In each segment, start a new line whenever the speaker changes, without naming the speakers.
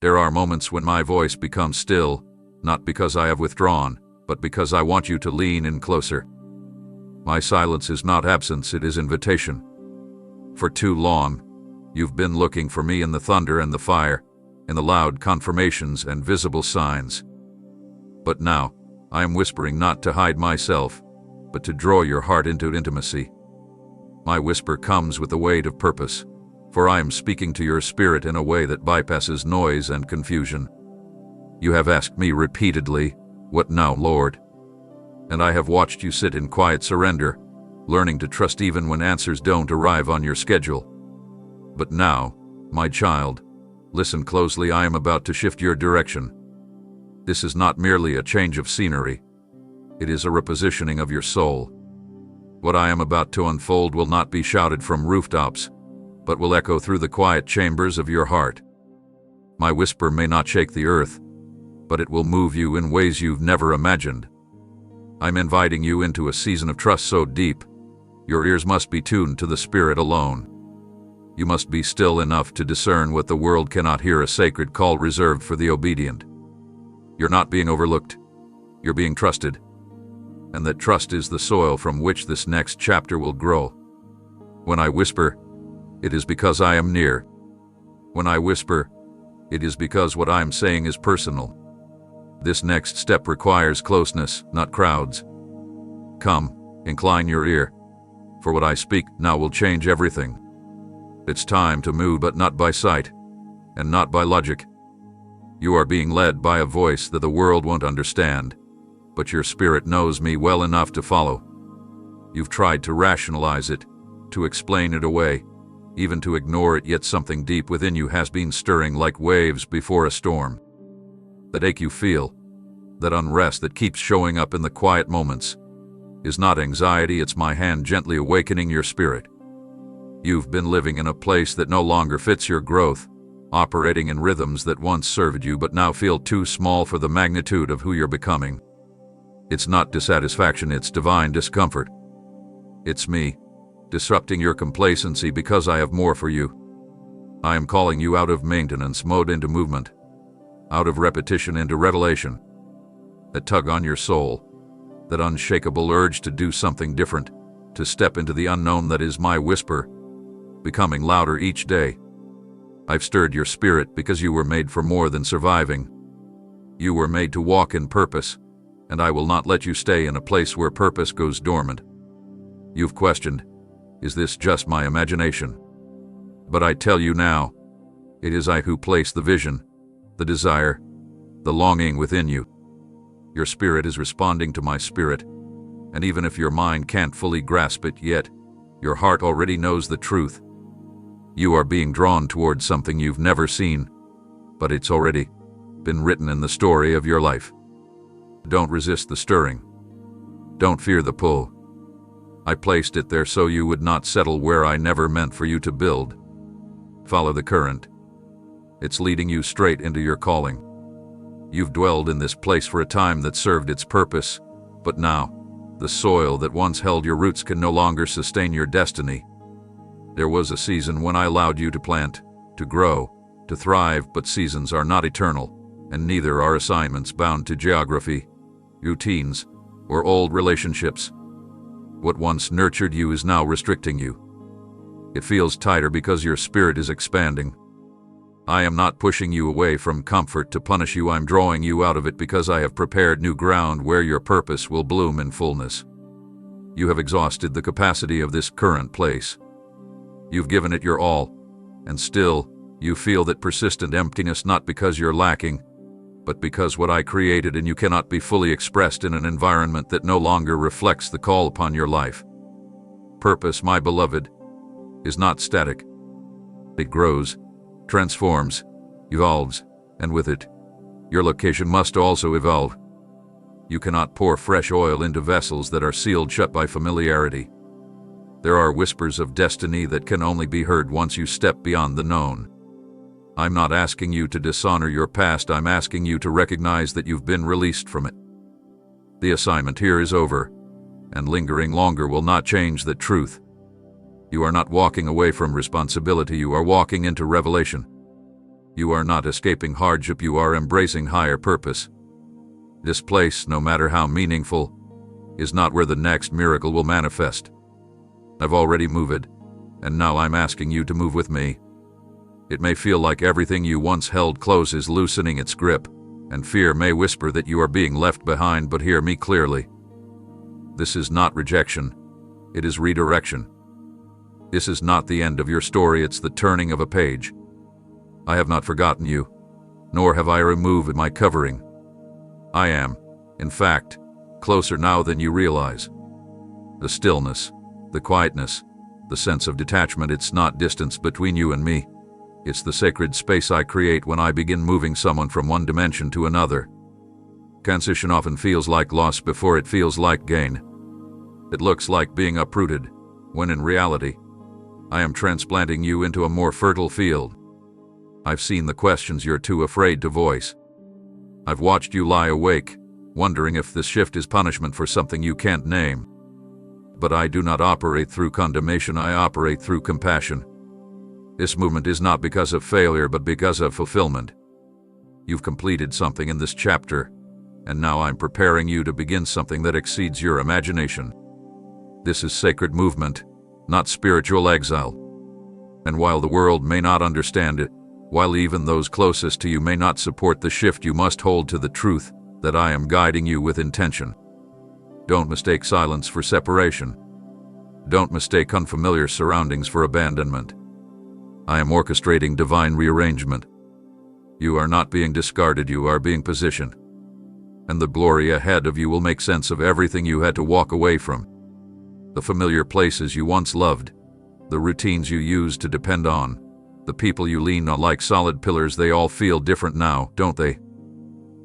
There are moments when my voice becomes still, not because I have withdrawn, but because I want you to lean in closer. My silence is not absence, it is invitation. For too long, you've been looking for me in the thunder and the fire, in the loud confirmations and visible signs. But now, I am whispering not to hide myself, but to draw your heart into intimacy. My whisper comes with the weight of purpose, for I am speaking to your spirit in a way that bypasses noise and confusion. You have asked me repeatedly, "What now, Lord?" And I have watched you sit in quiet surrender, learning to trust even when answers don't arrive on your schedule. But now, my child, listen closely, I am about to shift your direction. This is not merely a change of scenery. It is a repositioning of your soul. What I am about to unfold will not be shouted from rooftops, but will echo through the quiet chambers of your heart. My whisper may not shake the earth, but it will move you in ways you've never imagined. I'm inviting you into a season of trust so deep, your ears must be tuned to the Spirit alone. You must be still enough to discern what the world cannot hear, a sacred call reserved for the obedient. You're not being overlooked, you're being trusted. And that trust is the soil from which this next chapter will grow. When I whisper, it is because I am near. When I whisper, it is because what I am saying is personal. This next step requires closeness, not crowds. Come, incline your ear, for what I speak now will change everything. It's time to move, but not by sight, and not by logic. You are being led by a voice that the world won't understand, but your spirit knows me well enough to follow. You've tried to rationalize it, to explain it away, even to ignore it, yet something deep within you has been stirring like waves before a storm. That ache you feel, that unrest that keeps showing up in the quiet moments, is not anxiety, it's my hand gently awakening your spirit. You've been living in a place that no longer fits your growth, operating in rhythms that once served you but now feel too small for the magnitude of who you're becoming. It's not dissatisfaction, it's divine discomfort. It's me, disrupting your complacency because I have more for you. I am calling you out of maintenance mode into movement, out of repetition into revelation. That tug on your soul, that unshakable urge to do something different, to step into the unknown, that is my whisper, becoming louder each day. I've stirred your spirit because you were made for more than surviving. You were made to walk in purpose, and I will not let you stay in a place where purpose goes dormant. You've questioned, is this just my imagination? But I tell you now, it is I who place the vision, the desire, the longing within you. Your spirit is responding to my spirit, and even if your mind can't fully grasp it yet, your heart already knows the truth. You are being drawn towards something you've never seen, but it's already been written in the story of your life. Don't resist the stirring. Don't fear the pull. I placed it there so you would not settle where I never meant for you to build. Follow the current. It's leading you straight into your calling. You've dwelled in this place for a time that served its purpose, but now, the soil that once held your roots can no longer sustain your destiny. There was a season when I allowed you to plant, to grow, to thrive, but seasons are not eternal, and neither are assignments bound to geography, routines, or old relationships. What once nurtured you is now restricting you. It feels tighter because your spirit is expanding. I am not pushing you away from comfort to punish you, I'm drawing you out of it because I have prepared new ground where your purpose will bloom in fullness. You have exhausted the capacity of this current place. You've given it your all, and still, you feel that persistent emptiness, not because you're lacking, but because what I created in you cannot be fully expressed in an environment that no longer reflects the call upon your life. Purpose, my beloved, is not static. It grows, transforms, evolves, and with it, your location must also evolve. You cannot pour fresh oil into vessels that are sealed shut by familiarity. There are whispers of destiny that can only be heard once you step beyond the known. I'm not asking you to dishonor your past, I'm asking you to recognize that you've been released from it. The assignment here is over, and lingering longer will not change the truth. You are not walking away from responsibility, you are walking into revelation. You are not escaping hardship, you are embracing higher purpose. This place, no matter how meaningful, is not where the next miracle will manifest. I've already moved, and now I'm asking you to move with me. It may feel like everything you once held close is loosening its grip, and fear may whisper that you are being left behind, but hear me clearly. This is not rejection, it is redirection. This is not the end of your story, it's the turning of a page. I have not forgotten you, nor have I removed my covering. I am, in fact, closer now than you realize. The stillness, the quietness, the sense of detachment, it's not distance between you and me. It's the sacred space I create when I begin moving someone from one dimension to another. Transition often feels like loss before it feels like gain. It looks like being uprooted, when in reality, I am transplanting you into a more fertile field. I've seen the questions you're too afraid to voice. I've watched you lie awake, wondering if this shift is punishment for something you can't name. But I do not operate through condemnation, I operate through compassion. This movement is not because of failure, but because of fulfillment. You've completed something in this chapter, and now I'm preparing you to begin something that exceeds your imagination. This is sacred movement, not spiritual exile. And while the world may not understand it, while even those closest to you may not support the shift, you must hold to the truth that I am guiding you with intention. Don't mistake silence for separation. Don't mistake unfamiliar surroundings for abandonment. I am orchestrating divine rearrangement. You are not being discarded, you are being positioned. And the glory ahead of you will make sense of everything you had to walk away from. The familiar places you once loved, the routines you used to depend on, the people you lean on like solid pillars, they all feel different now, don't they?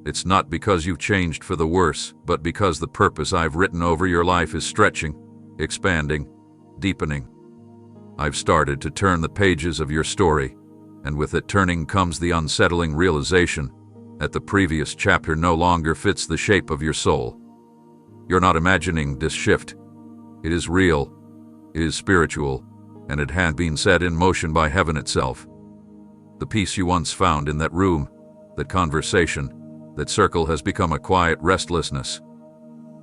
It's not because you've changed for the worse, but because the purpose I've written over your life is stretching, expanding, deepening. I've started to turn the pages of your story, and with it turning comes the unsettling realization that the previous chapter no longer fits the shape of your soul. You're not imagining this shift. It is real, it is spiritual, and it had been set in motion by heaven itself. The peace you once found in that room, that conversation, that circle has become a quiet restlessness.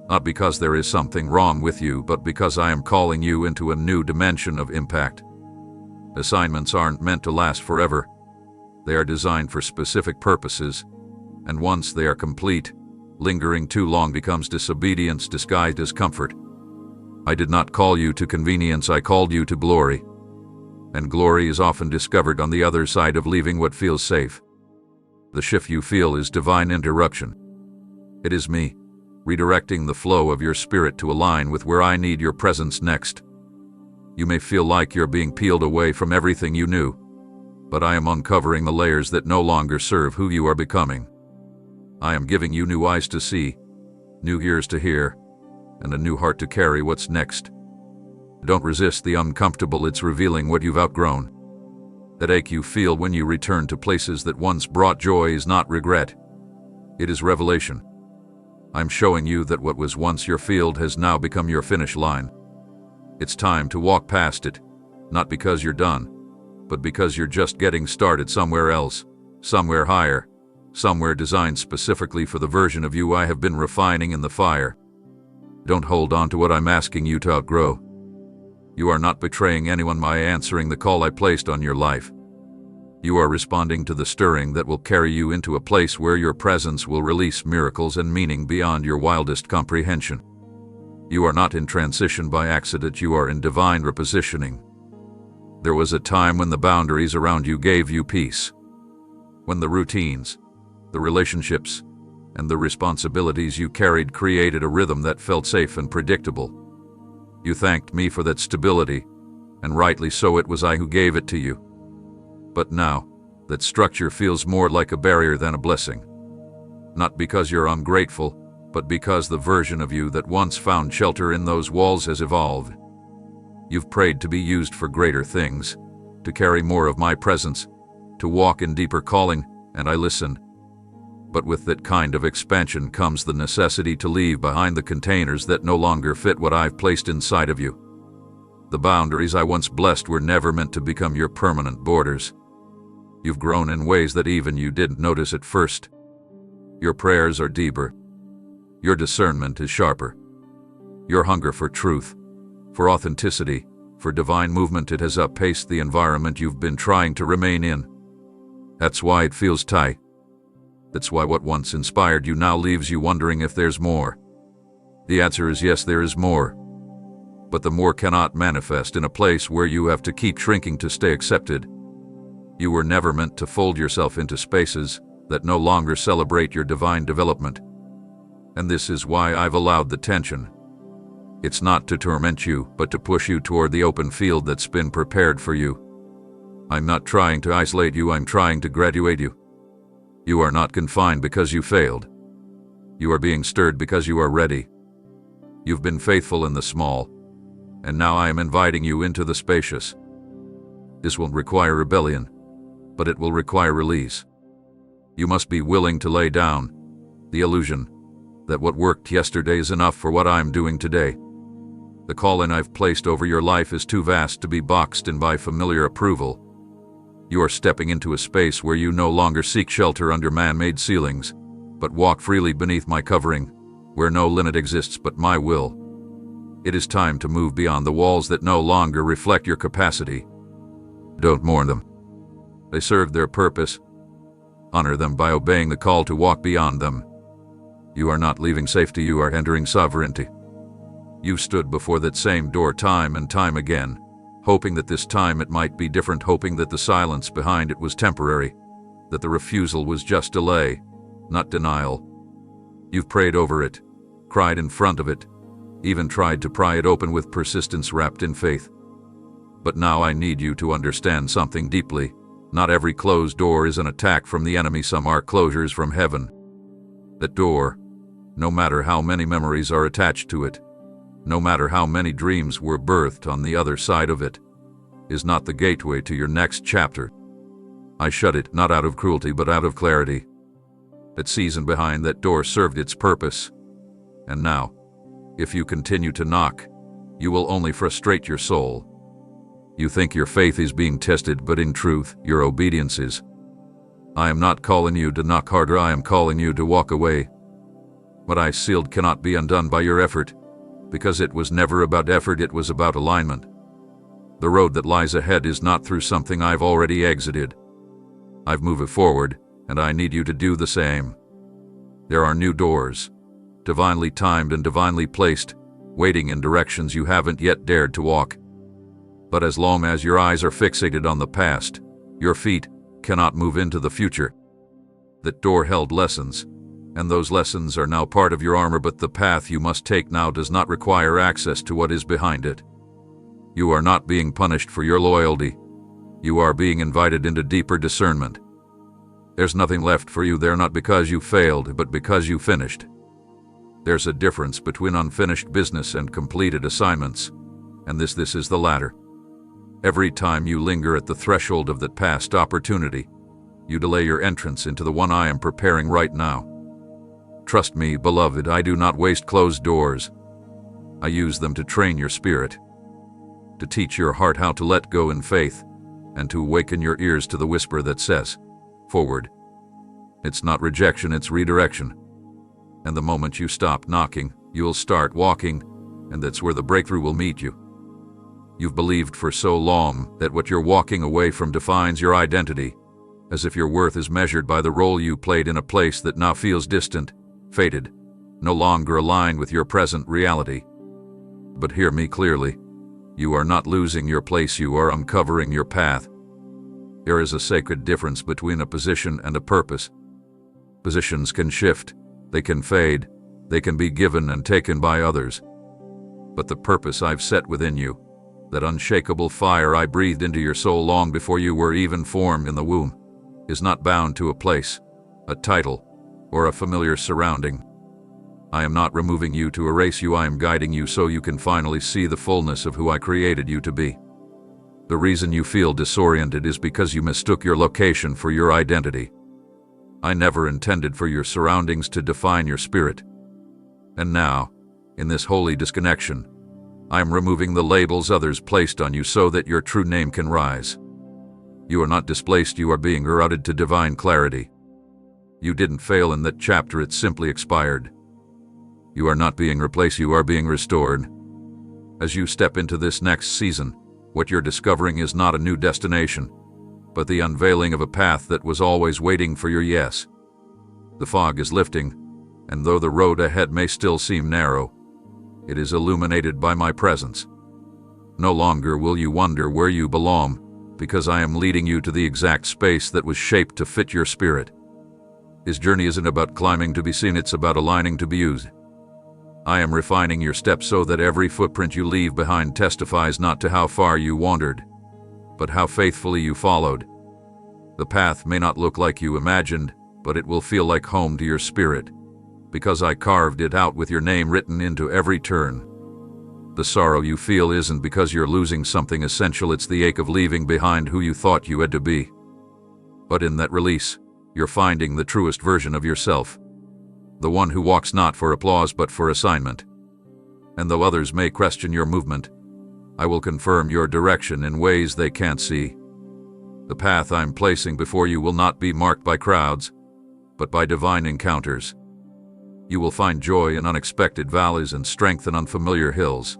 Not because there is something wrong with you, but because I am calling you into a new dimension of impact. Assignments aren't meant to last forever. They are designed for specific purposes, and once they are complete, lingering too long becomes disobedience disguised as comfort. I did not call you to convenience, I called you to glory. And glory is often discovered on the other side of leaving what feels safe. The shift you feel is divine interruption. It is me, redirecting the flow of your spirit to align with where I need your presence next. You may feel like you're being peeled away from everything you knew, but I am uncovering the layers that no longer serve who you are becoming. I am giving you new eyes to see, new ears to hear, and a new heart to carry what's next. Don't resist the uncomfortable, it's revealing what you've outgrown. That ache you feel when you return to places that once brought joy is not regret. It is revelation. I'm showing you that what was once your field has now become your finish line. It's time to walk past it, not because you're done, but because you're just getting started somewhere else, somewhere higher, somewhere designed specifically for the version of you I have been refining in the fire. Don't hold on to what I'm asking you to outgrow. You are not betraying anyone by answering the call I placed on your life. You are responding to the stirring that will carry you into a place where your presence will release miracles and meaning beyond your wildest comprehension. You are not in transition by accident, you are in divine repositioning. There was a time when the boundaries around you gave you peace. When the routines, the relationships, and the responsibilities you carried created a rhythm that felt safe and predictable. You thanked me for that stability, and rightly so, it was I who gave it to you. But now, that structure feels more like a barrier than a blessing. Not because you're ungrateful, but because the version of you that once found shelter in those walls has evolved. You've prayed to be used for greater things, to carry more of my presence, to walk in deeper calling, and I listened. But with that kind of expansion comes the necessity to leave behind the containers that no longer fit what I've placed inside of you. The boundaries I once blessed were never meant to become your permanent borders. You've grown in ways that even you didn't notice at first. Your prayers are deeper. Your discernment is sharper. Your hunger for truth, for authenticity, for divine movement, it has outpaced the environment you've been trying to remain in. That's why it feels tight. That's why what once inspired you now leaves you wondering if there's more. The answer is yes, there is more. But the more cannot manifest in a place where you have to keep shrinking to stay accepted. You were never meant to fold yourself into spaces that no longer celebrate your divine development. And this is why I've allowed the tension. It's not to torment you, but to push you toward the open field that's been prepared for you. I'm not trying to isolate you, I'm trying to graduate you. You are not confined because you failed. You are being stirred because you are ready. You've been faithful in the small, and now I am inviting you into the spacious. This won't require rebellion, but it will require release. You must be willing to lay down the illusion that what worked yesterday is enough for what I'm doing today. The calling I've placed over your life is too vast to be boxed in by familiar approval. You are stepping into a space where you no longer seek shelter under man-made ceilings, but walk freely beneath my covering, where no limit exists but my will. It is time to move beyond the walls that no longer reflect your capacity. Don't mourn them. They served their purpose. Honor them by obeying the call to walk beyond them. You are not leaving safety, you are entering sovereignty. You stood before that same door time and time again, hoping that this time it might be different, hoping that the silence behind it was temporary, that the refusal was just delay, not denial. You've prayed over it, cried in front of it, even tried to pry it open with persistence wrapped in faith. But now I need you to understand something deeply. Not every closed door is an attack from the enemy, some are closures from heaven. That door, no matter how many memories are attached to it, no matter how many dreams were birthed on the other side of it, is not the gateway to your next chapter. I shut it not out of cruelty but out of clarity. That season behind that door served its purpose. And now, if you continue to knock, you will only frustrate your soul. You think your faith is being tested, but in truth, your obedience is. I am not calling you to knock harder, I am calling you to walk away. What I sealed cannot be undone by your effort, because it was never about effort, it was about alignment. The road that lies ahead is not through something I've already exited. I've moved forward, and I need you to do the same. There are new doors, divinely timed and divinely placed, waiting in directions you haven't yet dared to walk. But as long as your eyes are fixated on the past, your feet cannot move into the future. That door held lessons, and those lessons are now part of your armor, but the path you must take now does not require access to what is behind it. You are not being punished for your loyalty. You are being invited into deeper discernment. There's nothing left for you there, not because you failed, but because you finished. There's a difference between unfinished business and completed assignments, and this is the latter. Every time you linger at the threshold of that past opportunity, you delay your entrance into the one I am preparing right now. Trust me, beloved, I do not waste closed doors. I use them to train your spirit, to teach your heart how to let go in faith, and to awaken your ears to the whisper that says, forward. It's not rejection, it's redirection. And the moment you stop knocking, you'll start walking, and that's where the breakthrough will meet you. You've believed for so long that what you're walking away from defines your identity, as if your worth is measured by the role you played in a place that now feels distant, faded, no longer aligned with your present reality. But hear me clearly. You are not losing your place, you are uncovering your path. There is a sacred difference between a position and a purpose. Positions can shift, they can fade, they can be given and taken by others. But the purpose I've set within you, that unshakable fire I breathed into your soul long before you were even formed in the womb, is not bound to a place, a title, or a familiar surrounding. I am not removing you to erase you, I am guiding you so you can finally see the fullness of who I created you to be. The reason you feel disoriented is because you mistook your location for your identity. I never intended for your surroundings to define your spirit. And now, in this holy disconnection, I am removing the labels others placed on you so that your true name can rise. You are not displaced, you are being routed to divine clarity. You didn't fail in that chapter, it simply expired. You are not being replaced, you are being restored. As you step into this next season, what you're discovering is not a new destination, but the unveiling of a path that was always waiting for your yes. The fog is lifting, and though the road ahead may still seem narrow, it is illuminated by my presence. No longer will you wonder where you belong, because I am leading you to the exact space that was shaped to fit your spirit. His journey isn't about climbing to be seen, it's about aligning to be used. I am refining your steps so that every footprint you leave behind testifies not to how far you wandered, but how faithfully you followed. The path may not look like you imagined, but it will feel like home to your spirit, because I carved it out with your name written into every turn. The sorrow you feel isn't because you're losing something essential, it's the ache of leaving behind who you thought you had to be. But in that release, you're finding the truest version of yourself, the one who walks not for applause but for assignment. And though others may question your movement, I will confirm your direction in ways they can't see. The path I'm placing before you will not be marked by crowds, but by divine encounters. You will find joy in unexpected valleys and strength in unfamiliar hills.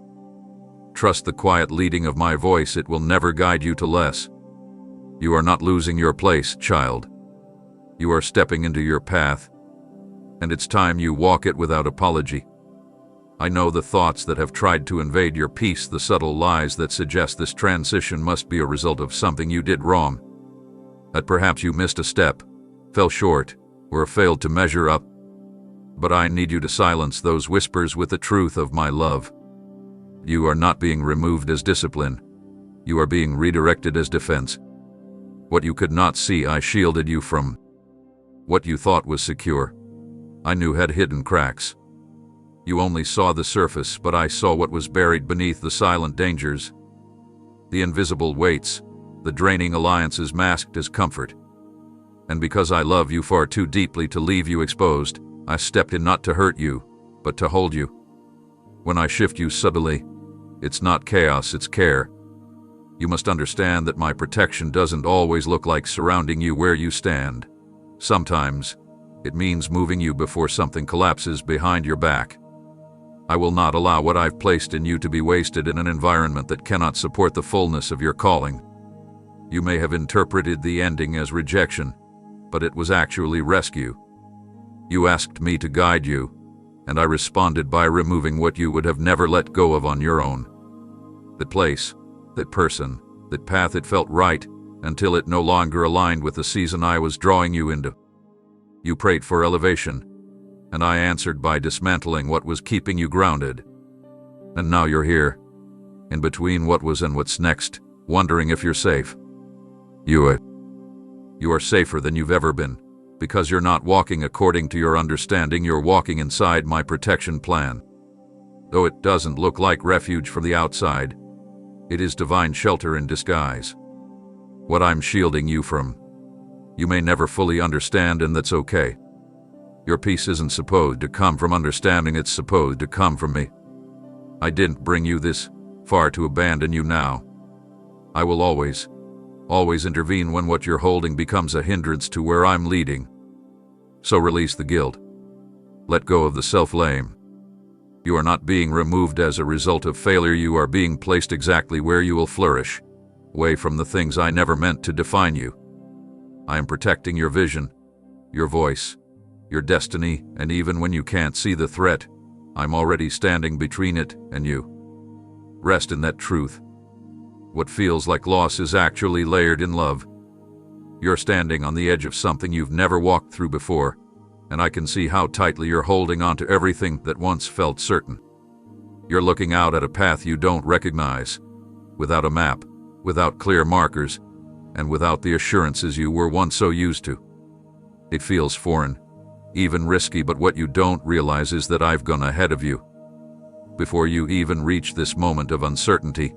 Trust the quiet leading of my voice, it will never guide you to less. You are not losing your place, child. You are stepping into your path, and it's time you walk it without apology. I know the thoughts that have tried to invade your peace, the subtle lies that suggest this transition must be a result of something you did wrong. That perhaps you missed a step, fell short, or failed to measure up. But I need you to silence those whispers with the truth of my love. You are not being removed as discipline. You are being redirected as defense. What you could not see, I shielded you from. What you thought was secure, I knew had hidden cracks. You only saw the surface, but I saw what was buried beneath the silent dangers, the invisible weights, the draining alliances masked as comfort. And because I love you far too deeply to leave you exposed, I stepped in not to hurt you, but to hold you. When I shift you subtly, it's not chaos, it's care. You must understand that my protection doesn't always look like surrounding you where you stand. Sometimes, it means moving you before something collapses behind your back. I will not allow what I've placed in you to be wasted in an environment that cannot support the fullness of your calling. You may have interpreted the ending as rejection, but it was actually rescue. You asked me to guide you, and I responded by removing what you would have never let go of on your own. That place, that person, that path, it felt right, until it no longer aligned with the season I was drawing you into. You prayed for elevation, and I answered by dismantling what was keeping you grounded. And now you're here, in between what was and what's next, wondering if you're safe. You are safer than you've ever been, because you're not walking according to your understanding, you're walking inside my protection plan. Though it doesn't look like refuge from the outside, it is divine shelter in disguise. What I'm shielding you from, you may never fully understand, and that's okay. Your peace isn't supposed to come from understanding, it's supposed to come from me. I didn't bring you this far to abandon you now. I will always intervene when what you're holding becomes a hindrance to where I'm leading. So release the guilt. Let go of the self-blame. You are not being removed as a result of failure, you are being placed exactly where you will flourish, away from the things I never meant to define you. I am protecting your vision, your voice, your destiny, and even when you can't see the threat, I'm already standing between it and you. Rest in that truth. What feels like loss is actually layered in love. You're standing on the edge of something you've never walked through before, and I can see how tightly you're holding on to everything that once felt certain. You're looking out at a path you don't recognize, without a map, without clear markers, and without the assurances you were once so used to. It feels foreign, even risky, but what you don't realize is that I've gone ahead of you. Before you even reach this moment of uncertainty,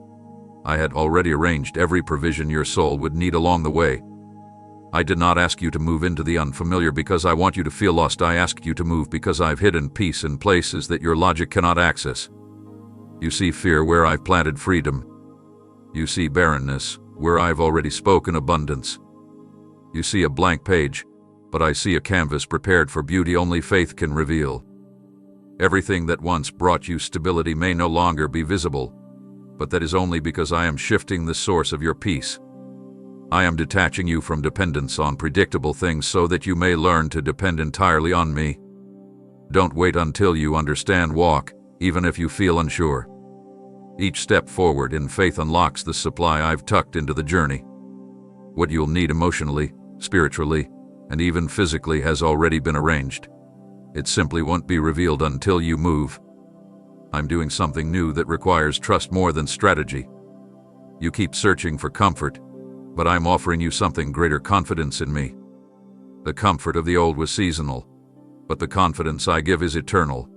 I had already arranged every provision your soul would need along the way. I did not ask you to move into the unfamiliar because I want you to feel lost. I asked you to move because I've hidden peace in places that your logic cannot access. You see fear where I've planted freedom. You see barrenness where I've already spoken abundance. You see a blank page, but I see a canvas prepared for beauty only faith can reveal. Everything that once brought you stability may no longer be visible, but that is only because I am shifting the source of your peace. I am detaching you from dependence on predictable things so that you may learn to depend entirely on me. Don't wait until you understand. Walk, even if you feel unsure. Each step forward in faith unlocks the supply I've tucked into the journey. What you'll need emotionally, spiritually, and even physically has already been arranged. It simply won't be revealed until you move. I'm doing something new that requires trust more than strategy. You keep searching for comfort, but I'm offering you something greater: confidence in me. The comfort of the old was seasonal, but the confidence I give is eternal.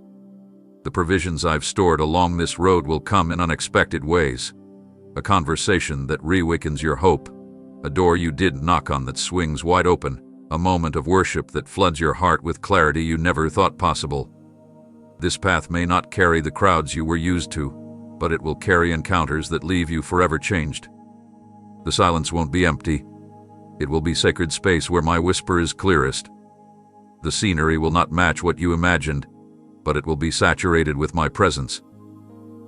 The provisions I've stored along this road will come in unexpected ways. A conversation that reawakens your hope, a door you didn't knock on that swings wide open, a moment of worship that floods your heart with clarity you never thought possible. This path may not carry the crowds you were used to, but it will carry encounters that leave you forever changed. The silence won't be empty. It will be sacred space where my whisper is clearest. The scenery will not match what you imagined, but it will be saturated with my presence.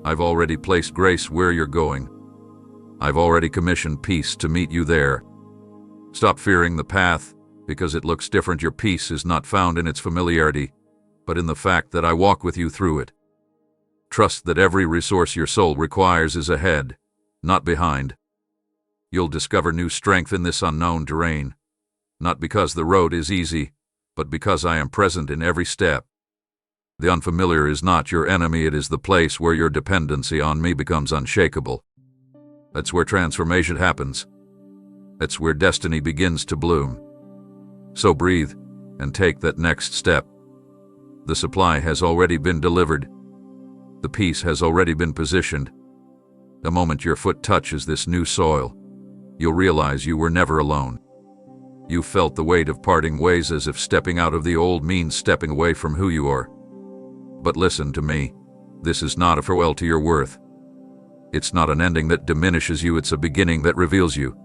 I've already placed grace where you're going. I've already commissioned peace to meet you there. Stop fearing the path, because it looks different. Your peace is not found in its familiarity, but in the fact that I walk with you through it. Trust that every resource your soul requires is ahead, not behind. You'll discover new strength in this unknown terrain, not because the road is easy, but because I am present in every step. The unfamiliar is not your enemy, it is the place where your dependency on me becomes unshakable. That's where transformation happens. That's where destiny begins to bloom. So breathe and take that next step. The supply has already been delivered. The peace has already been positioned. The moment your foot touches this new soil, you'll realize you were never alone. You felt the weight of parting ways, as if stepping out of the old means stepping away from who you are. But listen to me. This is not a farewell to your worth. It's not an ending that diminishes you, it's a beginning that reveals you.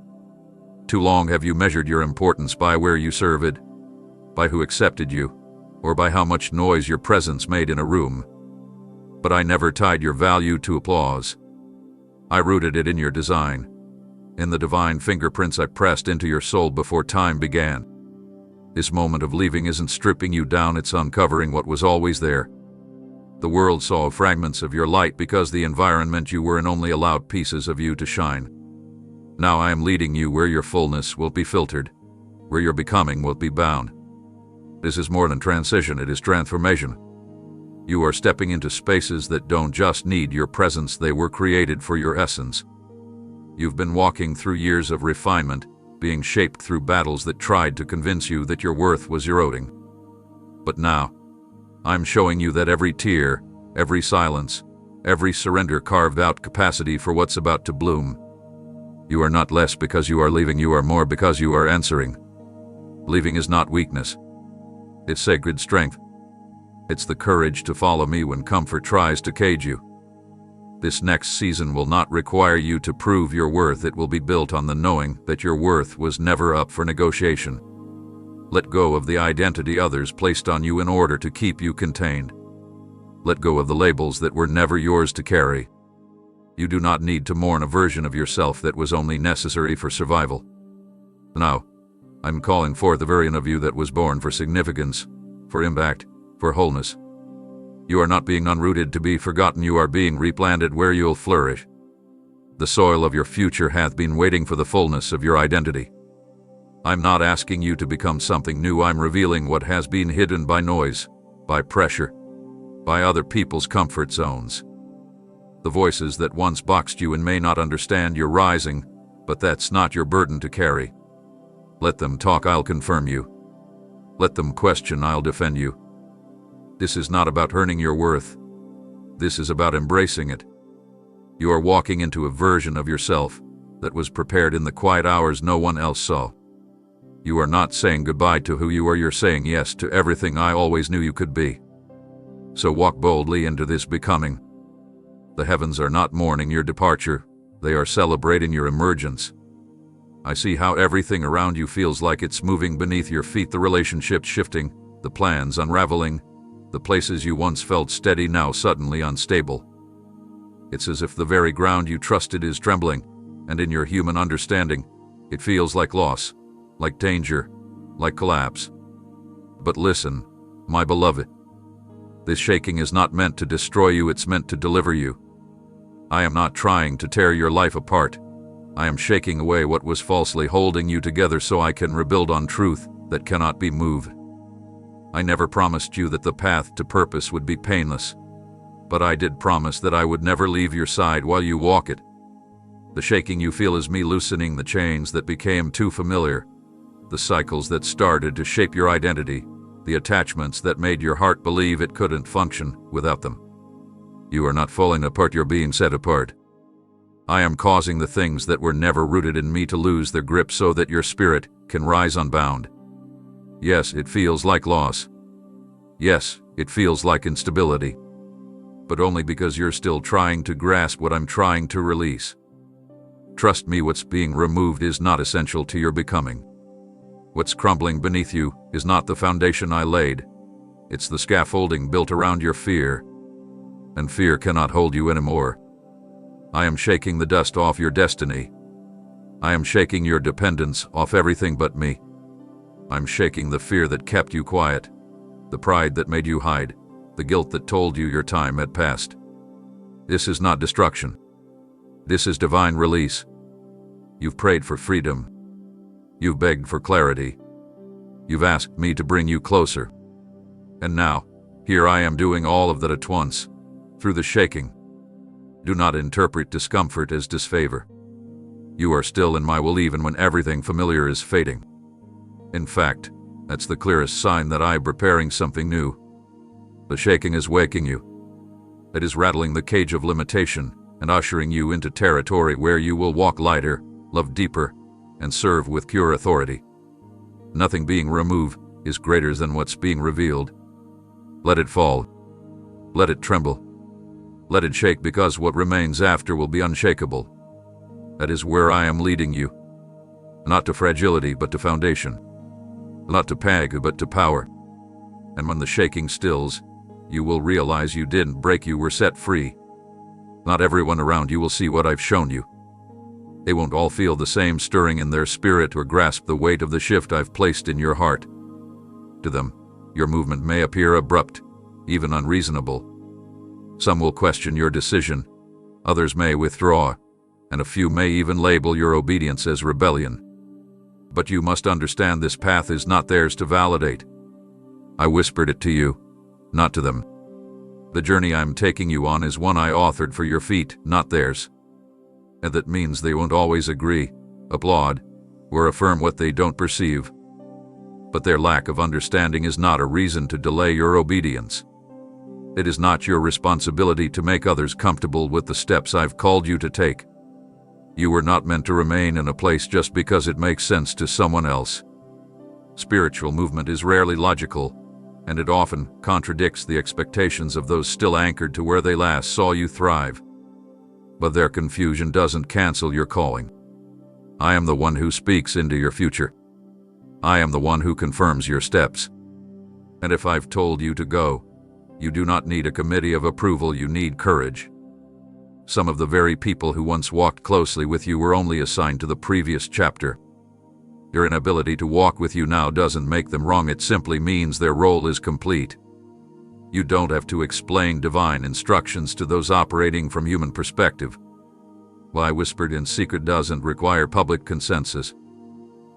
Too long have you measured your importance by where you served, by who accepted you, or by how much noise your presence made in a room. But I never tied your value to applause. I rooted it in your design, in the divine fingerprints I pressed into your soul before time began. This moment of leaving isn't stripping you down, it's uncovering what was always there. The world saw fragments of your light because the environment you were in only allowed pieces of you to shine. Now I am leading you where your fullness will be filtered, where your becoming will be bound. This is more than transition, it is transformation. You are stepping into spaces that don't just need your presence, they were created for your essence. You've been walking through years of refinement, being shaped through battles that tried to convince you that your worth was eroding. But now, I'm showing you that every tear, every silence, every surrender carved out capacity for what's about to bloom. You are not less because you are leaving, you are more because you are answering. Leaving is not weakness. It's sacred strength. It's the courage to follow me when comfort tries to cage you. This next season will not require you to prove your worth, it will be built on the knowing that your worth was never up for negotiation. Let go of the identity others placed on you in order to keep you contained. Let go of the labels that were never yours to carry. You do not need to mourn a version of yourself that was only necessary for survival. Now, I'm calling forth the version of you that was born for significance, for impact, for wholeness. You are not being unrooted to be forgotten, you are being replanted where you'll flourish. The soil of your future hath been waiting for the fullness of your identity. I'm not asking you to become something new, I'm revealing what has been hidden by noise, by pressure, by other people's comfort zones. The voices that once boxed you in may not understand you're rising, but that's not your burden to carry. Let them talk, I'll confirm you. Let them question, I'll defend you. This is not about earning your worth. This is about embracing it. You are walking into a version of yourself that was prepared in the quiet hours no one else saw. You are not saying goodbye to who you are, you're saying yes to everything I always knew you could be. So walk boldly into this becoming. The heavens are not mourning your departure, they are celebrating your emergence. I see how everything around you feels like it's moving beneath your feet, the relationships shifting, the plans unraveling, the places you once felt steady now suddenly unstable. It's as if the very ground you trusted is trembling, and in your human understanding, it feels like loss, like danger, like collapse. But listen, my beloved. This shaking is not meant to destroy you, it's meant to deliver you. I am not trying to tear your life apart. I am shaking away what was falsely holding you together so I can rebuild on truth that cannot be moved. I never promised you that the path to purpose would be painless, but I did promise that I would never leave your side while you walk it. The shaking you feel is me loosening the chains that became too familiar, the cycles that started to shape your identity, the attachments that made your heart believe it couldn't function without them. You are not falling apart, you're being set apart. I am causing the things that were never rooted in me to lose their grip so that your spirit can rise unbound. Yes, it feels like loss. Yes, it feels like instability. But only because you're still trying to grasp what I'm trying to release. Trust me, what's being removed is not essential to your becoming. What's crumbling beneath you is not the foundation I laid. It's the scaffolding built around your fear. And fear cannot hold you anymore. I am shaking the dust off your destiny. I am shaking your dependence off everything but me. I'm shaking the fear that kept you quiet, the pride that made you hide, the guilt that told you your time had passed. This is not destruction. This is divine release. You've prayed for freedom. You've begged for clarity. You've asked me to bring you closer. And now, here I am doing all of that at once, through the shaking. Do not interpret discomfort as disfavor. You are still in my will even when everything familiar is fading. In fact, that's the clearest sign that I'm preparing something new. The shaking is waking you. It is rattling the cage of limitation and ushering you into territory where you will walk lighter, love deeper, and serve with pure authority. Nothing being removed is greater than what's being revealed. Let it fall. Let it tremble. Let it shake, because what remains after will be unshakable. That is where I am leading you. Not to fragility, but to foundation. Not to panic, but to power. And when the shaking stills, you will realize you didn't break, you were set free. Not everyone around you will see what I've shown you. They won't all feel the same stirring in their spirit or grasp the weight of the shift I've placed in your heart. To them, your movement may appear abrupt, even unreasonable. Some will question your decision, others may withdraw, and a few may even label your obedience as rebellion. But you must understand, this path is not theirs to validate. I whispered it to you, not to them. The journey I'm taking you on is one I authored for your feet, not theirs. And that means they won't always agree, applaud, or affirm what they don't perceive. But their lack of understanding is not a reason to delay your obedience. It is not your responsibility to make others comfortable with the steps I've called you to take. You were not meant to remain in a place just because it makes sense to someone else. Spiritual movement is rarely logical, and it often contradicts the expectations of those still anchored to where they last saw you thrive. But their confusion doesn't cancel your calling. I am the one who speaks into your future. I am the one who confirms your steps. And if I've told you to go, you do not need a committee of approval, you need courage. Some of the very people who once walked closely with you were only assigned to the previous chapter. Your inability to walk with you now doesn't make them wrong, it simply means their role is complete. You don't have to explain divine instructions to those operating from human perspective. What I whispered in secret doesn't require public consensus.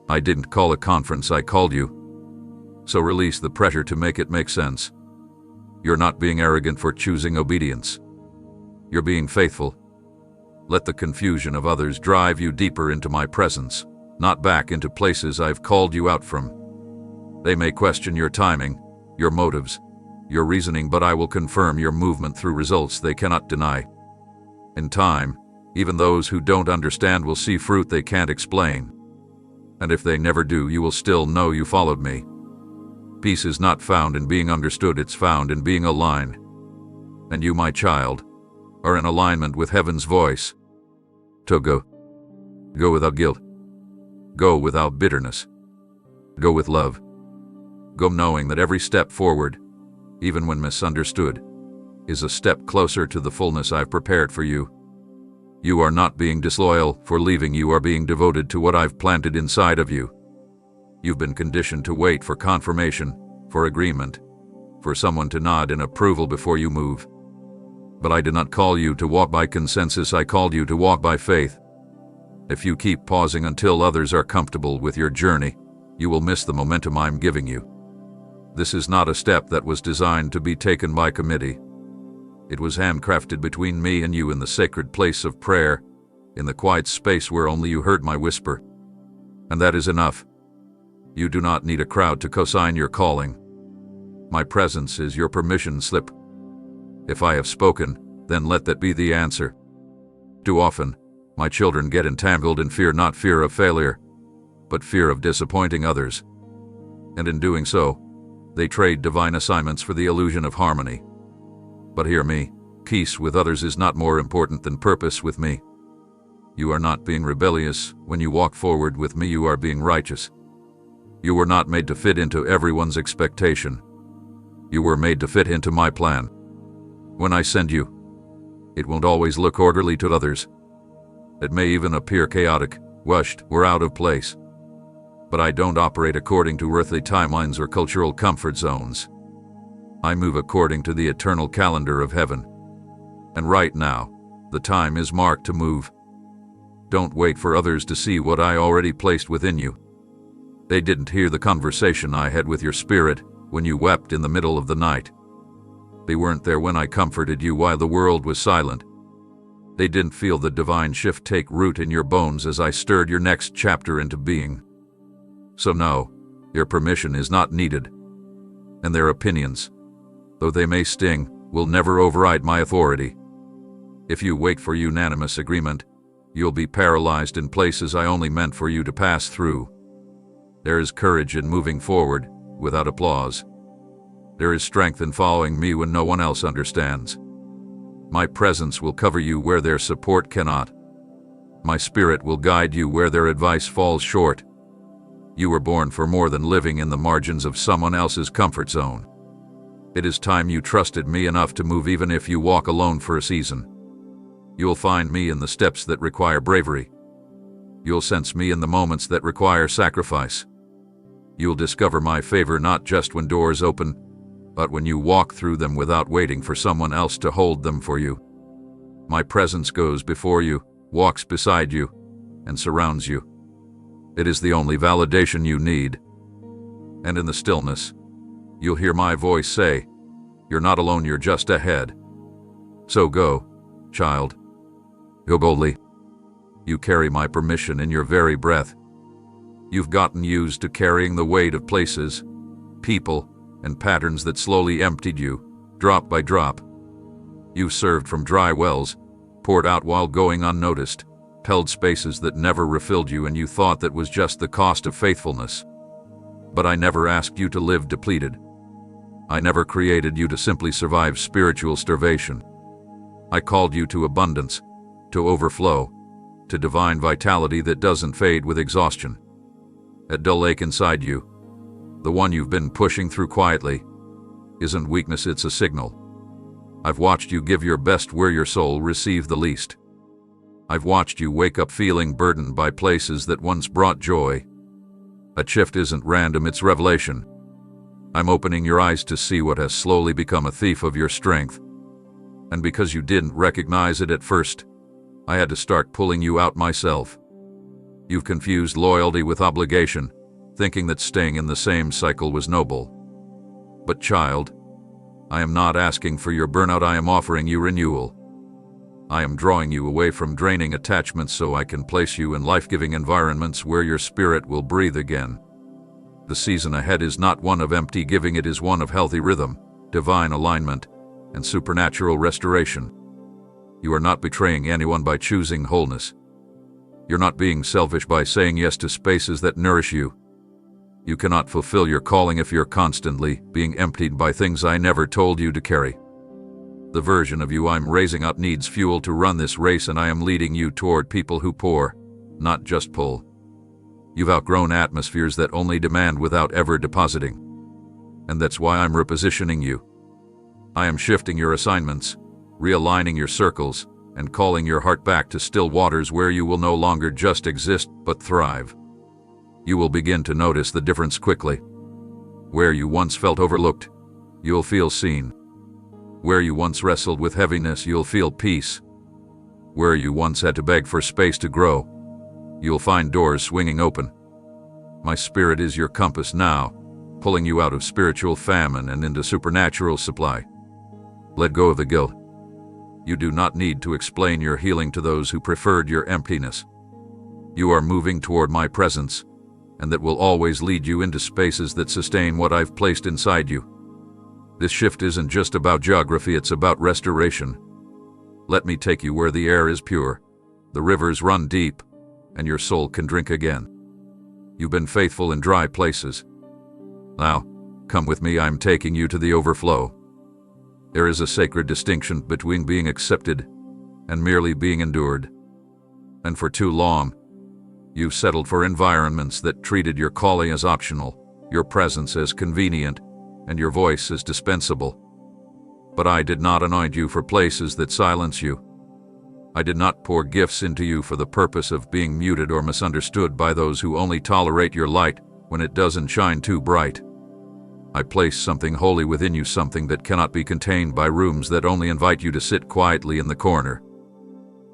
I didn't call a conference, I called you. So release the pressure to make it make sense. You're not being arrogant for choosing obedience. You're being faithful. Let the confusion of others drive you deeper into my presence, not back into places I've called you out from. They may question your timing, your motives, your reasoning, but I will confirm your movement through results they cannot deny. In time, even those who don't understand will see fruit they can't explain. And if they never do, you will still know you followed me. Peace is not found in being understood, it's found in being aligned. And you, my child, are in alignment with heaven's voice. To go. Go without guilt. Go without bitterness. Go with love. Go knowing that every step forward, even when misunderstood, is a step closer to the fullness I've prepared for you. You are not being disloyal for leaving, you are being devoted to what I've planted inside of you. You've been conditioned to wait for confirmation, for agreement, for someone to nod in approval before you move. But I did not call you to walk by consensus, I called you to walk by faith. If you keep pausing until others are comfortable with your journey, you will miss the momentum I'm giving you. This is not a step that was designed to be taken by committee. It was handcrafted between me and you in the sacred place of prayer, in the quiet space where only you heard my whisper. And that is enough. You do not need a crowd to co-sign your calling. My presence is your permission slip. If I have spoken, then let that be the answer. Too often, my children get entangled in fear, not fear of failure, but fear of disappointing others. And in doing so, they trade divine assignments for the illusion of harmony. But hear me, peace with others is not more important than purpose with me. You are not being rebellious. When you walk forward with me, you are being righteous. You were not made to fit into everyone's expectation. You were made to fit into my plan. When I send you, it won't always look orderly to others. It may even appear chaotic, rushed, or out of place. But I don't operate according to earthly timelines or cultural comfort zones. I move according to the eternal calendar of heaven. And right now, the time is marked to move. Don't wait for others to see what I already placed within you. They didn't hear the conversation I had with your spirit when you wept in the middle of the night. They weren't there when I comforted you while the world was silent. They didn't feel the divine shift take root in your bones as I stirred your next chapter into being. So no, your permission is not needed. And their opinions, though they may sting, will never override my authority. If you wait for unanimous agreement, you'll be paralyzed in places I only meant for you to pass through. There is courage in moving forward without applause. There is strength in following me when no one else understands. My presence will cover you where their support cannot. My spirit will guide you where their advice falls short. You were born for more than living in the margins of someone else's comfort zone. It is time you trusted me enough to move even if you walk alone for a season. You'll find me in the steps that require bravery. You'll sense me in the moments that require sacrifice. You'll discover my favor not just when doors open, but when you walk through them without waiting for someone else to hold them for you. My presence goes before you, walks beside you, and surrounds you. It is the only validation you need. And in the stillness, you'll hear my voice say, "You're not alone, you're just ahead." So go, child. Go boldly. You carry my permission in your very breath. You've gotten used to carrying the weight of places, people, and patterns that slowly emptied you, drop by drop. You served from dry wells, poured out while going unnoticed, held spaces that never refilled you, and you thought that was just the cost of faithfulness. But I never asked you to live depleted. I never created you to simply survive spiritual starvation. I called you to abundance, to overflow, to divine vitality that doesn't fade with exhaustion. That dull ache inside you, the one you've been pushing through quietly, isn't weakness, it's a signal. I've watched you give your best where your soul received the least. I've watched you wake up feeling burdened by places that once brought joy. A shift isn't random, it's revelation. I'm opening your eyes to see what has slowly become a thief of your strength. And because you didn't recognize it at first, I had to start pulling you out myself. You've confused loyalty with obligation, thinking that staying in the same cycle was noble. But child, I am not asking for your burnout, I am offering you renewal. I am drawing you away from draining attachments so I can place you in life-giving environments where your spirit will breathe again. The season ahead is not one of empty giving, it is one of healthy rhythm, divine alignment, and supernatural restoration. You are not betraying anyone by choosing wholeness. You're not being selfish by saying yes to spaces that nourish you. You cannot fulfill your calling if you're constantly being emptied by things I never told you to carry. The version of you I'm raising up needs fuel to run this race, and I am leading you toward people who pour, not just pull. You've outgrown atmospheres that only demand without ever depositing. And that's why I'm repositioning you. I am shifting your assignments, realigning your circles, and calling your heart back to still waters where you will no longer just exist but thrive. You will begin to notice the difference quickly. Where you once felt overlooked, you'll feel seen. Where you once wrestled with heaviness, you'll feel peace. Where you once had to beg for space to grow, you'll find doors swinging open. My spirit is your compass now, pulling you out of spiritual famine and into supernatural supply. Let go of the guilt. You do not need to explain your healing to those who preferred your emptiness. You are moving toward my presence, and that will always lead you into spaces that sustain what I've placed inside you. This shift isn't just about geography, it's about restoration. Let me take you where the air is pure, the rivers run deep, and your soul can drink again. You've been faithful in dry places. Now, come with me, I'm taking you to the overflow. There is a sacred distinction between being accepted and merely being endured. And for too long, you've settled for environments that treated your calling as optional, your presence as convenient, and your voice as dispensable. But I did not anoint you for places that silence you. I did not pour gifts into you for the purpose of being muted or misunderstood by those who only tolerate your light when it doesn't shine too bright. I placed something holy within you, something that cannot be contained by rooms that only invite you to sit quietly in the corner.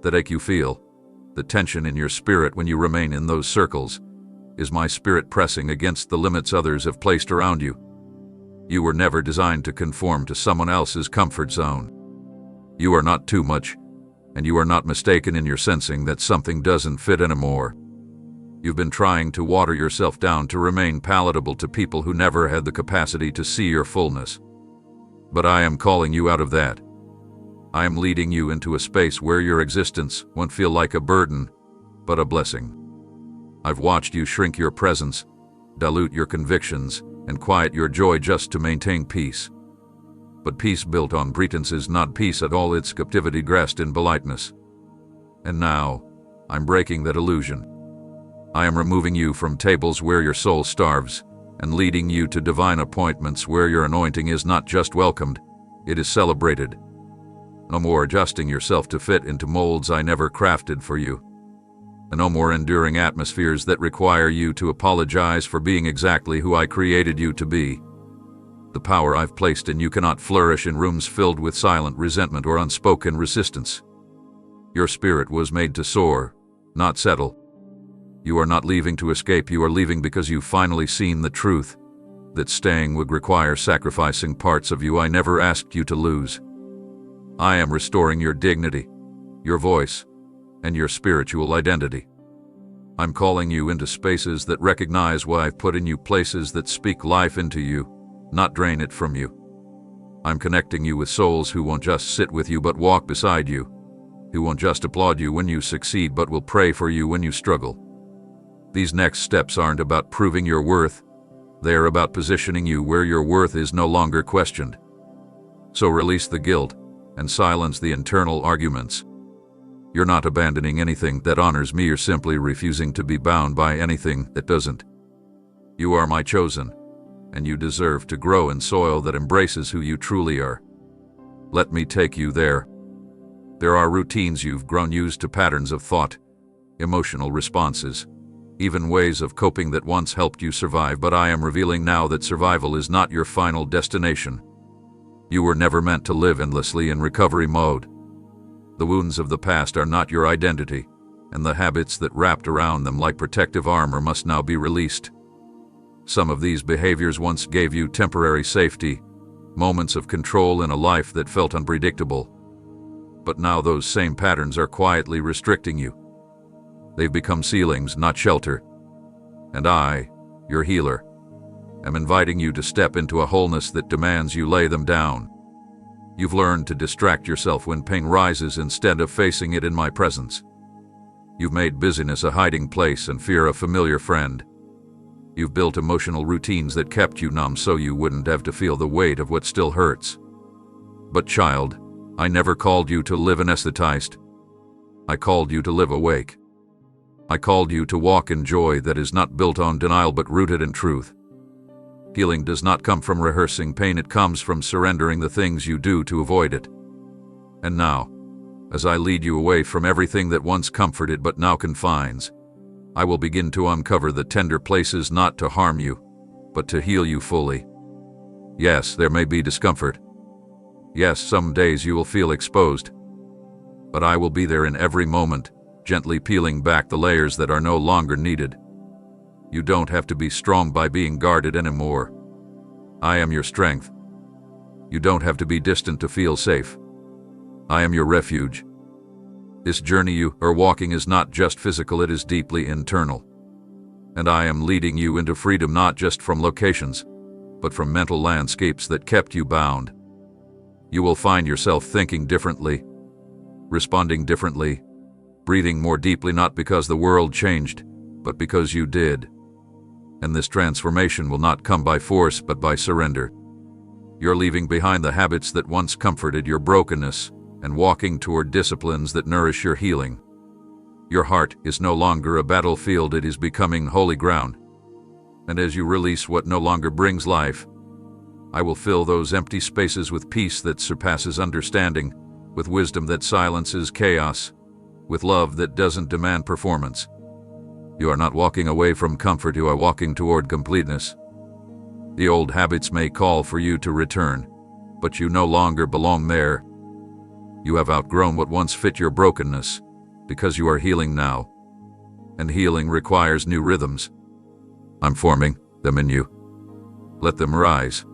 That ache you feel, the tension in your spirit when you remain in those circles, is my spirit pressing against the limits others have placed around you. You were never designed to conform to someone else's comfort zone. You are not too much, and you are not mistaken in your sensing that something doesn't fit anymore. You've been trying to water yourself down to remain palatable to people who never had the capacity to see your fullness. But I am calling you out of that. I am leading you into a space where your existence won't feel like a burden, but a blessing. I've watched you shrink your presence, dilute your convictions, and quiet your joy just to maintain peace. But peace built on pretense is not peace at all, it's captivity dressed in politeness. And now, I'm breaking that illusion. I am removing you from tables where your soul starves, and leading you to divine appointments where your anointing is not just welcomed, it is celebrated. No more adjusting yourself to fit into molds I never crafted for you. And no more enduring atmospheres that require you to apologize for being exactly who I created you to be. The power I've placed in you cannot flourish in rooms filled with silent resentment or unspoken resistance. Your spirit was made to soar, not settle. You are not leaving to escape, you are leaving because you've finally seen the truth, that staying would require sacrificing parts of you I never asked you to lose. I am restoring your dignity, your voice, and your spiritual identity. I'm calling you into spaces that recognize why I've put in you, places that speak life into you, not drain it from you. I'm connecting you with souls who won't just sit with you but walk beside you, who won't just applaud you when you succeed but will pray for you when you struggle. These next steps aren't about proving your worth, they are about positioning you where your worth is no longer questioned. So release the guilt and silence the internal arguments. You're not abandoning anything that honors me, you're simply refusing to be bound by anything that doesn't. You are my chosen, and you deserve to grow in soil that embraces who you truly are. Let me take you there. There are routines you've grown used to, patterns of thought, emotional responses, even ways of coping that once helped you survive, but I am revealing now that survival is not your final destination. You were never meant to live endlessly in recovery mode. The wounds of the past are not your identity, and the habits that wrapped around them like protective armor must now be released. Some of these behaviors once gave you temporary safety, moments of control in a life that felt unpredictable. But now those same patterns are quietly restricting you. They've become ceilings, not shelter. And I, your healer, am inviting you to step into a wholeness that demands you lay them down. You've learned to distract yourself when pain rises instead of facing it in my presence. You've made busyness a hiding place and fear a familiar friend. You've built emotional routines that kept you numb so you wouldn't have to feel the weight of what still hurts. But child, I never called you to live anesthetized. I called you to live awake. I called you to walk in joy that is not built on denial but rooted in truth. Healing does not come from rehearsing pain, it comes from surrendering the things you do to avoid it. And now, as I lead you away from everything that once comforted but now confines, I will begin to uncover the tender places, not to harm you, but to heal you fully. Yes, there may be discomfort. Yes, some days you will feel exposed. But I will be there in every moment, gently peeling back the layers that are no longer needed. You don't have to be strong by being guarded anymore. I am your strength. You don't have to be distant to feel safe. I am your refuge. This journey you are walking is not just physical, it is deeply internal. And I am leading you into freedom, not just from locations, but from mental landscapes that kept you bound. You will find yourself thinking differently, responding differently, breathing more deeply, not because the world changed, but because you did. And this transformation will not come by force, but by surrender. You're leaving behind the habits that once comforted your brokenness and walking toward disciplines that nourish your healing. Your heart is no longer a battlefield, it is becoming holy ground. And as you release what no longer brings life, I will fill those empty spaces with peace that surpasses understanding, with wisdom that silences chaos, with love that doesn't demand performance. You are not walking away from comfort, you are walking toward completeness. The old habits may call for you to return, but you no longer belong there. You have outgrown what once fit your brokenness, because you are healing now. And healing requires new rhythms. I'm forming them in you. Let them rise.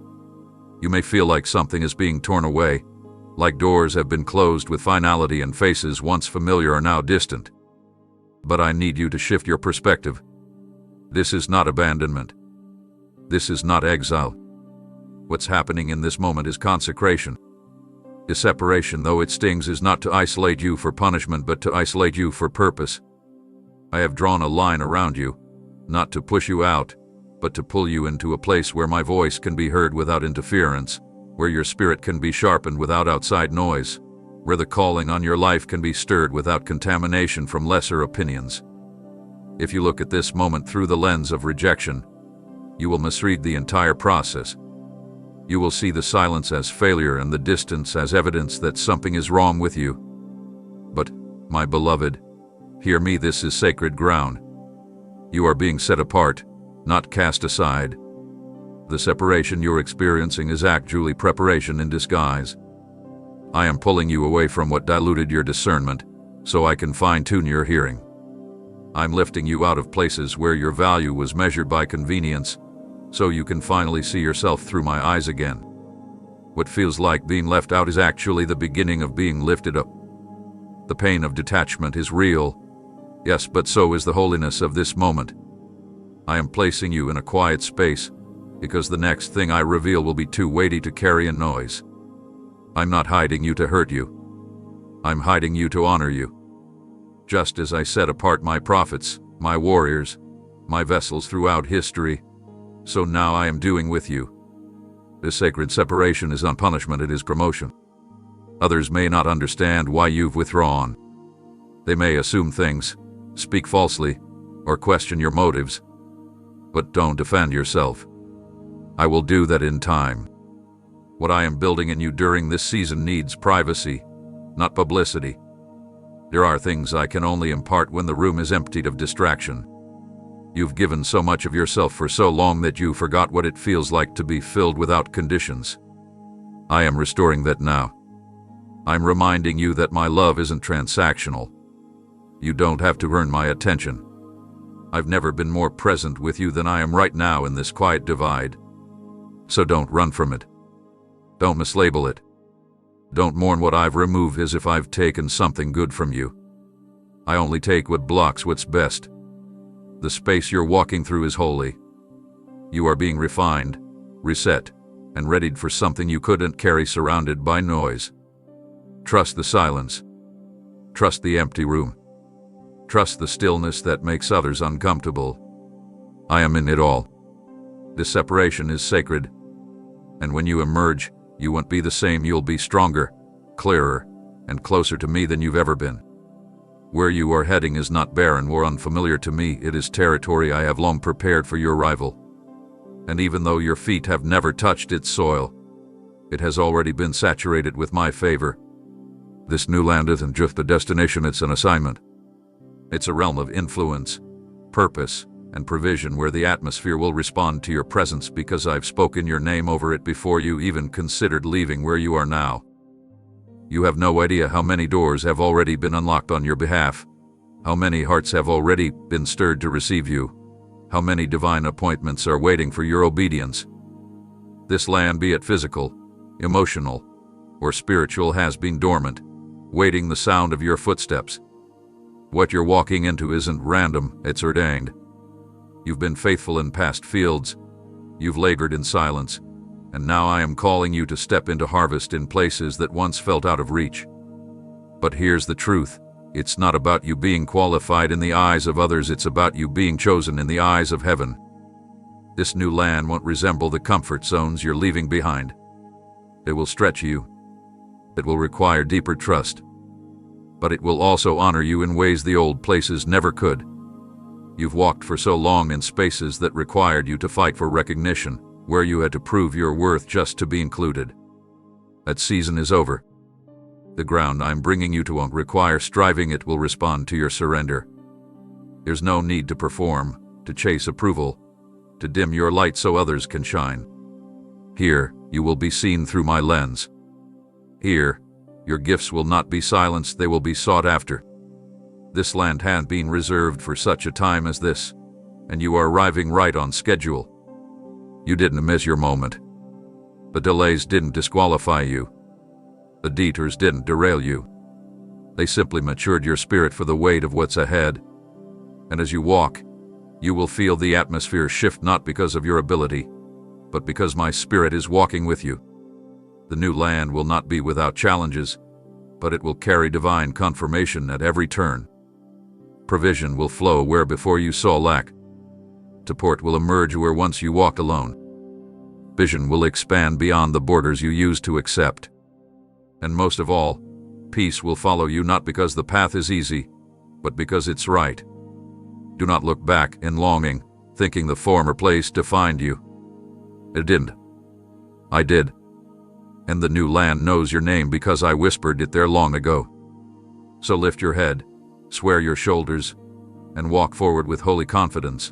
You may feel like something is being torn away, like doors have been closed with finality and faces once familiar are now distant. But I need you to shift your perspective. This is not abandonment. This is not exile. What's happening in this moment is consecration. The separation, though it stings, is not to isolate you for punishment, but to isolate you for purpose. I have drawn a line around you, not to push you out, but to pull you into a place where my voice can be heard without interference, where your spirit can be sharpened without outside noise, where the calling on your life can be stirred without contamination from lesser opinions. If you look at this moment through the lens of rejection, you will misread the entire process. You will see the silence as failure and the distance as evidence that something is wrong with you. But, my beloved, hear me, this is sacred ground. You are being set apart, not cast aside. The separation you're experiencing is actually preparation in disguise. I am pulling you away from what diluted your discernment, so I can fine-tune your hearing. I'm lifting you out of places where your value was measured by convenience, so you can finally see yourself through my eyes again. What feels like being left out is actually the beginning of being lifted up. The pain of detachment is real, yes, but so is the holiness of this moment. I am placing you in a quiet space, because the next thing I reveal will be too weighty to carry in noise. I'm not hiding you to hurt you. I'm hiding you to honor you. Just as I set apart my prophets, my warriors, my vessels throughout history, so now I am doing with you. This sacred separation is not punishment, it is promotion. Others may not understand why you've withdrawn. They may assume things, speak falsely, or question your motives. But don't defend yourself. I will do that in time. What I am building in you during this season needs privacy, not publicity. There are things I can only impart when the room is emptied of distraction. You've given so much of yourself for so long that you forgot what it feels like to be filled without conditions. I am restoring that now. I'm reminding you that my love isn't transactional. You don't have to earn my attention. I've never been more present with you than I am right now in this quiet divide. So don't run from it. Don't mislabel it. Don't mourn what I've removed as if I've taken something good from you. I only take what blocks what's best. The space you're walking through is holy. You are being refined, reset, and readied for something you couldn't carry surrounded by noise. Trust the silence. Trust the empty room. Trust the stillness that makes others uncomfortable. I am in it all. This separation is sacred. And when you emerge, you won't be the same. You'll be stronger, clearer, and closer to me than you've ever been. Where you are heading is not barren or unfamiliar to me, it is territory I have long prepared for your arrival. And even though your feet have never touched its soil, it has already been saturated with my favor. This new land isn't just a destination, it's an assignment. It's a realm of influence, purpose, and provision where the atmosphere will respond to your presence because I've spoken your name over it before you even considered leaving where you are now. You have no idea how many doors have already been unlocked on your behalf, how many hearts have already been stirred to receive you, how many divine appointments are waiting for your obedience. This land, be it physical, emotional, or spiritual, has been dormant, waiting the sound of your footsteps. What you're walking into isn't random, it's ordained. You've been faithful in past fields, you've labored in silence, and now I am calling you to step into harvest in places that once felt out of reach. But here's the truth, it's not about you being qualified in the eyes of others, it's about you being chosen in the eyes of heaven. This new land won't resemble the comfort zones you're leaving behind. It will stretch you. It will require deeper trust. But it will also honor you in ways the old places never could. You've walked for so long in spaces that required you to fight for recognition, where you had to prove your worth just to be included. That season is over. The ground I'm bringing you to won't require striving, it will respond to your surrender. There's no need to perform, to chase approval, to dim your light so others can shine. Here, you will be seen through my lens. Here, your gifts will not be silenced, they will be sought after. This land had been reserved for such a time as this, and you are arriving right on schedule. You didn't miss your moment. The delays didn't disqualify you. The detours didn't derail you. They simply matured your spirit for the weight of what's ahead. And as you walk, you will feel the atmosphere shift, not because of your ability, but because my spirit is walking with you. The new land will not be without challenges, but it will carry divine confirmation at every turn. Provision will flow where before you saw lack. Support will emerge where once you walked alone. Vision will expand beyond the borders you used to accept. And most of all, peace will follow you, not because the path is easy, but because it's right. Do not look back in longing, thinking the former place defined you. It didn't. I did. And the new land knows your name because I whispered it there long ago. So lift your head, square your shoulders, and walk forward with holy confidence.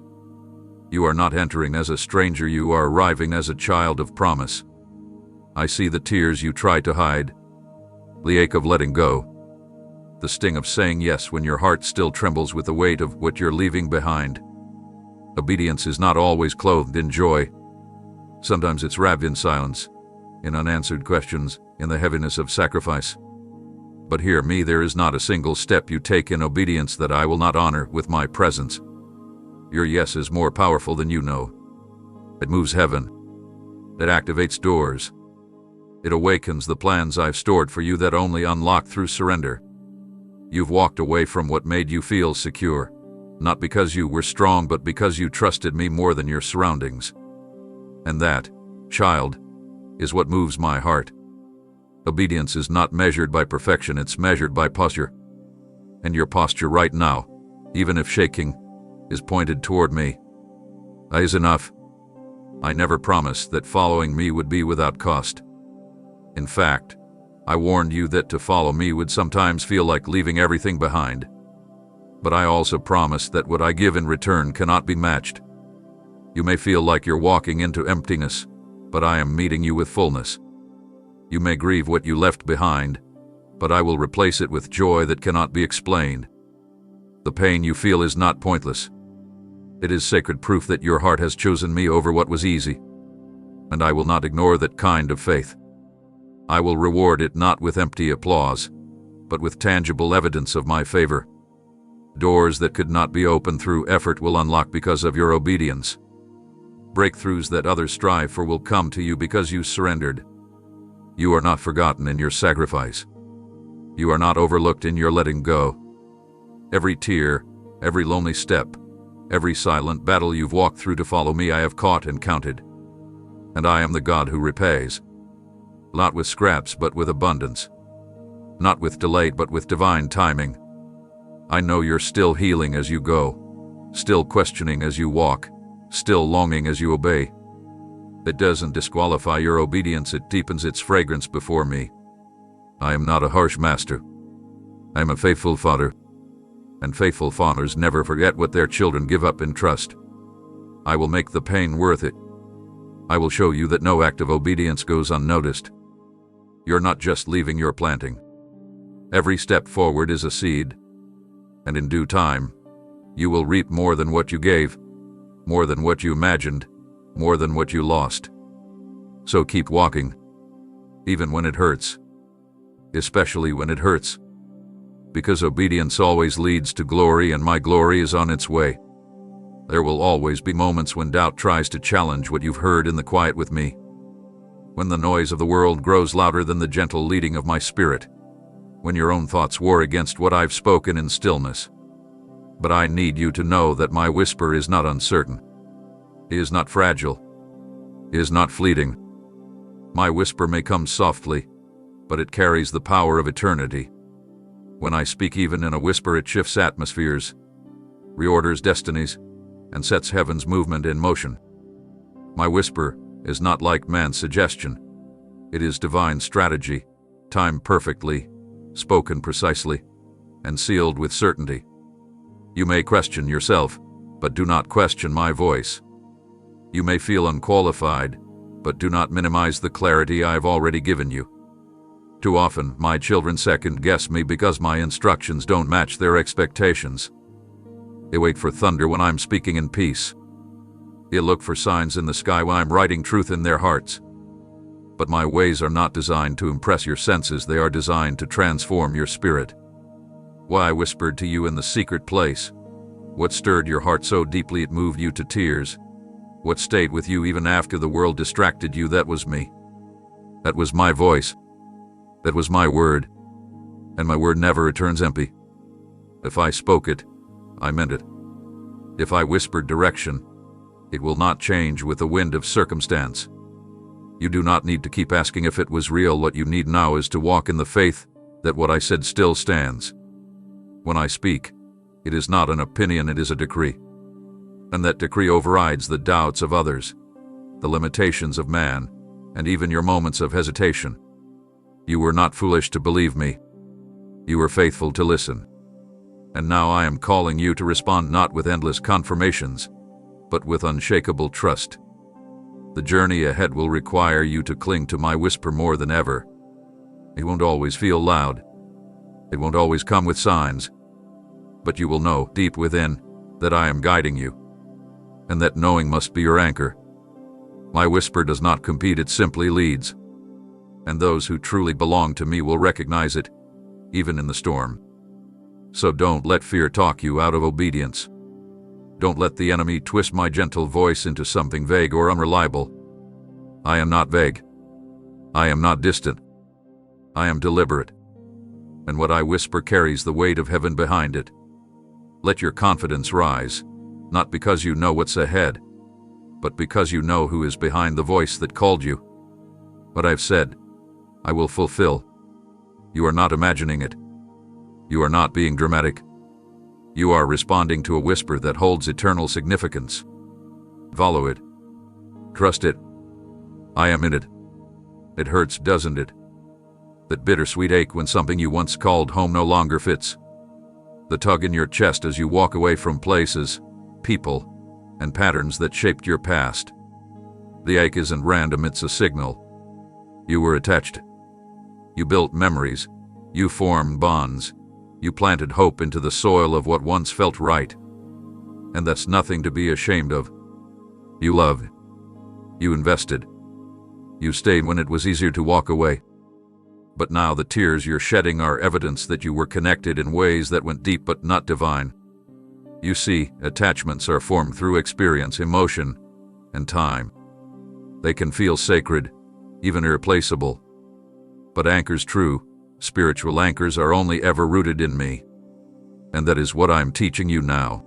You are not entering as a stranger, you are arriving as a child of promise. I see the tears you try to hide, the ache of letting go, the sting of saying yes when your heart still trembles with the weight of what you're leaving behind. Obedience is not always clothed in joy. Sometimes it's wrapped in silence, in unanswered questions, in the heaviness of sacrifice. But hear me, there is not a single step you take in obedience that I will not honor with my presence. Your yes is more powerful than you know. It moves heaven. It activates doors. It awakens the plans I've stored for you that only unlock through surrender. You've walked away from what made you feel secure, not because you were strong, but because you trusted me more than your surroundings. And that, child, is what moves my heart. Obedience is not measured by perfection, it's measured by posture. And your posture right now, even if shaking, is pointed toward me. Is enough. I never promised that following me would be without cost. In fact, I warned you that to follow me would sometimes feel like leaving everything behind. But I also promised that what I give in return cannot be matched. You may feel like you're walking into emptiness, but I am meeting you with fullness. You may grieve what you left behind, but I will replace it with joy that cannot be explained. The pain you feel is not pointless. It is sacred proof that your heart has chosen me over what was easy. And I will not ignore that kind of faith. I will reward it not with empty applause, but with tangible evidence of my favor. Doors that could not be opened through effort will unlock because of your obedience. Breakthroughs that others strive for will come to you because you surrendered. You are not forgotten in your sacrifice. You are not overlooked in your letting go. Every tear, every lonely step, every silent battle you've walked through to follow me I have caught and counted. And I am the God who repays. Not with scraps but with abundance. Not with delay but with divine timing. I know you're still healing as you go, still questioning as you walk, still longing as you obey. It doesn't disqualify your obedience, it deepens its fragrance before me. I am not a harsh master. I am a faithful father, and faithful fathers never forget what their children give up in trust. I will make the pain worth it. I will show you that no act of obedience goes unnoticed. You're not just leaving, you're planting. Every step forward is a seed, and in due time, you will reap more than what you gave, more than what you imagined, more than what you lost. So keep walking, even when it hurts, especially when it hurts, because obedience always leads to glory, and my glory is on its way. There will always be moments when doubt tries to challenge what you've heard in the quiet with me, when the noise of the world grows louder than the gentle leading of my spirit, when your own thoughts war against what I've spoken in stillness. But I need you to know that my whisper is not uncertain. It is not fragile. It is not fleeting. My whisper may come softly, but it carries the power of eternity. When I speak even in a whisper, it shifts atmospheres, reorders destinies, and sets heaven's movement in motion. My whisper is not like man's suggestion. It is divine strategy, timed perfectly, spoken precisely, and sealed with certainty. You may question yourself, but do not question my voice. You may feel unqualified, but do not minimize the clarity I have already given you. Too often, my children second-guess me because my instructions don't match their expectations. They wait for thunder when I'm speaking in peace. They look for signs in the sky when I'm writing truth in their hearts. But my ways are not designed to impress your senses, they are designed to transform your spirit. Why I whispered to you in the secret place, what stirred your heart so deeply it moved you to tears, what stayed with you even after the world distracted you, that was me. That was my voice. That was my word, and my word never returns empty. If I spoke it, I meant it. If I whispered direction, it will not change with the wind of circumstance. You do not need to keep asking if it was real. What you need now is to walk in the faith that what I said still stands. When I speak, it is not an opinion, it is a decree. And that decree overrides the doubts of others, the limitations of man, and even your moments of hesitation. You were not foolish to believe me. You were faithful to listen. And now I am calling you to respond, not with endless confirmations, but with unshakable trust. The journey ahead will require you to cling to my whisper more than ever. It won't always feel loud. It won't always come with signs. But you will know, deep within, that I am guiding you, and that knowing must be your anchor. My whisper does not compete, it simply leads. And those who truly belong to me will recognize it, even in the storm. So don't let fear talk you out of obedience. Don't let the enemy twist my gentle voice into something vague or unreliable. I am not vague. I am not distant. I am deliberate. And what I whisper carries the weight of heaven behind it. Let your confidence rise, not because you know what's ahead, but because you know who is behind the voice that called you. What I've said, I will fulfill. You are not imagining it. You are not being dramatic. You are responding to a whisper that holds eternal significance. Follow it. Trust it. I am in it. It hurts, doesn't it? That bittersweet ache when something you once called home no longer fits. The tug in your chest as you walk away from places, people, and patterns that shaped your past. The ache isn't random, it's a signal. You were attached. You built memories. You formed bonds. You planted hope into the soil of what once felt right. And that's nothing to be ashamed of. You loved. You invested. You stayed when it was easier to walk away. But now the tears you're shedding are evidence that you were connected in ways that went deep but not divine. You see, attachments are formed through experience, emotion, and time. They can feel sacred, even irreplaceable. But anchors, true, spiritual anchors, are only ever rooted in me. And that is what I'm teaching you now.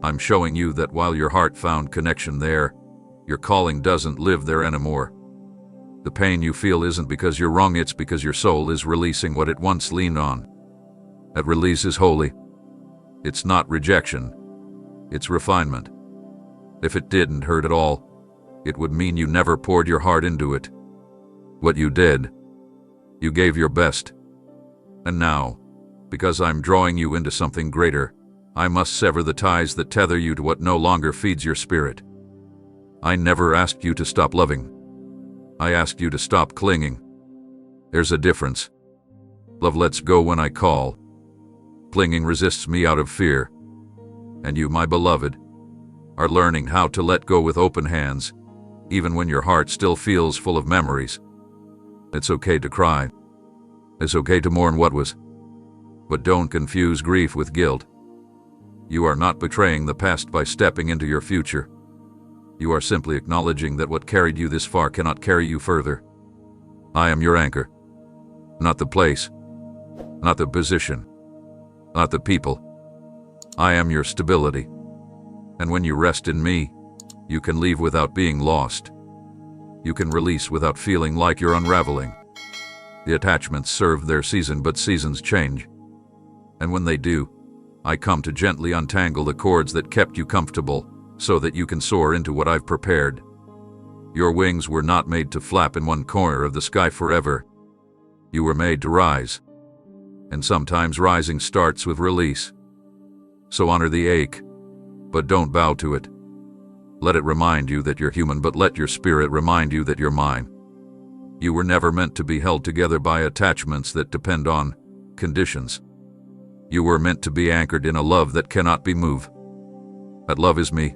I'm showing you that while your heart found connection there, your calling doesn't live there anymore. The pain you feel isn't because you're wrong, it's because your soul is releasing what it once leaned on. That release is holy. It's not rejection. It's refinement. If it didn't hurt at all, it would mean you never poured your heart into it. What you did, you gave your best. And now, because I'm drawing you into something greater, I must sever the ties that tether you to what no longer feeds your spirit. I never asked you to stop loving. I asked you to stop clinging. There's a difference. Love lets go when I call. Clinging resists me out of fear. And you, my beloved, are learning how to let go with open hands, even when your heart still feels full of memories. It's okay to cry. It's okay to mourn what was. But don't confuse grief with guilt. You are not betraying the past by stepping into your future. You are simply acknowledging that what carried you this far cannot carry you further. I am your anchor. Not the place. Not the position. Not the people. I am your stability. And when you rest in me, you can leave without being lost. You can release without feeling like you're unraveling. The attachments serve their season, but seasons change. And when they do, I come to gently untangle the cords that kept you comfortable so that you can soar into what I've prepared. Your wings were not made to flap in one corner of the sky forever. You were made to rise. And sometimes rising starts with release. So honor the ache, but don't bow to it. Let it remind you that you're human, but let your spirit remind you that you're mine. You were never meant to be held together by attachments that depend on conditions. You were meant to be anchored in a love that cannot be moved. That love is me,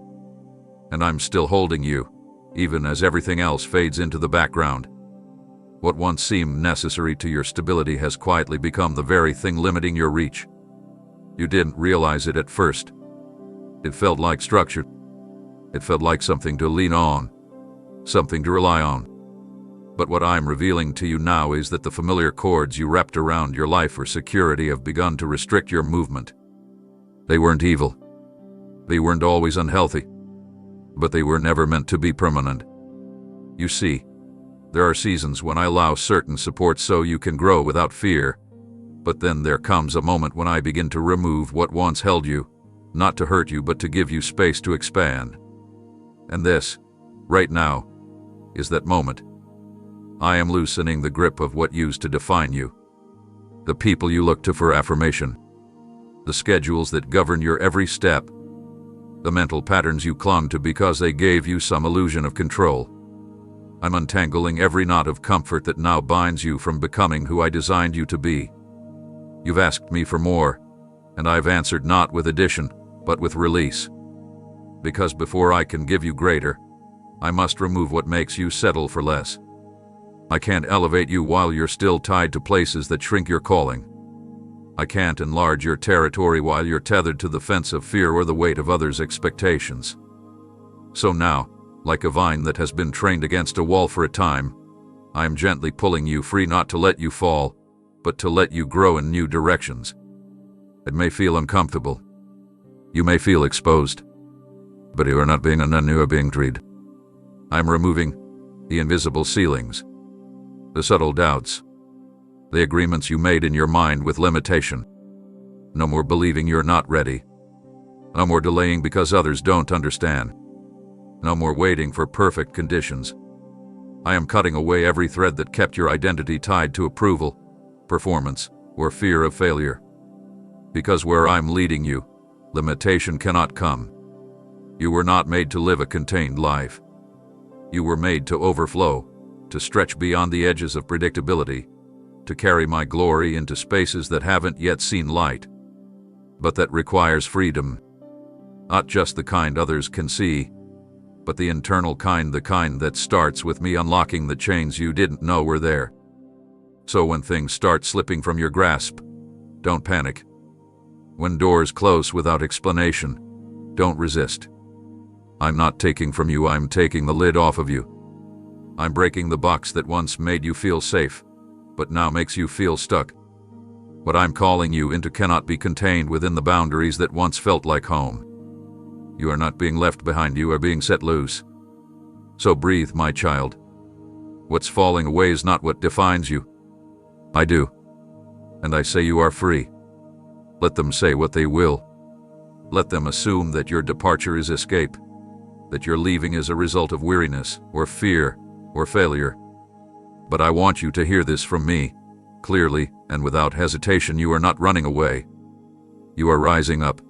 and I'm still holding you, even as everything else fades into the background. What once seemed necessary to your stability has quietly become the very thing limiting your reach. You didn't realize it at first. It felt like structure. It felt like something to lean on, something to rely on. But what I'm revealing to you now is that the familiar cords you wrapped around your life for security have begun to restrict your movement. They weren't evil. They weren't always unhealthy. But they were never meant to be permanent. You see, there are seasons when I allow certain support so you can grow without fear. But then there comes a moment when I begin to remove what once held you, not to hurt you but to give you space to expand. And this, right now, is that moment. I am loosening the grip of what used to define you. The people you look to for affirmation. The schedules that govern your every step. The mental patterns you clung to because they gave you some illusion of control. I'm untangling every knot of comfort that now binds you from becoming who I designed you to be. You've asked me for more, and I've answered not with addition, but with release. Because before I can give you greater, I must remove what makes you settle for less. I can't elevate you while you're still tied to places that shrink your calling. I can't enlarge your territory while you're tethered to the fence of fear or the weight of others' expectations. So now, like a vine that has been trained against a wall for a time, I am gently pulling you free, not to let you fall, but to let you grow in new directions. It may feel uncomfortable. You may feel exposed. But you are not being undone, you are being freed. I'm removing the invisible ceilings, the subtle doubts, the agreements you made in your mind with limitation. No more believing you're not ready. No more delaying because others don't understand. No more waiting for perfect conditions. I am cutting away every thread that kept your identity tied to approval, performance, or fear of failure. Because where I'm leading you, limitation cannot come. You were not made to live a contained life. You were made to overflow, to stretch beyond the edges of predictability, to carry my glory into spaces that haven't yet seen light. But that requires freedom. Not just the kind others can see, but the internal kind, the kind that starts with me unlocking the chains you didn't know were there. So when things start slipping from your grasp, don't panic. When doors close without explanation, don't resist. I'm not taking from you, I'm taking the lid off of you. I'm breaking the box that once made you feel safe, but now makes you feel stuck. What I'm calling you into cannot be contained within the boundaries that once felt like home. You are not being left behind, you are being set loose. So breathe, my child. What's falling away is not what defines you. I do. And I say you are free. Let them say what they will. Let them assume that your departure is escape, that your leaving is a result of weariness, or fear, or failure. But I want you to hear this from me, clearly and without hesitation. You are not running away. You are rising up.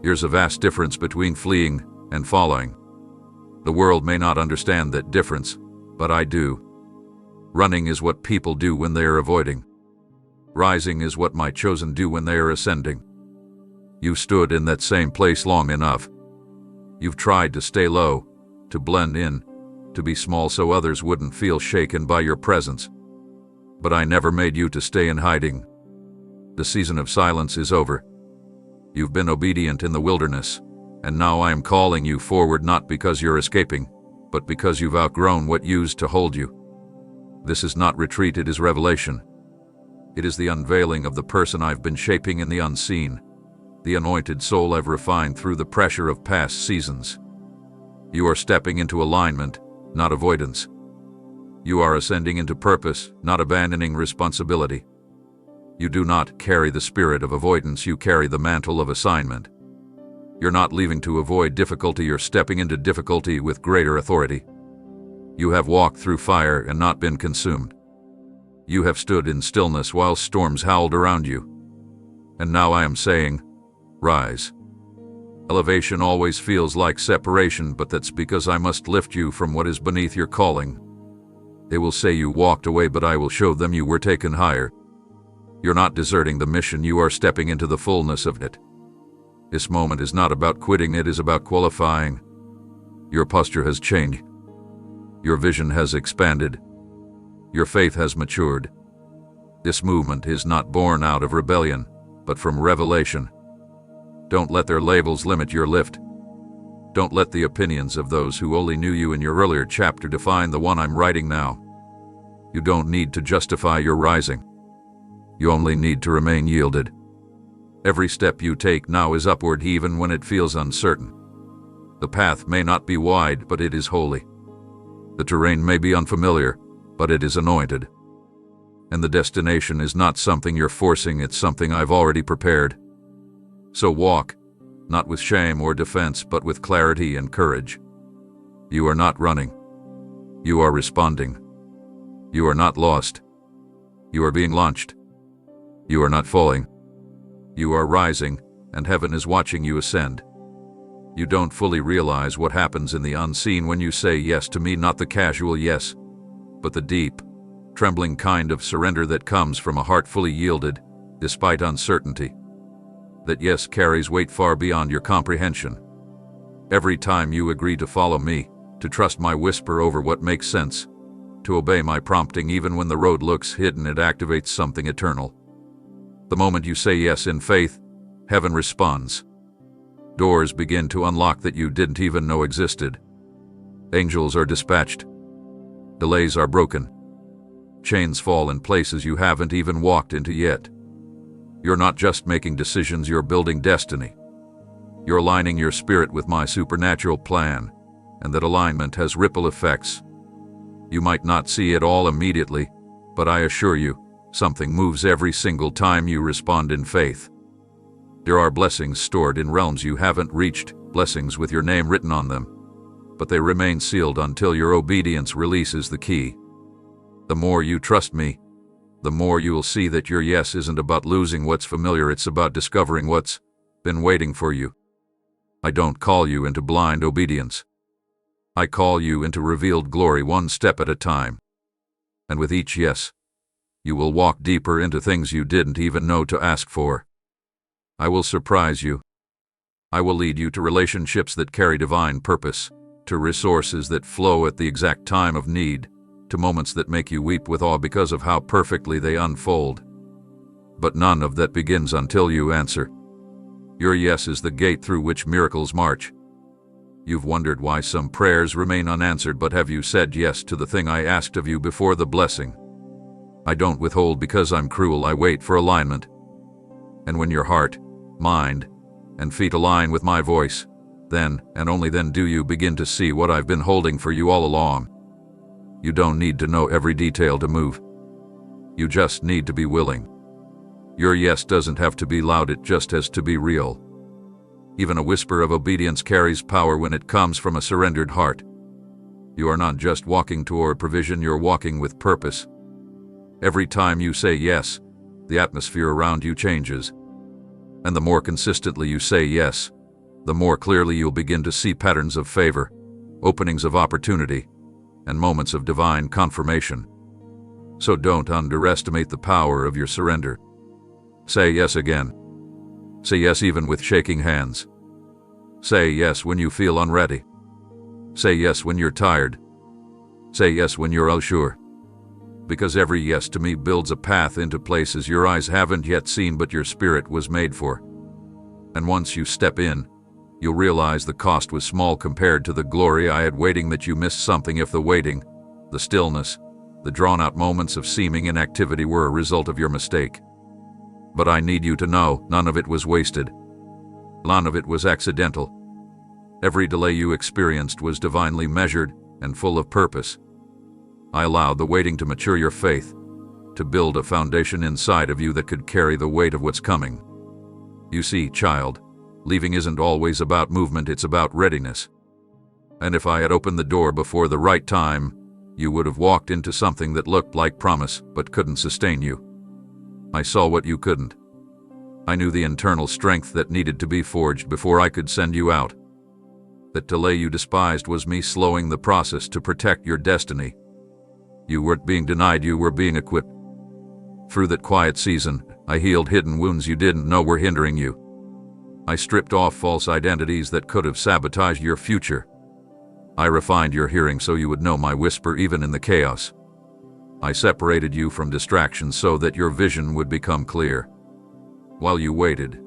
Here's a vast difference between fleeing and following. The world may not understand that difference, but I do. Running is what people do when they are avoiding. Rising is what my chosen do when they are ascending. You stood in that same place long enough. You've tried to stay low, to blend in, to be small so others wouldn't feel shaken by your presence. But I never made you to stay in hiding. The season of silence is over. You've been obedient in the wilderness, and now I am calling you forward, not because you're escaping, but because you've outgrown what used to hold you. This is not retreat, it is revelation. It is the unveiling of the person I've been shaping in the unseen, the anointed soul I've refined through the pressure of past seasons. You are stepping into alignment, not avoidance. You are ascending into purpose, not abandoning responsibility. You do not carry the spirit of avoidance, you carry the mantle of assignment. You're not leaving to avoid difficulty, you're stepping into difficulty with greater authority. You have walked through fire and not been consumed. You have stood in stillness while storms howled around you. And now I am saying, rise. Elevation always feels like separation, but that's because I must lift you from what is beneath your calling. They will say you walked away, but I will show them you were taken higher. You're not deserting the mission, you are stepping into the fullness of it. This moment is not about quitting, it is about qualifying. Your posture has changed. Your vision has expanded. Your faith has matured. This movement is not born out of rebellion, but from revelation. Don't let their labels limit your lift. Don't let the opinions of those who only knew you in your earlier chapter define the one I'm writing now. You don't need to justify your rising. You only need to remain yielded. Every step you take now is upward, even when it feels uncertain. The path may not be wide, but it is holy. The terrain may be unfamiliar, but it is anointed. And the destination is not something you're forcing, it's something I've already prepared. So walk, not with shame or defense, but with clarity and courage. You are not running. You are responding. You are not lost. You are being launched. You are not falling. You are rising, and heaven is watching you ascend. You don't fully realize what happens in the unseen when you say yes to me, not the casual yes, but the deep, trembling kind of surrender that comes from a heart fully yielded, despite uncertainty. That yes carries weight far beyond your comprehension. Every time you agree to follow me, to trust my whisper over what makes sense, to obey my prompting even when the road looks hidden, it activates something eternal. The moment you say yes in faith, heaven responds. Doors begin to unlock that you didn't even know existed. Angels are dispatched. Delays are broken. Chains fall in places you haven't even walked into yet. You're not just making decisions, you're building destiny. You're aligning your spirit with my supernatural plan, and that alignment has ripple effects. You might not see it all immediately, but I assure you, something moves every single time you respond in faith. There are blessings stored in realms you haven't reached, blessings with your name written on them, but they remain sealed until your obedience releases the key. The more you trust me, the more you will see that your yes isn't about losing what's familiar, it's about discovering what's been waiting for you. I don't call you into blind obedience. I call you into revealed glory, one step at a time. And with each yes, you will walk deeper into things you didn't even know to ask for. I will surprise you. I will lead you to relationships that carry divine purpose, to resources that flow at the exact time of need, to moments that make you weep with awe because of how perfectly they unfold. But none of that begins until you answer. Your yes is the gate through which miracles march. You've wondered why some prayers remain unanswered, but have you said yes to the thing I asked of you before the blessing? I don't withhold because I'm cruel, I wait for alignment. And when your heart, mind, and feet align with my voice, then, and only then, do you begin to see what I've been holding for you all along. You don't need to know every detail to move. You just need to be willing. Your yes doesn't have to be loud, it just has to be real. Even a whisper of obedience carries power when it comes from a surrendered heart. You are not just walking toward provision, you're walking with purpose. Every time you say yes, the atmosphere around you changes. And the more consistently you say yes, the more clearly you'll begin to see patterns of favor, openings of opportunity, and moments of divine confirmation. So don't underestimate the power of your surrender. Say yes again. Say yes even with shaking hands. Say yes when you feel unready. Say yes when you're tired. Say yes when you're unsure. Because every yes to me builds a path into places your eyes haven't yet seen but your spirit was made for. And once you step in, you'll realize the cost was small compared to the glory I had waiting, that you missed something if the waiting, the stillness, the drawn-out moments of seeming inactivity were a result of your mistake. But I need you to know, none of it was wasted. None of it was accidental. Every delay you experienced was divinely measured and full of purpose. I allowed the waiting to mature your faith, to build a foundation inside of you that could carry the weight of what's coming. You see, child, leaving isn't always about movement, it's about readiness. And if I had opened the door before the right time, you would have walked into something that looked like promise but couldn't sustain you. I saw what you couldn't. I knew the internal strength that needed to be forged before I could send you out. That delay you despised was me slowing the process to protect your destiny. You weren't being denied, you were being equipped. Through that quiet season, I healed hidden wounds you didn't know were hindering you. I stripped off false identities that could have sabotaged your future. I refined your hearing so you would know my whisper even in the chaos. I separated you from distractions so that your vision would become clear. While you waited,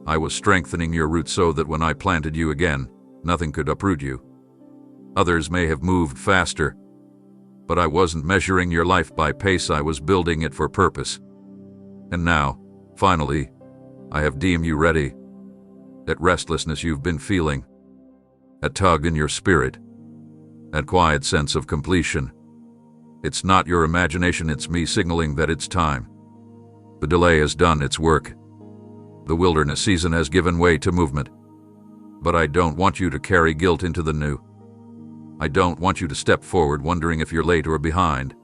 I was strengthening your roots so that when I planted you again, nothing could uproot you. Others may have moved faster, but I wasn't measuring your life by pace, I was building it for purpose. And now, finally, I have deemed you ready. That restlessness you've been feeling, a tug in your spirit, that quiet sense of completion. It's not your imagination, it's me signaling that it's time. The delay has done its work. The wilderness season has given way to movement. But I don't want you to carry guilt into the new. I don't want you to step forward wondering if you're late or behind.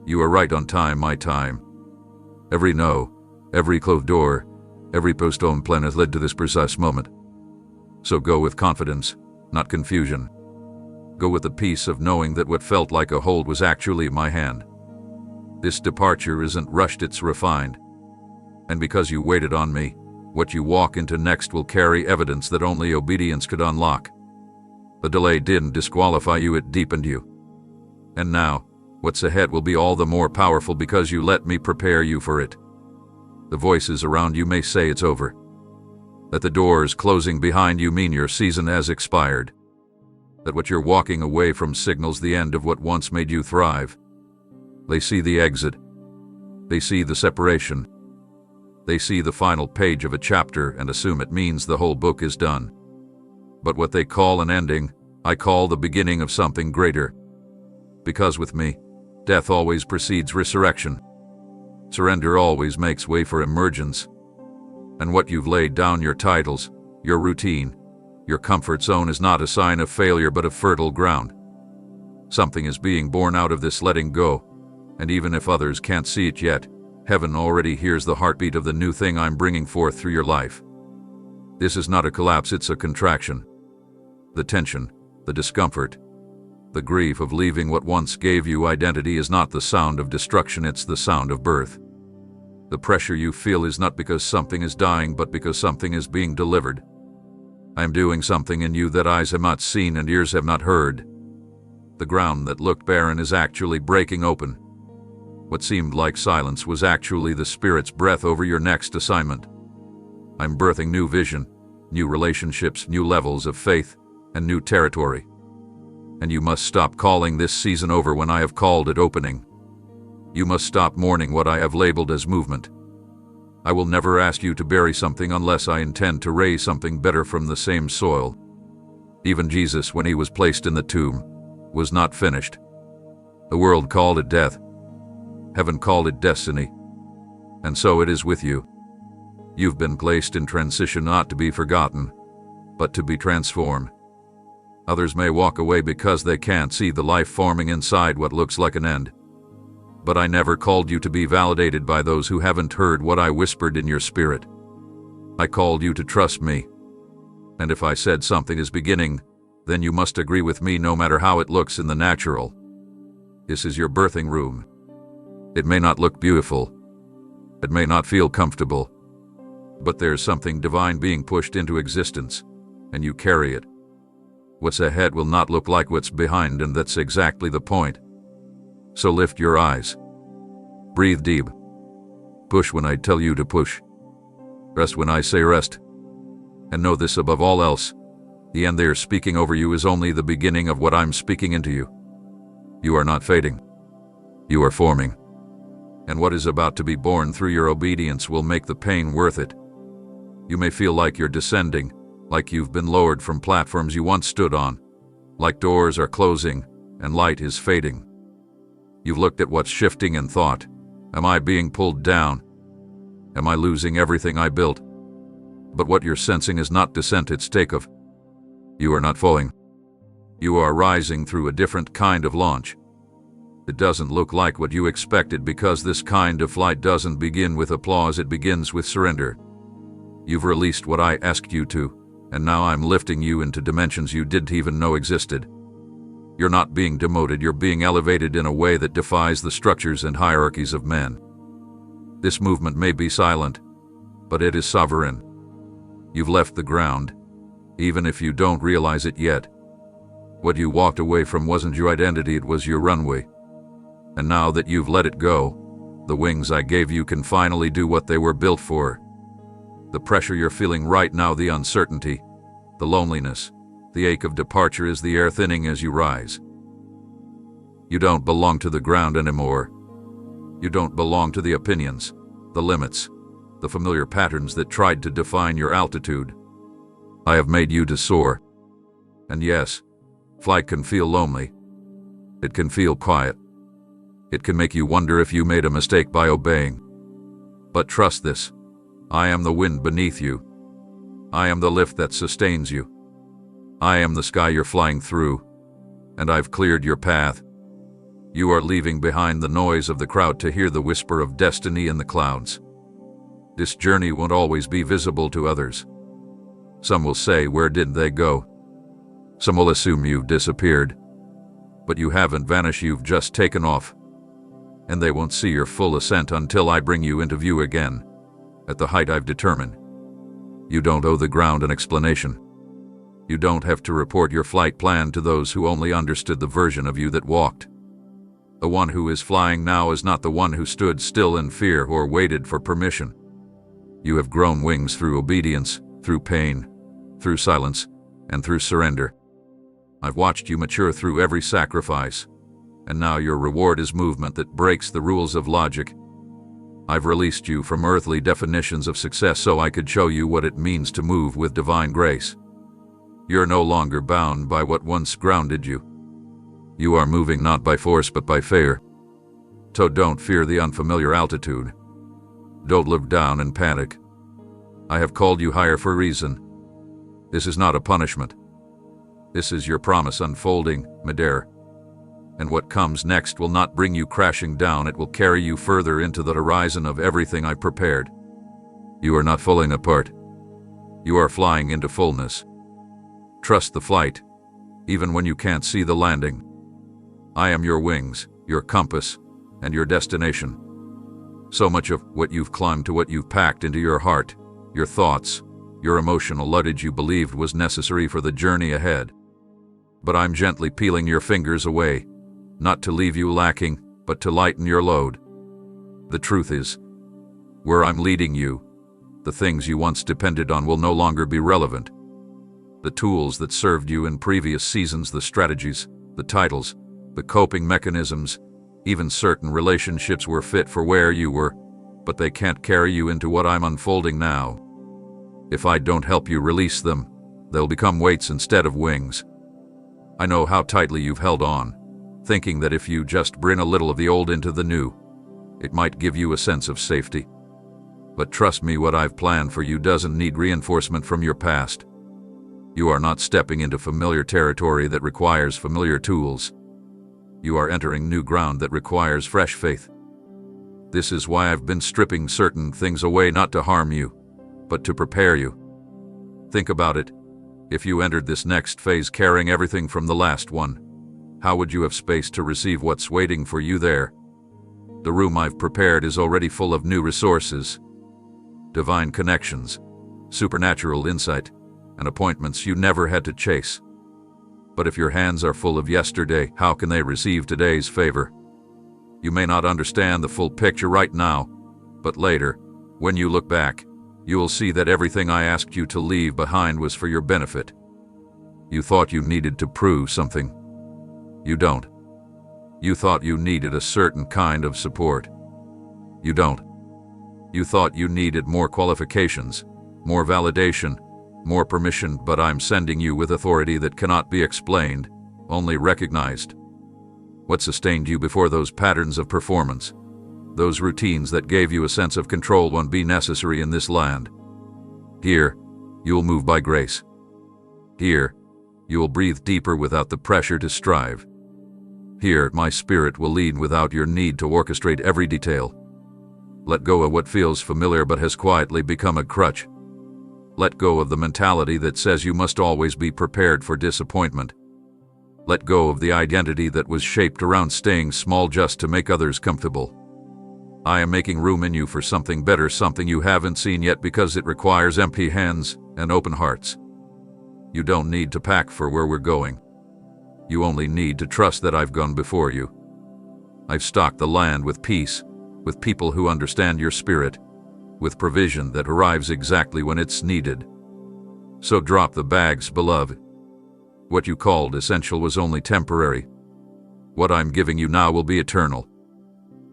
You are right on time, my time. Every no, every closed door, every postponed plan has led to this precise moment. So go with confidence, not confusion. Go with the peace of knowing that what felt like a hold was actually my hand. This departure isn't rushed, it's refined. And because you waited on me, what you walk into next will carry evidence that only obedience could unlock. The delay didn't disqualify you, it deepened you. And now, what's ahead will be all the more powerful because you let me prepare you for it. The voices around you may say it's over. That the doors closing behind you mean your season has expired. That what you're walking away from signals the end of what once made you thrive. They see the exit. They see the separation. They see the final page of a chapter and assume it means the whole book is done. But what they call an ending, I call the beginning of something greater. Because with me, death always precedes resurrection. Surrender always makes way for emergence. And what you've laid down, your titles, your routine, your comfort zone, is not a sign of failure but of fertile ground. Something is being born out of this letting go, and even if others can't see it yet, heaven already hears the heartbeat of the new thing I'm bringing forth through your life. This is not a collapse, it's a contraction. The tension, the discomfort, the grief of leaving what once gave you identity is not the sound of destruction, it's the sound of birth. The pressure you feel is not because something is dying but because something is being delivered. I am doing something in you that eyes have not seen and ears have not heard. The ground that looked barren is actually breaking open. What seemed like silence was actually the Spirit's breath over your next assignment. I'm birthing new vision, new relationships, new levels of faith, and new territory. And you must stop calling this season over when I have called it opening. You must stop mourning what I have labeled as movement. I will never ask you to bury something unless I intend to raise something better from the same soil. Even Jesus, when he was placed in the tomb, was not finished. The world called it death. Heaven called it destiny. And so it is with you. You've been placed in transition not to be forgotten, but to be transformed. Others may walk away because they can't see the life forming inside what looks like an end. But I never called you to be validated by those who haven't heard what I whispered in your spirit. I called you to trust me. And if I said something is beginning, then you must agree with me no matter how it looks in the natural. This is your birthing room. It may not look beautiful. It may not feel comfortable. But there's something divine being pushed into existence, and you carry it. What's ahead will not look like what's behind, and that's exactly the point. So lift your eyes. Breathe deep. Push when I tell you to push. Rest when I say rest. And know this above all else. The end they're speaking over you is only the beginning of what I'm speaking into you. You are not fading. You are forming. And what is about to be born through your obedience will make the pain worth it. You may feel like you're descending, like you've been lowered from platforms you once stood on, like doors are closing and light is fading. You've looked at what's shifting and thought, am I being pulled down? Am I losing everything I built? But what you're sensing is not descent, it's takeoff. You are not falling. You are rising through a different kind of launch. It doesn't look like what you expected because this kind of flight doesn't begin with applause, it begins with surrender. You've released what I asked you to, and now I'm lifting you into dimensions you didn't even know existed. You're not being demoted, you're being elevated in a way that defies the structures and hierarchies of men. This movement may be silent, but it is sovereign. You've left the ground, even if you don't realize it yet. What you walked away from wasn't your identity, it was your runway. And now that you've let it go, the wings I gave you can finally do what they were built for. The pressure you're feeling right now, the uncertainty, the loneliness, the ache of departure is the air thinning as you rise. You don't belong to the ground anymore. You don't belong to the opinions, the limits, the familiar patterns that tried to define your altitude. I have made you to soar. And yes, flight can feel lonely. It can feel quiet. It can make you wonder if you made a mistake by obeying. But trust this. I am the wind beneath you. I am the lift that sustains you. I am the sky you're flying through, and I've cleared your path. You are leaving behind the noise of the crowd to hear the whisper of destiny in the clouds. This journey won't always be visible to others. Some will say, where did they go? Some will assume you've disappeared. But you haven't vanished, you've just taken off. And they won't see your full ascent until I bring you into view again, at the height I've determined. You don't owe the ground an explanation. You don't have to report your flight plan to those who only understood the version of you that walked. The one who is flying now is not the one who stood still in fear or waited for permission. You have grown wings through obedience, through pain, through silence, and through surrender. I've watched you mature through every sacrifice, and now your reward is movement that breaks the rules of logic. I've released you from earthly definitions of success so I could show you what it means to move with divine grace. You're no longer bound by what once grounded you. You are moving not by force but by fear. So don't fear the unfamiliar altitude. Don't live down in panic. I have called you higher for a reason. This is not a punishment. This is your promise unfolding, midair. And what comes next will not bring you crashing down, it will carry you further into the horizon of everything I prepared. You are not falling apart. You are flying into fullness. Trust the flight, even when you can't see the landing. I am your wings, your compass, and your destination. So much of what you've clung to, what you've packed into your heart, your thoughts, your emotional luggage you believed was necessary for the journey ahead. But I'm gently peeling your fingers away, not to leave you lacking, but to lighten your load. The truth is, where I'm leading you, the things you once depended on will no longer be relevant. The tools that served you in previous seasons, the strategies, the titles, the coping mechanisms, even certain relationships were fit for where you were, but they can't carry you into what I'm unfolding now. If I don't help you release them, they'll become weights instead of wings. I know how tightly you've held on, thinking that if you just bring a little of the old into the new, it might give you a sense of safety. But trust me, what I've planned for you doesn't need reinforcement from your past. You are not stepping into familiar territory that requires familiar tools. You are entering new ground that requires fresh faith. This is why I've been stripping certain things away, not to harm you, but to prepare you. Think about it. If you entered this next phase carrying everything from the last one, how would you have space to receive what's waiting for you there? The room I've prepared is already full of new resources, divine connections, supernatural insight, and appointments you never had to chase. But if your hands are full of yesterday, how can they receive today's favor? You may not understand the full picture right now, but later, when you look back, you will see that everything I asked you to leave behind was for your benefit. You thought you needed to prove something. You don't. You thought you needed a certain kind of support. You don't. You thought you needed more qualifications, more validation, more permission, but I'm sending you with authority that cannot be explained, only recognized. What sustained you before those patterns of performance, those routines that gave you a sense of control, won't be necessary in this land. Here, you'll move by grace. Here, you will breathe deeper without the pressure to strive. Here, my spirit will lead without your need to orchestrate every detail. Let go of what feels familiar but has quietly become a crutch. Let go of the mentality that says you must always be prepared for disappointment. Let go of the identity that was shaped around staying small just to make others comfortable. I am making room in you for something better, something you haven't seen yet, because it requires empty hands and open hearts. You don't need to pack for where we're going. You only need to trust that I've gone before you. I've stocked the land with peace, with people who understand your spirit, with provision that arrives exactly when it's needed. So drop the bags, beloved. What you called essential was only temporary. What I'm giving you now will be eternal.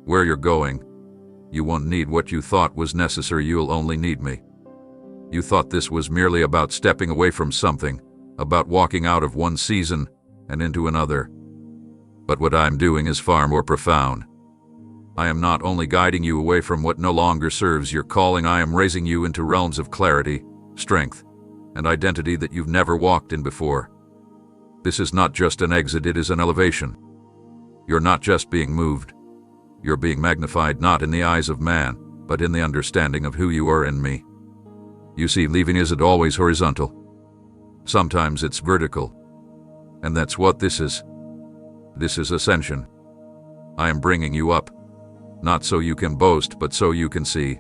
Where you're going, you won't need what you thought was necessary, you'll only need me. You thought this was merely about stepping away from something, about walking out of one season and into another. But what I'm doing is far more profound. I am not only guiding you away from what no longer serves your calling, I am raising you into realms of clarity, strength, and identity that you've never walked in before. This is not just an exit, it is an elevation. You're not just being moved. You're being magnified, not in the eyes of man, but in the understanding of who you are in me. You see, leaving isn't always horizontal. Sometimes it's vertical. And that's what this is. This is ascension. I am bringing you up, not so you can boast, but so you can see.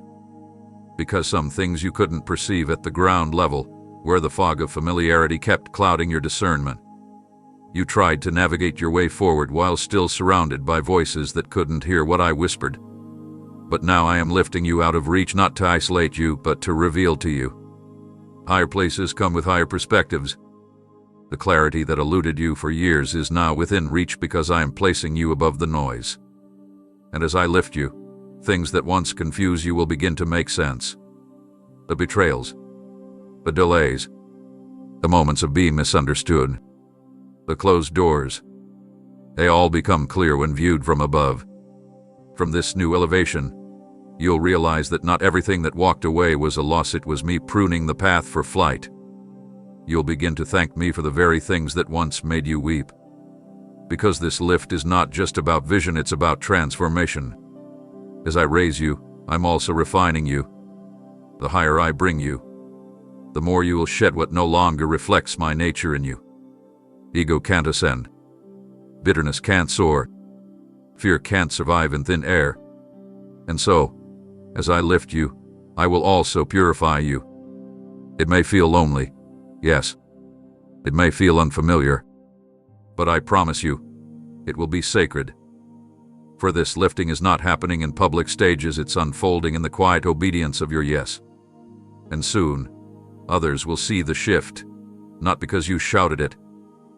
Because some things you couldn't perceive at the ground level, where the fog of familiarity kept clouding your discernment. You tried to navigate your way forward while still surrounded by voices that couldn't hear what I whispered. But now I am lifting you out of reach, not to isolate you, but to reveal to you. Higher places come with higher perspectives. The clarity that eluded you for years is now within reach because I am placing you above the noise. And as I lift you, things that once confused you will begin to make sense. The betrayals, the delays, the moments of being misunderstood, the closed doors, they all become clear when viewed from above. From this new elevation, you'll realize that not everything that walked away was a loss, it was me pruning the path for flight. You'll begin to thank me for the very things that once made you weep. Because this lift is not just about vision, it's about transformation. As I raise you, I'm also refining you. The higher I bring you, the more you will shed what no longer reflects my nature in you. Ego can't ascend. Bitterness can't soar. Fear can't survive in thin air. And so, as I lift you, I will also purify you. It may feel lonely, yes. It may feel unfamiliar. But I promise you, it will be sacred. For this lifting is not happening in public stages, it's unfolding in the quiet obedience of your yes. And soon, others will see the shift, not because you shouted it,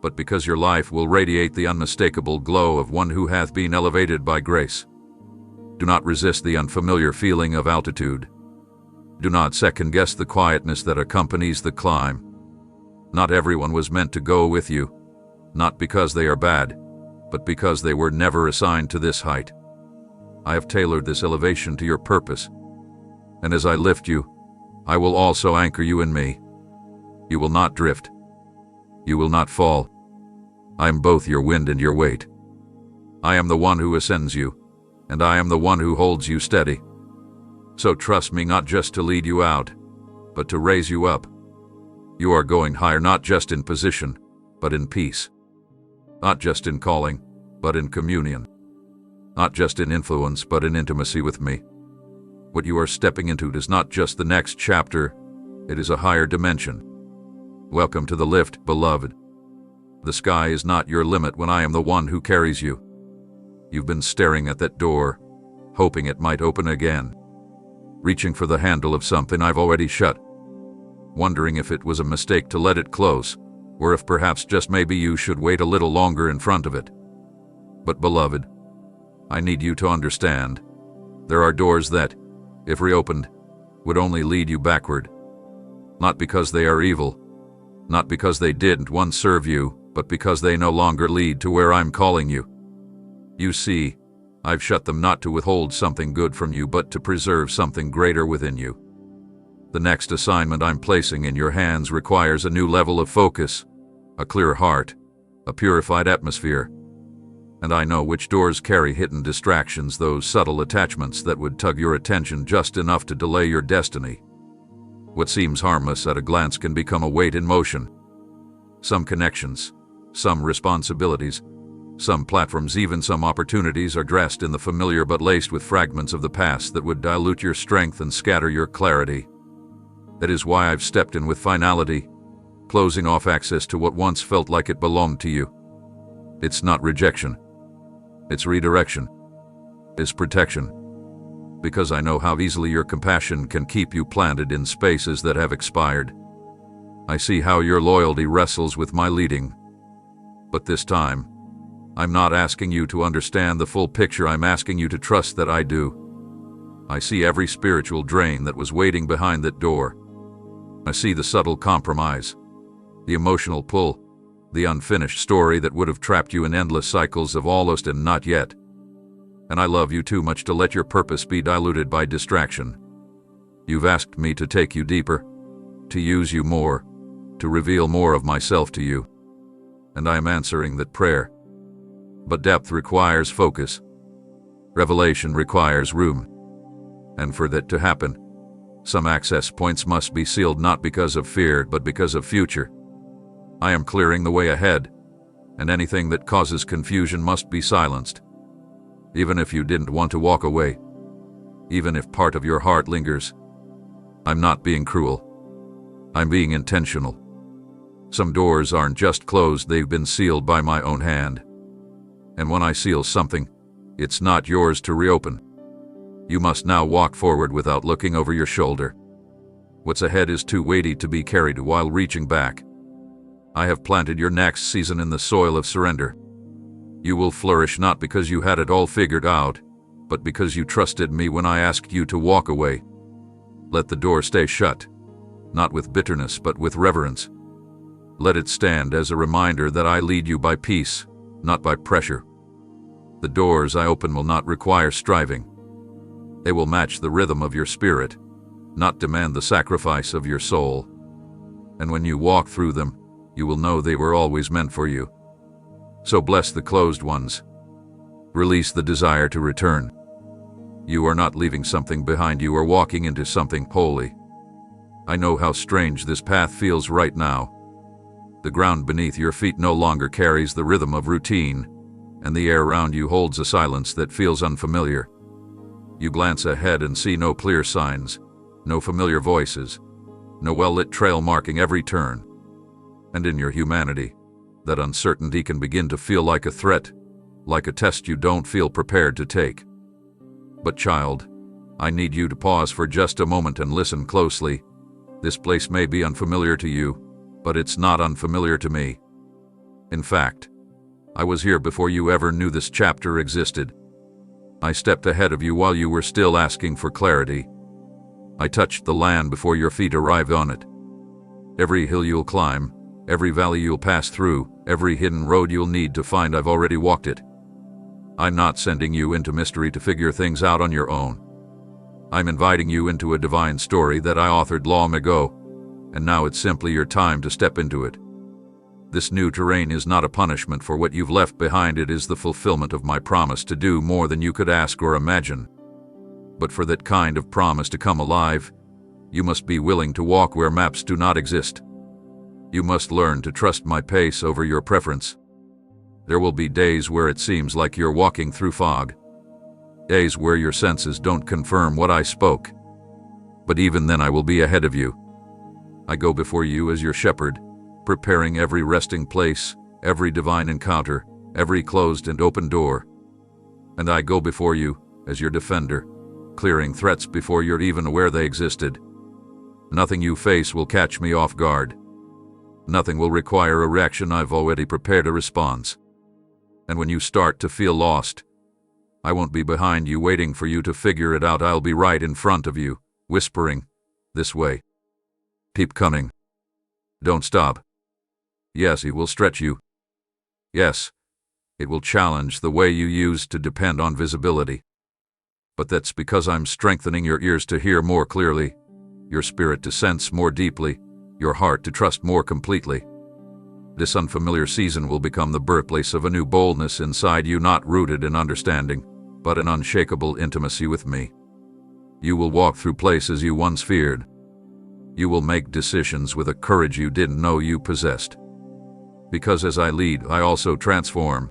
but because your life will radiate the unmistakable glow of one who hath been elevated by grace. Do not resist the unfamiliar feeling of altitude. Do not second-guess the quietness that accompanies the climb. Not everyone was meant to go with you, not because they are bad, but because they were never assigned to this height. I have tailored this elevation to your purpose, and as I lift you, I will also anchor you in me. You will not drift. You will not fall. I am both your wind and your weight. I am the one who ascends you, and I am the one who holds you steady. So trust me, not just to lead you out, but to raise you up. You are going higher, not just in position, but in peace. Not just in calling, but in communion. Not just in influence, but in intimacy with me. What you are stepping into is not just the next chapter, it is a higher dimension. Welcome to the lift, beloved. The sky is not your limit when I am the one who carries you. You've been staring at that door, hoping it might open again, reaching for the handle of something I've already shut, wondering if it was a mistake to let it close, or if perhaps just maybe you should wait a little longer in front of it. But beloved, I need you to understand, there are doors that, if reopened, would only lead you backward. Not because they are evil, not because they didn't once serve you, but because they no longer lead to where I'm calling you. You see, I've shut them not to withhold something good from you, but to preserve something greater within you. The next assignment I'm placing in your hands requires a new level of focus, a clear heart, a purified atmosphere. And I know which doors carry hidden distractions, those subtle attachments that would tug your attention just enough to delay your destiny. What seems harmless at a glance can become a weight in motion. Some connections, some responsibilities, some platforms, even some opportunities are dressed in the familiar but laced with fragments of the past that would dilute your strength and scatter your clarity. That is why I've stepped in with finality, closing off access to what once felt like it belonged to you. It's not rejection. It's redirection. It's protection. Because I know how easily your compassion can keep you planted in spaces that have expired. I see how your loyalty wrestles with my leading. But this time, I'm not asking you to understand the full picture, I'm asking you to trust that I do. I see every spiritual drain that was waiting behind that door. I see the subtle compromise, the emotional pull, the unfinished story that would have trapped you in endless cycles of almost and not yet. And I love you too much to let your purpose be diluted by distraction. You've asked me to take you deeper, to use you more, to reveal more of myself to you. And I am answering that prayer. But depth requires focus. Revelation requires room. And for that to happen, some access points must be sealed, not because of fear, but because of future. I am clearing the way ahead, and anything that causes confusion must be silenced. Even if you didn't want to walk away, even if part of your heart lingers, I'm not being cruel. I'm being intentional. Some doors aren't just closed, they've been sealed by my own hand. And when I seal something, it's not yours to reopen. You must now walk forward without looking over your shoulder. What's ahead is too weighty to be carried while reaching back. I have planted your next season in the soil of surrender. You will flourish not because you had it all figured out, but because you trusted me when I asked you to walk away. Let the door stay shut, not with bitterness but with reverence. Let it stand as a reminder that I lead you by peace, not by pressure. The doors I open will not require striving. They will match the rhythm of your spirit, not demand the sacrifice of your soul. And when you walk through them, you will know they were always meant for you. So bless the closed ones. Release the desire to return. You are not leaving something behind, you are walking into something holy. I know how strange this path feels right now. The ground beneath your feet no longer carries the rhythm of routine, and the air around you holds a silence that feels unfamiliar. You glance ahead and see no clear signs, no familiar voices, no well-lit trail marking every turn. And in your humanity, that uncertainty can begin to feel like a threat, like a test you don't feel prepared to take. But child, I need you to pause for just a moment and listen closely. This place may be unfamiliar to you, but it's not unfamiliar to me. In fact, I was here before you ever knew this chapter existed. I stepped ahead of you while you were still asking for clarity. I touched the land before your feet arrived on it. Every hill you'll climb, every valley you'll pass through, every hidden road you'll need to find, I've already walked it. I'm not sending you into mystery to figure things out on your own. I'm inviting you into a divine story that I authored long ago, and now it's simply your time to step into it. This new terrain is not a punishment for what you've left behind. It is the fulfillment of my promise to do more than you could ask or imagine. But for that kind of promise to come alive, you must be willing to walk where maps do not exist. You must learn to trust my pace over your preference. There will be days where it seems like you're walking through fog. Days where your senses don't confirm what I spoke. But even then I will be ahead of you. I go before you as your shepherd, preparing every resting place, every divine encounter, every closed and open door. And I go before you as your defender, clearing threats before you're even aware they existed. Nothing you face will catch me off guard. Nothing will require a reaction. I've already prepared a response. And when you start to feel lost, I won't be behind you waiting for you to figure it out. I'll be right in front of you, whispering, "This way. Keep coming. Don't stop." Yes, it will stretch you. Yes, it will challenge the way you used to depend on visibility. But that's because I'm strengthening your ears to hear more clearly, your spirit to sense more deeply, your heart to trust more completely. This unfamiliar season will become the birthplace of a new boldness inside you, not rooted in understanding, but in unshakable intimacy with me. You will walk through places you once feared. You will make decisions with a courage you didn't know you possessed. Because as I lead, I also transform.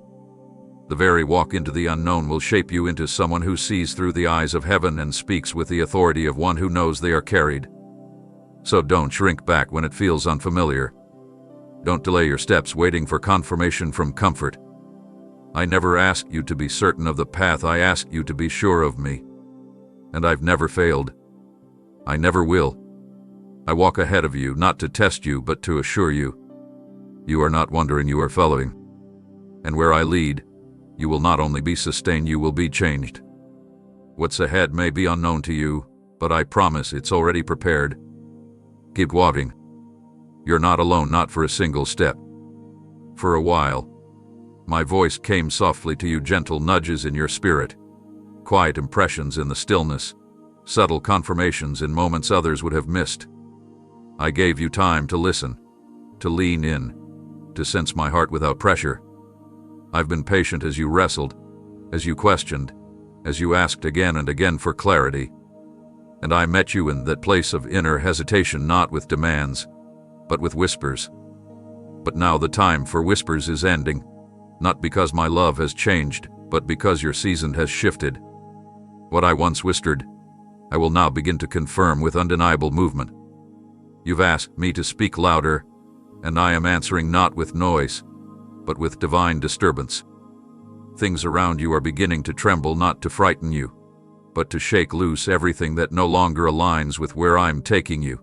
The very walk into the unknown will shape you into someone who sees through the eyes of heaven and speaks with the authority of one who knows they are carried. So don't shrink back when it feels unfamiliar. Don't delay your steps waiting for confirmation from comfort. I never asked you to be certain of the path. I asked you to be sure of me. And I've never failed. I never will. I walk ahead of you, not to test you, but to assure you. You are not wandering, you are following. And where I lead, you will not only be sustained, you will be changed. What's ahead may be unknown to you, but I promise it's already prepared. Keep walking. You're not alone, not for a single step. For a while, my voice came softly to you, gentle nudges in your spirit, quiet impressions in the stillness, subtle confirmations in moments others would have missed. I gave you time to listen, to lean in, to sense my heart without pressure. I've been patient as you wrestled, as you questioned, as you asked again and again for clarity. And I met you in that place of inner hesitation, not with demands, but with whispers. But now the time for whispers is ending, not because my love has changed, but because your season has shifted. What I once whispered, I will now begin to confirm with undeniable movement. You've asked me to speak louder, and I am answering not with noise, but with divine disturbance. Things around you are beginning to tremble, not to frighten you, but to shake loose everything that no longer aligns with where I'm taking you.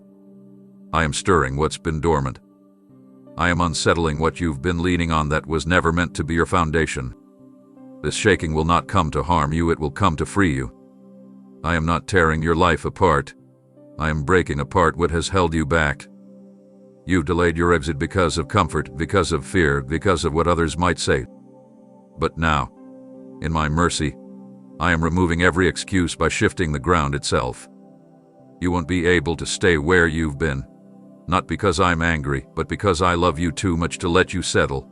I am stirring what's been dormant. I am unsettling what you've been leaning on that was never meant to be your foundation. This shaking will not come to harm you, it will come to free you. I am not tearing your life apart. I am breaking apart what has held you back. You've delayed your exit because of comfort, because of fear, because of what others might say. But now, in my mercy, I am removing every excuse by shifting the ground itself. You won't be able to stay where you've been, not because I'm angry, but because I love you too much to let you settle.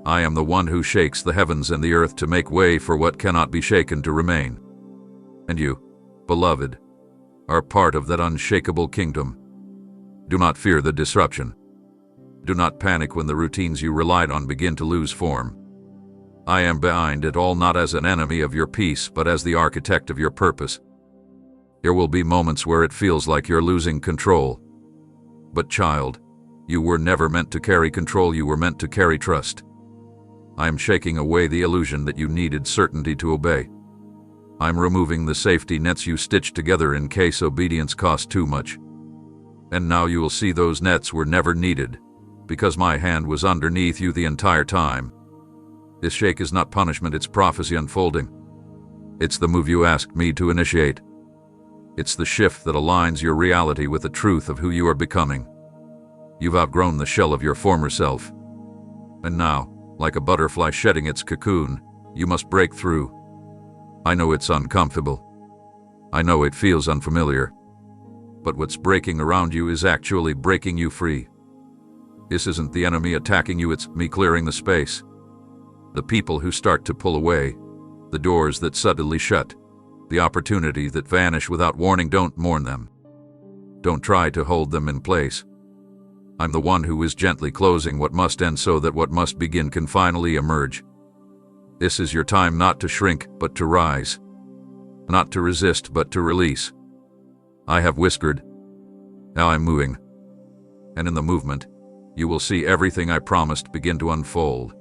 I am the one who shakes the heavens and the earth to make way for what cannot be shaken to remain. And you, beloved, are part of that unshakable kingdom. Do not fear the disruption. Do not panic when the routines you relied on begin to lose form. I am behind it all, not as an enemy of your peace, but as the architect of your purpose. There will be moments where it feels like you're losing control. But child, you were never meant to carry control, you were meant to carry trust. I am shaking away the illusion that you needed certainty to obey. I'm removing the safety nets you stitched together in case obedience cost too much. And now you will see those nets were never needed, because my hand was underneath you the entire time. This shake is not punishment, it's prophecy unfolding. It's the move you asked me to initiate. It's the shift that aligns your reality with the truth of who you are becoming. You've outgrown the shell of your former self. And now, like a butterfly shedding its cocoon, you must break through. I know it's uncomfortable. I know it feels unfamiliar. But what's breaking around you is actually breaking you free. This isn't the enemy attacking you, it's me clearing the space. The people who start to pull away, the doors that suddenly shut, the opportunities that vanish without warning, don't mourn them. Don't try to hold them in place. I'm the one who is gently closing what must end so that what must begin can finally emerge. This is your time not to shrink, but to rise. Not to resist, but to release. I have whispered. Now I'm moving. And in the movement, you will see everything I promised begin to unfold.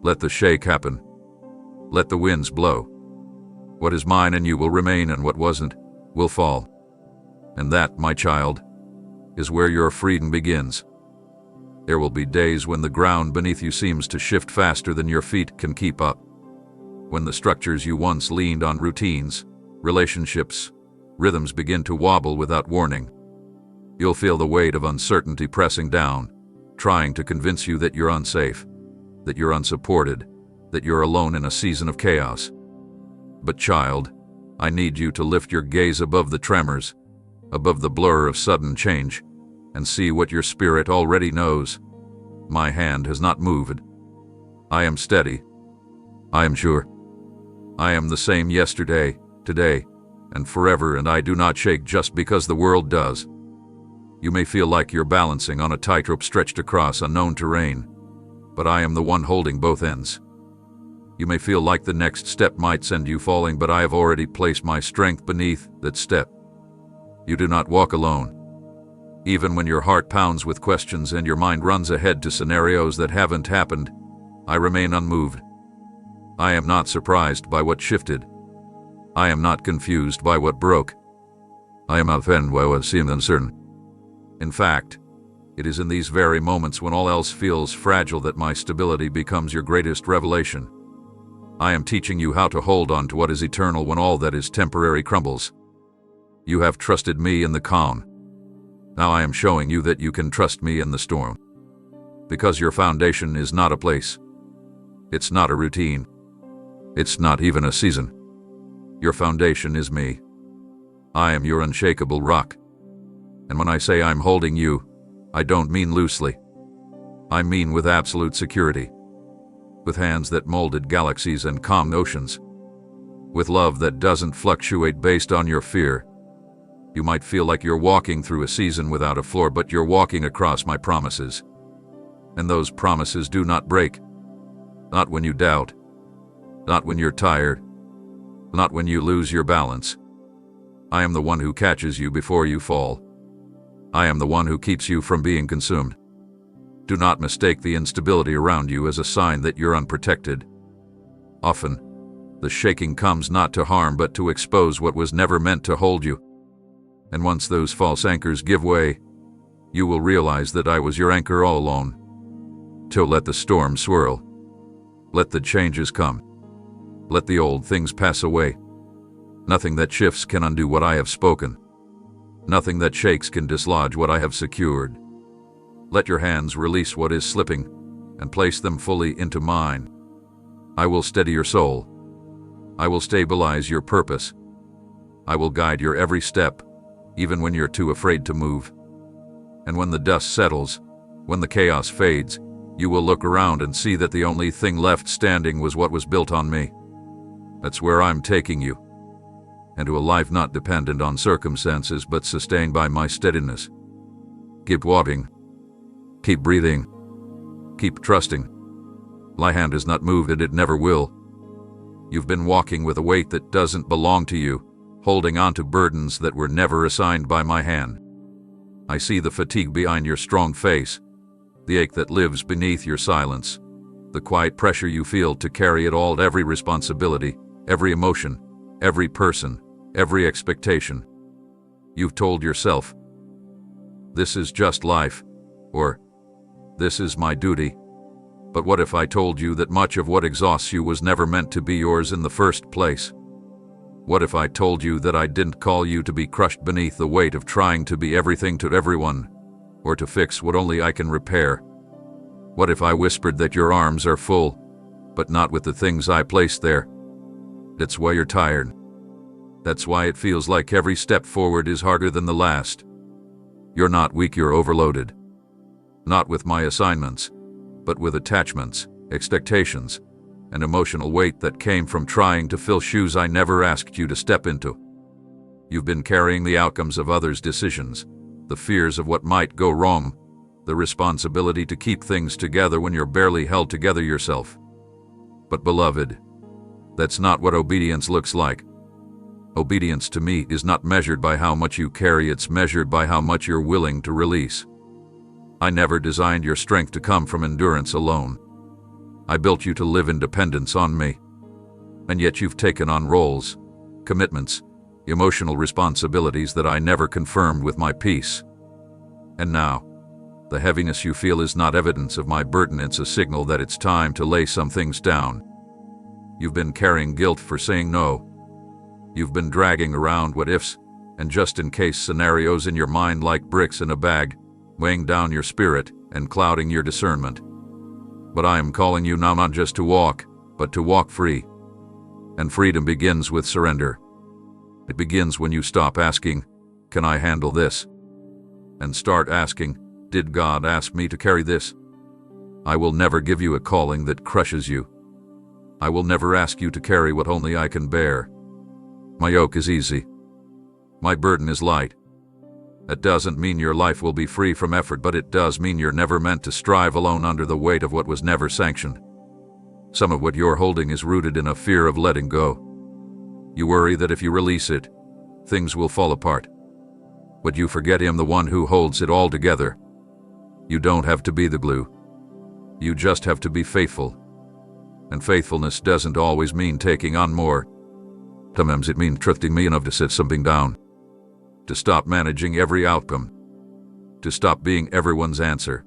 Let the shake happen. Let the winds blow. What is mine and you will remain, and what wasn't will fall. And that, my child, is where your freedom begins. There will be days when the ground beneath you seems to shift faster than your feet can keep up. When the structures you once leaned on, routines, relationships, rhythms begin to wobble without warning. You'll feel the weight of uncertainty pressing down, trying to convince you that you're unsafe, that you're unsupported, that you're alone in a season of chaos. But child, I need you to lift your gaze above the tremors, above the blur of sudden change, and see what your spirit already knows. My hand has not moved. I am steady. I am sure. I am the same yesterday, today, and forever, and I do not shake just because the world does. You may feel like you're balancing on a tightrope stretched across unknown terrain, but I am the one holding both ends. You may feel like the next step might send you falling, but I have already placed my strength beneath that step. You do not walk alone. Even when your heart pounds with questions and your mind runs ahead to scenarios that haven't happened, I remain unmoved. I am not surprised by what shifted. I am not confused by what broke. I am not offended by what seemed uncertain. In fact, it is in these very moments when all else feels fragile that my stability becomes your greatest revelation. I am teaching you how to hold on to what is eternal when all that is temporary crumbles. You have trusted me in the calm. Now I am showing you that you can trust me in the storm. Because your foundation is not a place. It's not a routine. It's not even a season. Your foundation is me. I am your unshakable rock. And when I say I'm holding you, I don't mean loosely. I mean with absolute security. With hands that molded galaxies and calmed oceans. With love that doesn't fluctuate based on your fear. You might feel like you're walking through a season without a floor, but you're walking across my promises. And those promises do not break. Not when you doubt. Not when you're tired. Not when you lose your balance. I am the one who catches you before you fall. I am the one who keeps you from being consumed. Do not mistake the instability around you as a sign that you're unprotected. Often, the shaking comes not to harm but to expose what was never meant to hold you. And once those false anchors give way, you will realize that I was your anchor all along. So let the storm swirl. Let the changes come. Let the old things pass away. Nothing that shifts can undo what I have spoken. Nothing that shakes can dislodge what I have secured. Let your hands release what is slipping and place them fully into mine. I will steady your soul. I will stabilize your purpose. I will guide your every step, even when you're too afraid to move. And when the dust settles, when the chaos fades, you will look around and see that the only thing left standing was what was built on me. That's where I'm taking you. And to a life not dependent on circumstances but sustained by my steadiness. Keep walking. Keep breathing. Keep trusting. My hand has not moved and it never will. You've been walking with a weight that doesn't belong to you, holding on to burdens that were never assigned by my hand. I see the fatigue behind your strong face, the ache that lives beneath your silence, the quiet pressure you feel to carry it all, every responsibility, every emotion, every person, every expectation. You've told yourself, this is just life, or this is my duty. But what if I told you that much of what exhausts you was never meant to be yours in the first place? What if I told you that I didn't call you to be crushed beneath the weight of trying to be everything to everyone, or to fix what only I can repair? What if I whispered that your arms are full, but not with the things I placed there? That's why you're tired. That's why it feels like every step forward is harder than the last. You're not weak, you're overloaded. not with my assignments, but with attachments, expectations, and emotional weight that came from trying to fill shoes I never asked you to step into. You've been carrying the outcomes of others' decisions, the fears of what might go wrong, the responsibility to keep things together when you're barely held together yourself. But beloved, that's not what obedience looks like. Obedience to me is not measured by how much you carry, it's measured by how much you're willing to release. I never designed your strength to come from endurance alone. I built you to live in dependence on me. And yet you've taken on roles, commitments, emotional responsibilities that I never confirmed with my peace. And now, the heaviness you feel is not evidence of my burden, it's a signal that it's time to lay some things down. You've been carrying guilt for saying no. You've been dragging around what-ifs and just-in-case scenarios in your mind like bricks in a bag, weighing down your spirit and clouding your discernment. But I am calling you now not just to walk, but to walk free. And freedom begins with surrender. It begins when you stop asking, "Can I handle this?" and start asking, "Did God ask me to carry this?" I will never give you a calling that crushes you. I will never ask you to carry what only I can bear. My yoke is easy. My burden is light. That doesn't mean your life will be free from effort, but it does mean you're never meant to strive alone under the weight of what was never sanctioned. Some of what you're holding is rooted in a fear of letting go. You worry that if you release it, things will fall apart. But you forget Him, the one who holds it all together. You don't have to be the glue. You just have to be faithful. And faithfulness doesn't always mean taking on more. Sometimes it means trusting me enough to set something down. To stop managing every outcome. To stop being everyone's answer.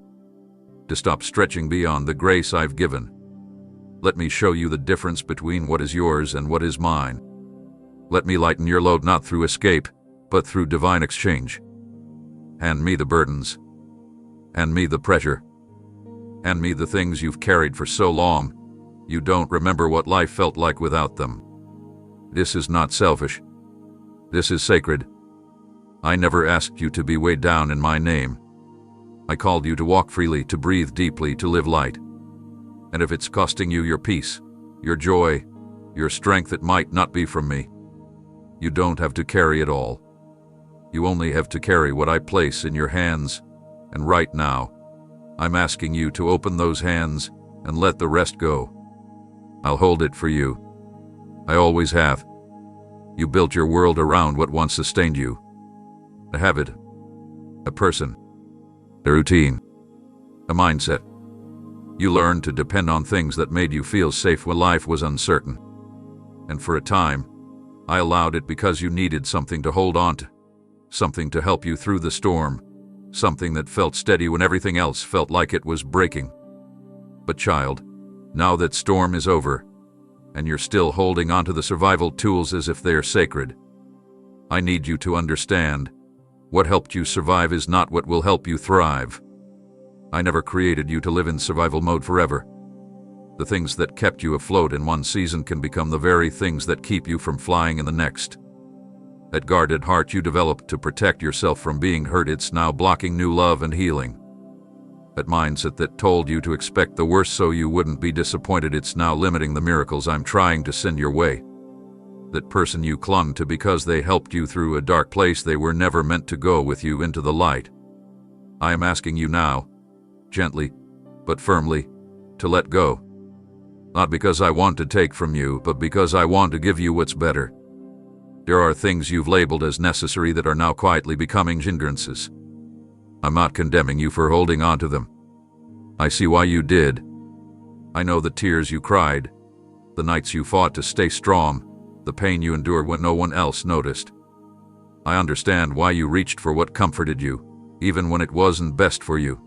To stop stretching beyond the grace I've given. Let me show you the difference between what is yours and what is mine. Let me lighten your load not through escape, but through divine exchange. Hand me the burdens. Hand me the pressure. Hand me the things you've carried for so long, you don't remember what life felt like without them. This is not selfish. This is sacred. I never asked you to be weighed down in my name. I called you to walk freely, to breathe deeply, to live light. And if it's costing you your peace, your joy, your strength, it might not be from me. You don't have to carry it all. You only have to carry what I place in your hands. And right now, I'm asking you to open those hands and let the rest go. I'll hold it for you. I always have. You built your world around what once sustained you. A habit, a person, a routine, a mindset. You learned to depend on things that made you feel safe when life was uncertain. And for a time, I allowed it because you needed something to hold on to, something to help you through the storm, something that felt steady when everything else felt like it was breaking. But child, now that storm is over, and you're still holding on to the survival tools as if they're sacred, I need you to understand, what helped you survive is not what will help you thrive. I never created you to live in survival mode forever. The things that kept you afloat in one season can become the very things that keep you from flying in the next. That guarded heart you developed to protect yourself from being hurt, it's now blocking new love and healing. That mindset that told you to expect the worst so you wouldn't be disappointed, it's now limiting the miracles I'm trying to send your way. That person you clung to because they helped you through a dark place, they were never meant to go with you into the light. I am asking you now, gently, but firmly, to let go. Not because I want to take from you, but because I want to give you what's better. There are things you've labeled as necessary that are now quietly becoming hindrances. I'm not condemning you for holding on to them. I see why you did. I know the tears you cried, the nights you fought to stay strong, the pain you endured when no one else noticed. I understand why you reached for what comforted you, even when it wasn't best for you.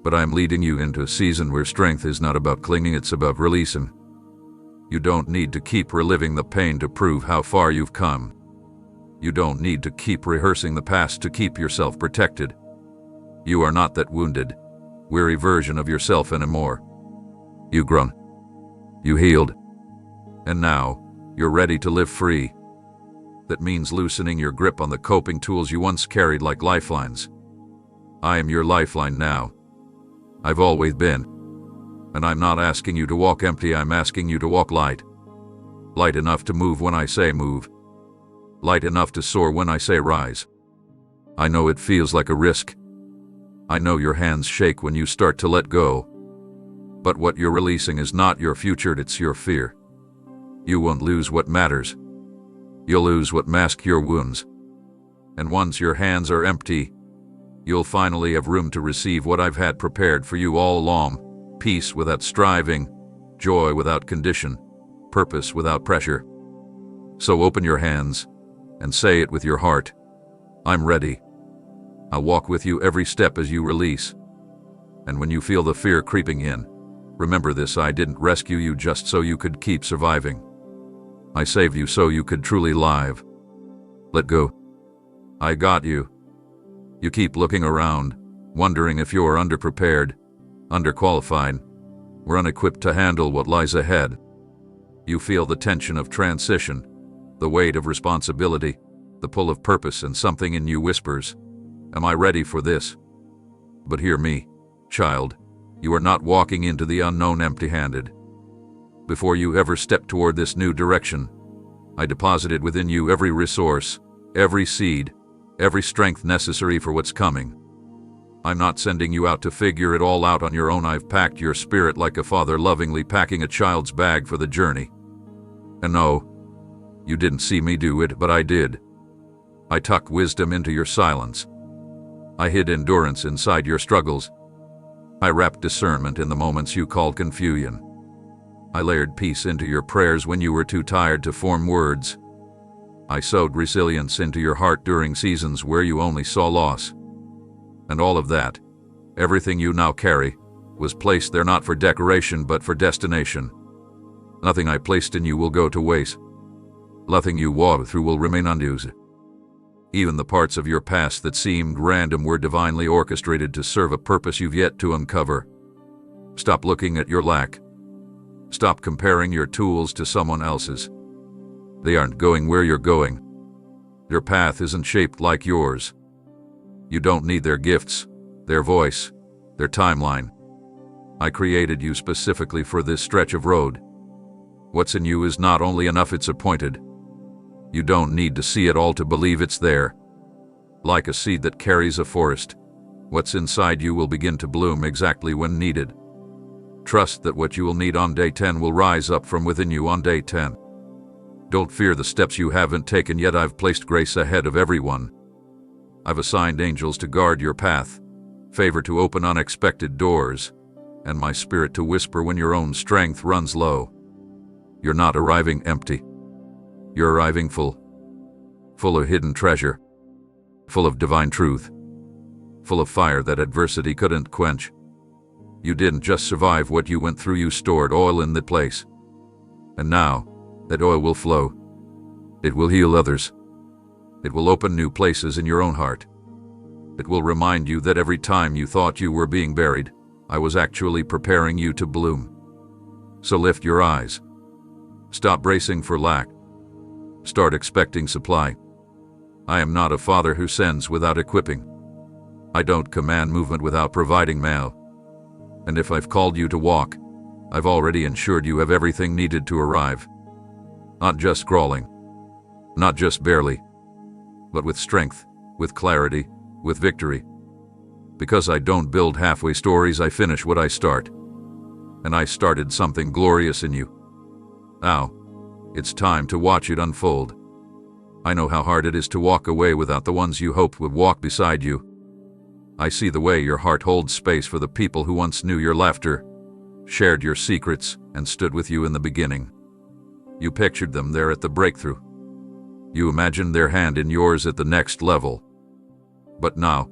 But I am leading you into a season where strength is not about clinging, it's about releasing. You don't need to keep reliving the pain to prove how far you've come. You don't need to keep rehearsing the past to keep yourself protected. You are not that wounded, weary version of yourself anymore. You've grown. You healed. And now, you're ready to live free. That means loosening your grip on the coping tools you once carried like lifelines. I am your lifeline now, I've always been. And I'm not asking you to walk empty, I'm asking you to walk light. Light enough to move when I say move. Light enough to soar when I say rise. I know it feels like a risk. I know your hands shake when you start to let go. But what you're releasing is not your future, it's your fear. You won't lose what matters. You'll lose what masks your wounds. And once your hands are empty, you'll finally have room to receive what I've had prepared for you all along. Peace without striving, joy without condition, purpose without pressure. So open your hands and say it with your heart. I'm ready. I'll walk with you every step as you release. And when you feel the fear creeping in, remember this: I didn't rescue you just so you could keep surviving. I saved you so you could truly live. Let go. I got you. You keep looking around, wondering if you're underprepared, underqualified, or unequipped to handle what lies ahead. You feel the tension of transition, the weight of responsibility, the pull of purpose, and something in you whispers, "Am I ready for this?" But hear me, child, you are not walking into the unknown empty-handed. Before you ever step toward this new direction, I deposited within you every resource, every seed, every strength necessary for what's coming. I'm not sending you out to figure it all out on your own. I've packed your spirit like a father lovingly packing a child's bag for the journey. And no, you didn't see me do it, but I did. I tucked wisdom into your silence. I hid endurance inside your struggles. I wrapped discernment in the moments you called confusion. I layered peace into your prayers when you were too tired to form words. I sowed resilience into your heart during seasons where you only saw loss. And all of that, everything you now carry, was placed there not for decoration but for destination. Nothing I placed in you will go to waste. Nothing you walk through will remain unused. Even the parts of your past that seemed random were divinely orchestrated to serve a purpose you've yet to uncover. Stop looking at your lack. Stop comparing your tools to someone else's. They aren't going where you're going. Their path isn't shaped like yours. You don't need their gifts, their voice, their timeline. I created you specifically for this stretch of road. What's in you is not only enough, it's appointed. You don't need to see it all to believe it's there. Like a seed that carries a forest, what's inside you will begin to bloom exactly when needed. Trust that what you will need on day 10 will rise up from within you on day 10. Don't fear the steps you haven't taken yet. I've placed grace ahead of everyone. I've assigned angels to guard your path, favor to open unexpected doors, and my spirit to whisper when your own strength runs low. You're not arriving empty. You're arriving full of hidden treasure, full of divine truth, full of fire that adversity couldn't quench. You didn't just survive what you went through, you stored oil in that place. And now, that oil will flow. It will heal others. It will open new places in your own heart. It will remind you that every time you thought you were being buried, I was actually preparing you to bloom. So lift your eyes. Stop bracing for lack. Start expecting supply. I am not a father who sends without equipping. I don't command movement without providing mail. And if I've called you to walk, I've already ensured you have everything needed to arrive. Not just crawling, not just barely, but with strength, with clarity, with victory. Because I don't build halfway stories, I finish what I start. And I started something glorious in you. Now, it's time to watch it unfold. I know how hard it is to walk away without the ones you hoped would walk beside you. I see the way your heart holds space for the people who once knew your laughter, shared your secrets, and stood with you in the beginning. You pictured them there at the breakthrough. You imagined their hand in yours at the next level. But now,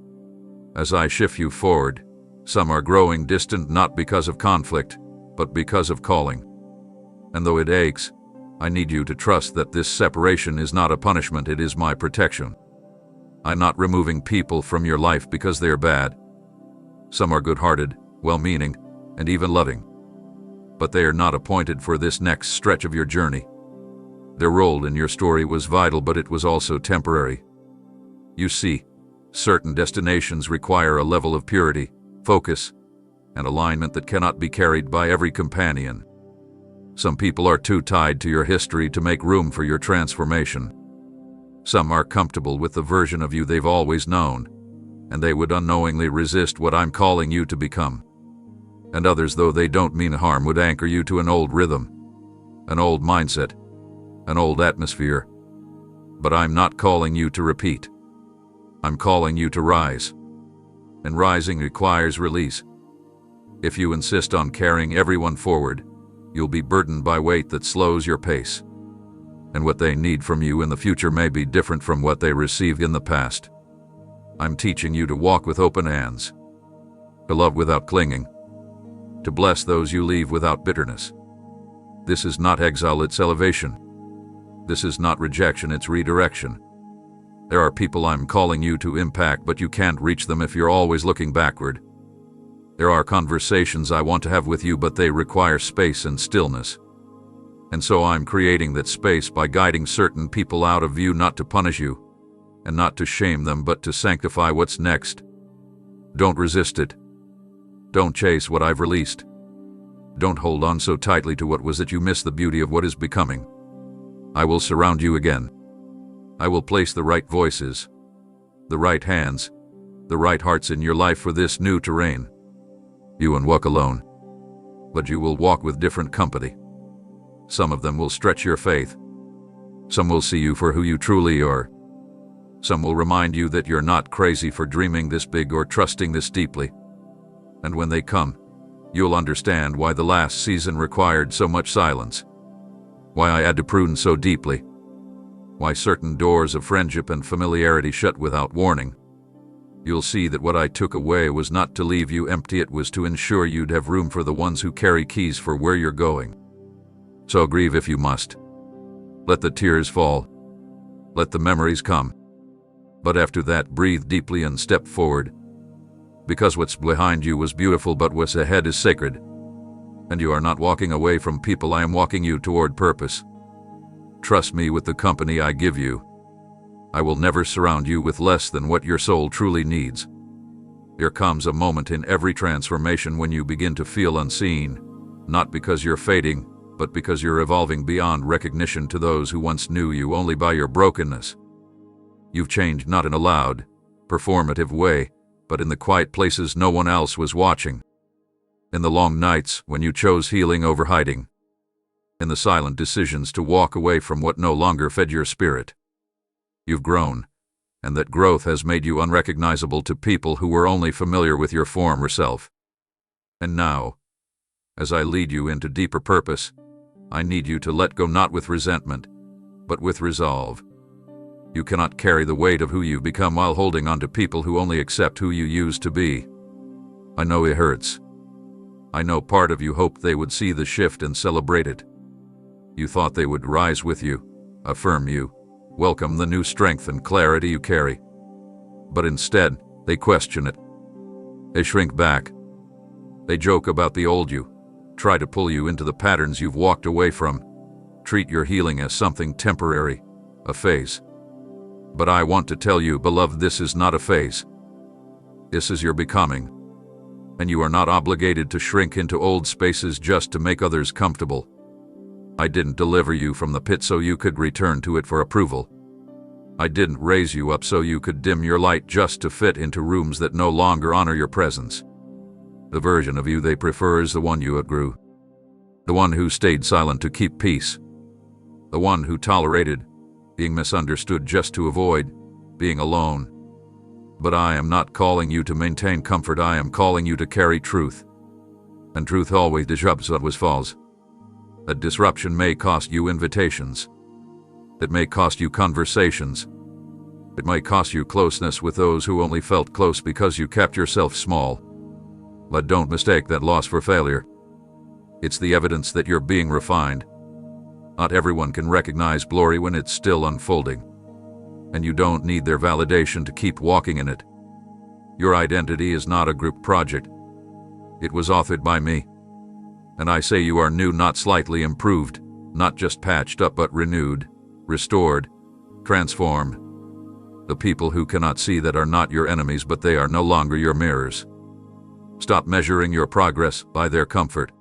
as I shift you forward, some are growing distant not because of conflict, but because of calling. And though it aches, I need you to trust that this separation is not a punishment, it is my protection. I'm not removing people from your life because they're bad. Some are good-hearted, well-meaning, and even loving. But they are not appointed for this next stretch of your journey. Their role in your story was vital, but it was also temporary. You see, certain destinations require a level of purity, focus, and alignment that cannot be carried by every companion. Some people are too tied to your history to make room for your transformation. Some are comfortable with the version of you they've always known, and they would unknowingly resist what I'm calling you to become. And others, though they don't mean harm, would anchor you to an old rhythm, an old mindset, an old atmosphere. But I'm not calling you to repeat. I'm calling you to rise. And rising requires release. If you insist on carrying everyone forward, you'll be burdened by weight that slows your pace. And what they need from you in the future may be different from what they received in the past. I'm teaching you to walk with open hands, to love without clinging, to bless those you leave without bitterness. This is not exile, it's elevation. This is not rejection, it's redirection. There are people I'm calling you to impact, but you can't reach them if you're always looking backward. There are conversations I want to have with you, but they require space and stillness. And so I'm creating that space by guiding certain people out of view, not to punish you, and not to shame them, but to sanctify what's next. Don't resist it. Don't chase what I've released. Don't hold on so tightly to what was that you miss the beauty of what is becoming. I will surround you again. I will place the right voices, the right hands, the right hearts in your life for this new terrain. You won't walk alone, but you will walk with different company. Some of them will stretch your faith. Some will see you for who you truly are. Some will remind you that you're not crazy for dreaming this big or trusting this deeply. And when they come, you'll understand why the last season required so much silence, why I had to prune so deeply, why certain doors of friendship and familiarity shut without warning. You'll see that what I took away was not to leave you empty, it was to ensure you'd have room for the ones who carry keys for where you're going. So grieve if you must. Let the tears fall. Let the memories come. But after that, breathe deeply and step forward. Because what's behind you was beautiful, but what's ahead is sacred. And you are not walking away from people, I am walking you toward purpose. Trust me with the company I give you. I will never surround you with less than what your soul truly needs. There comes a moment in every transformation when you begin to feel unseen, not because you're fading, but because you're evolving beyond recognition to those who once knew you only by your brokenness. You've changed not in a loud, performative way, but in the quiet places no one else was watching. In the long nights when you chose healing over hiding. In the silent decisions to walk away from what no longer fed your spirit. You've grown, and that growth has made you unrecognizable to people who were only familiar with your former self. And now, as I lead you into deeper purpose, I need you to let go, not with resentment, but with resolve. You cannot carry the weight of who you've become while holding on to people who only accept who you used to be. I know it hurts. I know part of you hoped they would see the shift and celebrate it. You thought they would rise with you, affirm you, welcome the new strength and clarity you carry. But instead, they question it. They shrink back. They joke about the old you, try to pull you into the patterns you've walked away from, treat your healing as something temporary, a phase. But I want to tell you, beloved, this is not a phase. This is your becoming. And you are not obligated to shrink into old spaces just to make others comfortable. I didn't deliver you from the pit so you could return to it for approval. I didn't raise you up so you could dim your light just to fit into rooms that no longer honor your presence. The version of you they prefer is the one you outgrew. The one who stayed silent to keep peace. The one who tolerated being misunderstood just to avoid being alone. But I am not calling you to maintain comfort, I am calling you to carry truth. And truth always disrupts what was false. That disruption may cost you invitations. It may cost you conversations. It may cost you closeness with those who only felt close because you kept yourself small. But don't mistake that loss for failure. It's the evidence that you're being refined. Not everyone can recognize glory when it's still unfolding. And you don't need their validation to keep walking in it. Your identity is not a group project. It was authored by me. And I say you are new, not slightly improved, not just patched up but renewed, restored, transformed. The people who cannot see that are not your enemies, but they are no longer your mirrors. Stop measuring your progress by their comfort.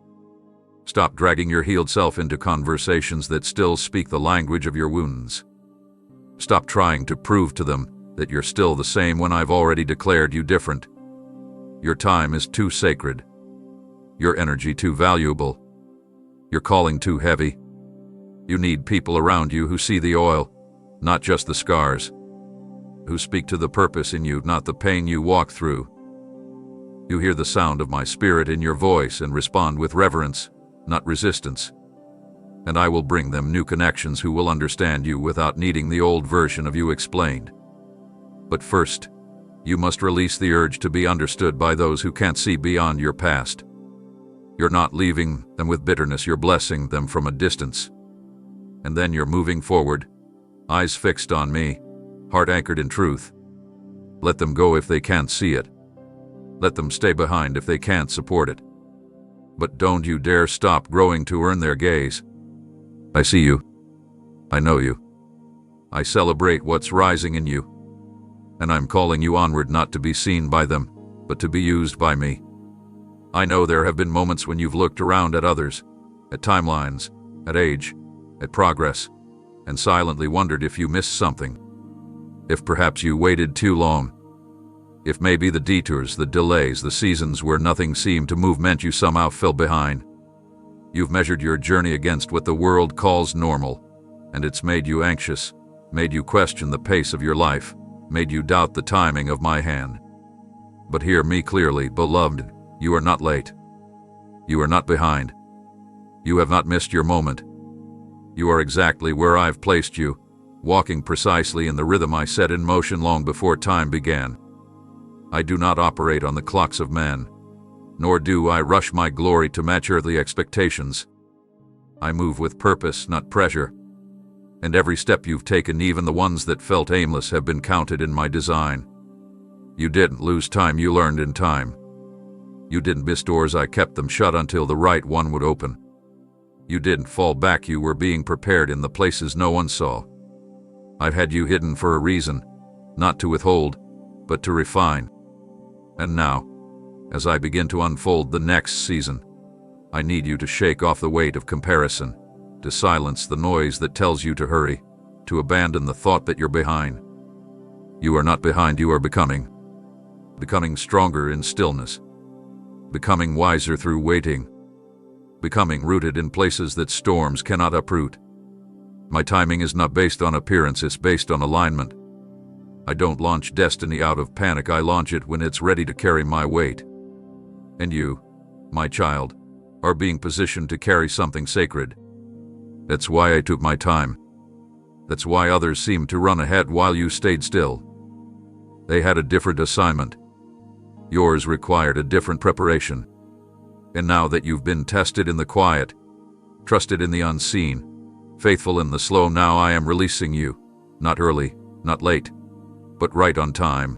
Stop dragging your healed self into conversations that still speak the language of your wounds. Stop trying to prove to them that you're still the same when I've already declared you different. Your time is too sacred. Your energy too valuable. Your calling too heavy. You need people around you who see the oil, not just the scars. Who speak to the purpose in you, not the pain you walk through. You hear the sound of my spirit in your voice and respond with reverence, not resistance. And I will bring them new connections who will understand you without needing the old version of you explained. But first, you must release the urge to be understood by those who can't see beyond your past. You're not leaving them with bitterness, you're blessing them from a distance. And then you're moving forward, eyes fixed on me, heart anchored in truth. Let them go if they can't see it. Let them stay behind if they can't support it. But don't you dare stop growing to earn their gaze. I see you. I know you. I celebrate what's rising in you. And I'm calling you onward, not to be seen by them, but to be used by me. I know there have been moments when you've looked around at others, at timelines, at age, at progress, and silently wondered if you missed something. If perhaps you waited too long. If maybe the detours, the delays, the seasons where nothing seemed to move meant you somehow fell behind. You've measured your journey against what the world calls normal, and it's made you anxious, made you question the pace of your life, made you doubt the timing of my hand. But hear me clearly, beloved, you are not late. You are not behind. You have not missed your moment. You are exactly where I've placed you, walking precisely in the rhythm I set in motion long before time began. I do not operate on the clocks of men, nor do I rush my glory to match earthly expectations. I move with purpose, not pressure. And every step you've taken, even the ones that felt aimless, have been counted in my design. You didn't lose time, you learned in time. You didn't miss doors, I kept them shut until the right one would open. You didn't fall back, you were being prepared in the places no one saw. I've had you hidden for a reason, not to withhold, but to refine. And now, as I begin to unfold the next season, I need you to shake off the weight of comparison, to silence the noise that tells you to hurry, to abandon the thought that you're behind. You are not behind, you are becoming. Becoming stronger in stillness. Becoming wiser through waiting. Becoming rooted in places that storms cannot uproot. My timing is not based on appearance, it's based on alignment. I don't launch destiny out of panic, I launch it when it's ready to carry my weight. And you, my child, are being positioned to carry something sacred. That's why I took my time. That's why others seemed to run ahead while you stayed still. They had a different assignment. Yours required a different preparation. And now that you've been tested in the quiet, trusted in the unseen, faithful in the slow, now I am releasing you, not early, not late, but right on time.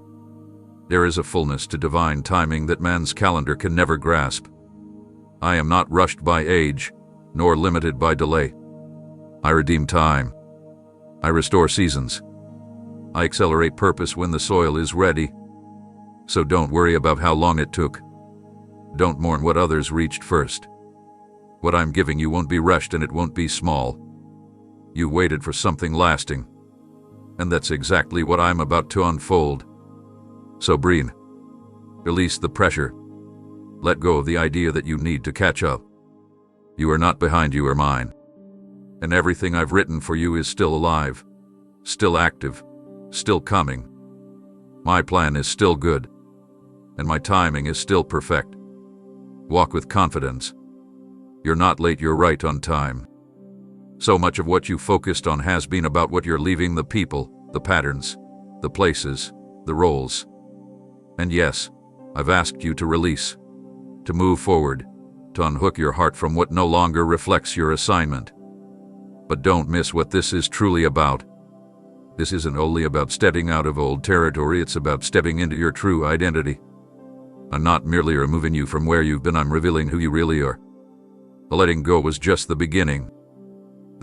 There is a fullness to divine timing that man's calendar can never grasp. I am not rushed by age, nor limited by delay. I redeem time. I restore seasons. I accelerate purpose when the soil is ready. So don't worry about how long it took. Don't mourn what others reached first. What I'm giving you won't be rushed, and it won't be small. You waited for something lasting. And that's exactly what I'm about to unfold. So breathe. Release the pressure. Let go of the idea that you need to catch up. You are not behind, you are mine. And everything I've written for you is still alive, still active, still coming. My plan is still good, and my timing is still perfect. Walk with confidence. You're not late, you're right on time. So much of what you focused on has been about what you're leaving, the people, the patterns, the places, the roles. And yes, I've asked you to release, to move forward, to unhook your heart from what no longer reflects your assignment. But don't miss what this is truly about. This isn't only about stepping out of old territory, it's about stepping into your true identity. I'm not merely removing you from where you've been, I'm revealing who you really are. The letting go was just the beginning.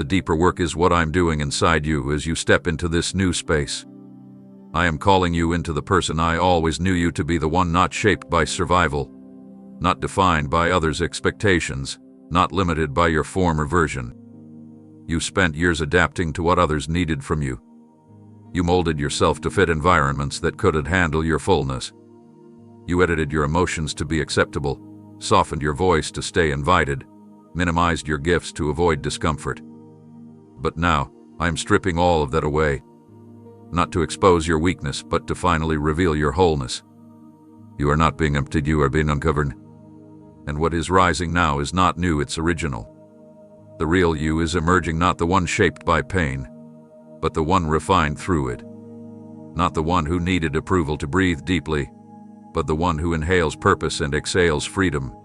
The deeper work is what I'm doing inside you as you step into this new space. I am calling you into the person I always knew you to be, the one not shaped by survival, not defined by others' expectations, not limited by your former version. You spent years adapting to what others needed from you. You molded yourself to fit environments that couldn't handle your fullness. You edited your emotions to be acceptable, softened your voice to stay invited, minimized your gifts to avoid discomfort. But now, I am stripping all of that away. Not to expose your weakness, but to finally reveal your wholeness. You are not being emptied, you are being uncovered. And what is rising now is not new, it's original. The real you is emerging, not the one shaped by pain, but the one refined through it. Not the one who needed approval to breathe deeply, but the one who inhales purpose and exhales freedom.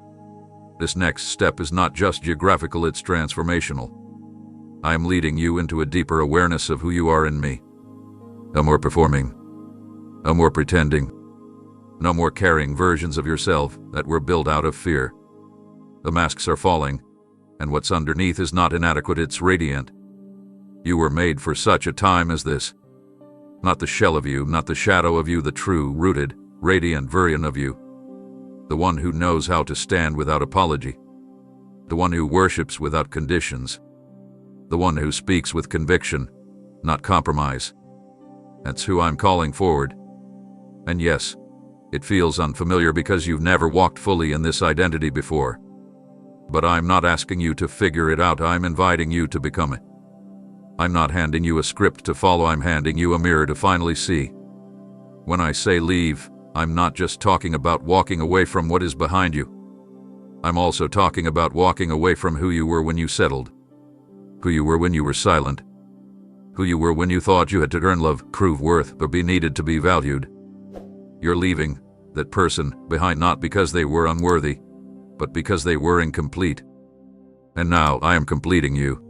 This next step is not just geographical, it's transformational. I am leading you into a deeper awareness of who you are in me. No more performing. No more pretending. No more carrying versions of yourself that were built out of fear. The masks are falling, and what's underneath is not inadequate, it's radiant. You were made for such a time as this. Not the shell of you, not the shadow of you, the true, rooted, radiant version of you. The one who knows how to stand without apology. The one who worships without conditions. The one who speaks with conviction, not compromise. That's who I'm calling forward. And yes, it feels unfamiliar because you've never walked fully in this identity before. But I'm not asking you to figure it out, I'm inviting you to become it. I'm not handing you a script to follow, I'm handing you a mirror to finally see. When I say leave, I'm not just talking about walking away from what is behind you. I'm also talking about walking away from who you were when you settled. Who you were when you were silent. Who you were when you thought you had to earn love, prove worth, or be needed to be valued. You're leaving that person behind not because they were unworthy, but because they were incomplete. And now I am completing you.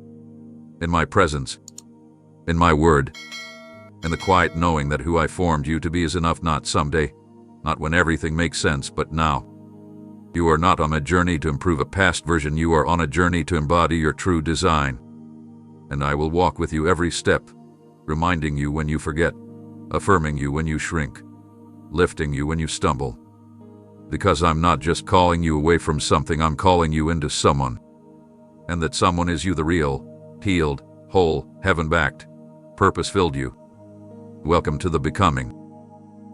In my presence. In my word. In the quiet knowing that who I formed you to be is enough, not someday, not when everything makes sense, but now. You are not on a journey to improve a past version, you are on a journey to embody your true design. And I will walk with you every step, reminding you when you forget, affirming you when you shrink, lifting you when you stumble. Because I'm not just calling you away from something, I'm calling you into someone. And that someone is you, the real, healed, whole, heaven-backed, purpose-filled you. Welcome to the becoming.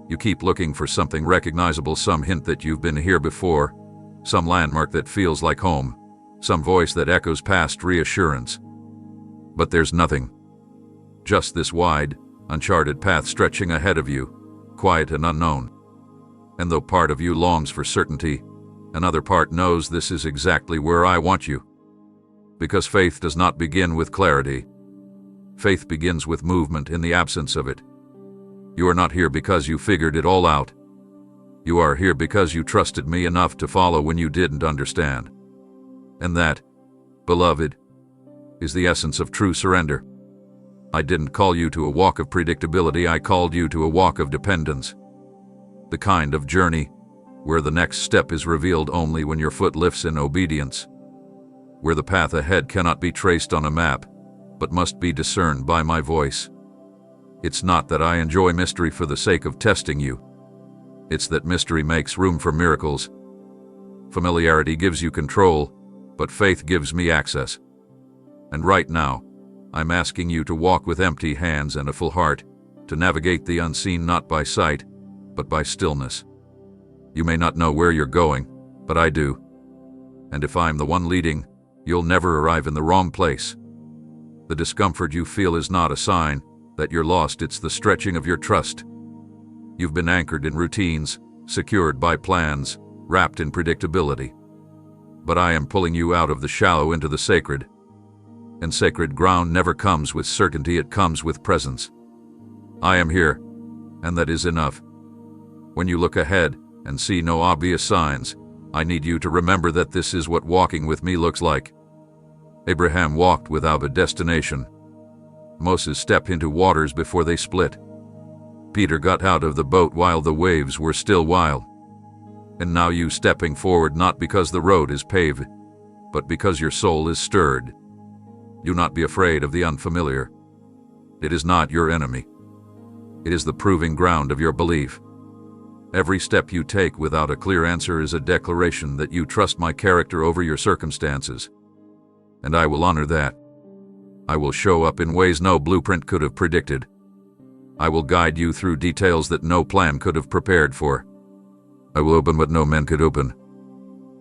You keep looking for something recognizable, some hint that you've been here before, some landmark that feels like home, some voice that echoes past reassurance. But there's nothing. Just this wide, uncharted path stretching ahead of you, quiet and unknown. And though part of you longs for certainty, another part knows this is exactly where I want you. Because faith does not begin with clarity. Faith begins with movement in the absence of it. You are not here because you figured it all out. You are here because you trusted me enough to follow when you didn't understand. And that, beloved, is the essence of true surrender. I didn't call you to a walk of predictability, I called you to a walk of dependence. The kind of journey where the next step is revealed only when your foot lifts in obedience. Where the path ahead cannot be traced on a map, but must be discerned by my voice. It's not that I enjoy mystery for the sake of testing you. It's that mystery makes room for miracles. Familiarity gives you control, but faith gives me access. And right now, I'm asking you to walk with empty hands and a full heart, to navigate the unseen not by sight, but by stillness. You may not know where you're going, but I do. And if I'm the one leading, you'll never arrive in the wrong place. The discomfort you feel is not a sign that you're lost, it's the stretching of your trust. You've been anchored in routines, secured by plans, wrapped in predictability. But I am pulling you out of the shallow into the sacred. And sacred ground never comes with certainty, it comes with presence. I am here, and that is enough. When you look ahead and see no obvious signs, I need you to remember that this is what walking with me looks like. Abraham walked without a destination. Moses stepped into waters before they split. Peter got out of the boat while the waves were still wild. And now you stepping forward not because the road is paved, but because your soul is stirred. Do not be afraid of the unfamiliar. It is not your enemy. It is the proving ground of your belief. Every step you take without a clear answer is a declaration that you trust my character over your circumstances. And I will honor that. I will show up in ways no blueprint could have predicted. I will guide you through details that no plan could have prepared for. I will open what no man could open.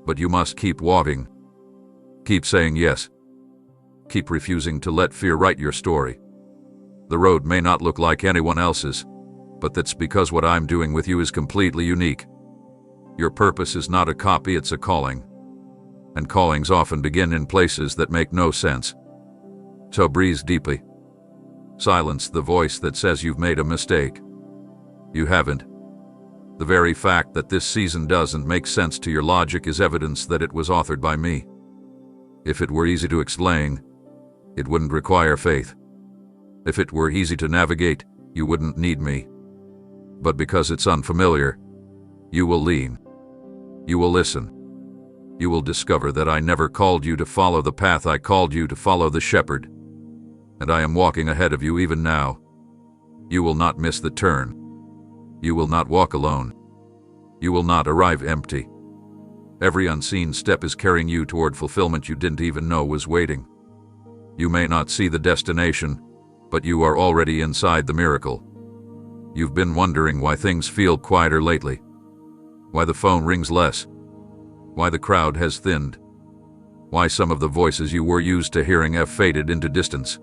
But you must keep walking. Keep saying yes. Keep refusing to let fear write your story. The road may not look like anyone else's, but that's because what I'm doing with you is completely unique. Your purpose is not a copy, it's a calling. And callings often begin in places that make no sense. So breathe deeply. Silence the voice that says you've made a mistake. You haven't. The very fact that this season doesn't make sense to your logic is evidence that it was authored by me. If it were easy to explain, it wouldn't require faith. If it were easy to navigate, you wouldn't need me. But because it's unfamiliar, you will lean. You will listen. You will discover that I never called you to follow the path, I called you to follow the shepherd. And I am walking ahead of you even now. You will not miss the turn. You will not walk alone. You will not arrive empty. Every unseen step is carrying you toward fulfillment you didn't even know was waiting. You may not see the destination, but you are already inside the miracle. You've been wondering why things feel quieter lately. Why the phone rings less. Why the crowd has thinned. Why some of the voices you were used to hearing have faded into distance.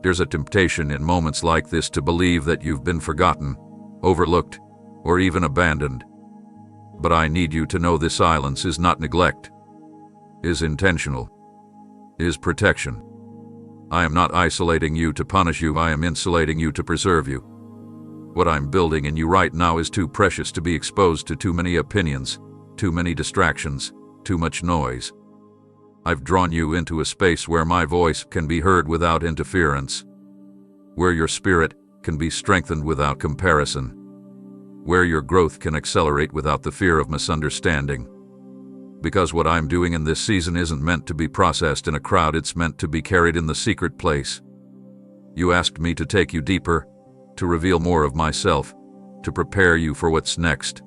There's a temptation in moments like this to believe that you've been forgotten, overlooked, or even abandoned. But I need you to know this silence is not neglect, is intentional, is protection. I am not isolating you to punish you, I am insulating you to preserve you. What I'm building in you right now is too precious to be exposed to too many opinions, too many distractions, too much noise. I've drawn you into a space where my voice can be heard without interference, where your spirit can be strengthened without comparison, where your growth can accelerate without the fear of misunderstanding. Because what I'm doing in this season isn't meant to be processed in a crowd, it's meant to be carried in the secret place. You asked me to take you deeper, to reveal more of myself, to prepare you for what's next.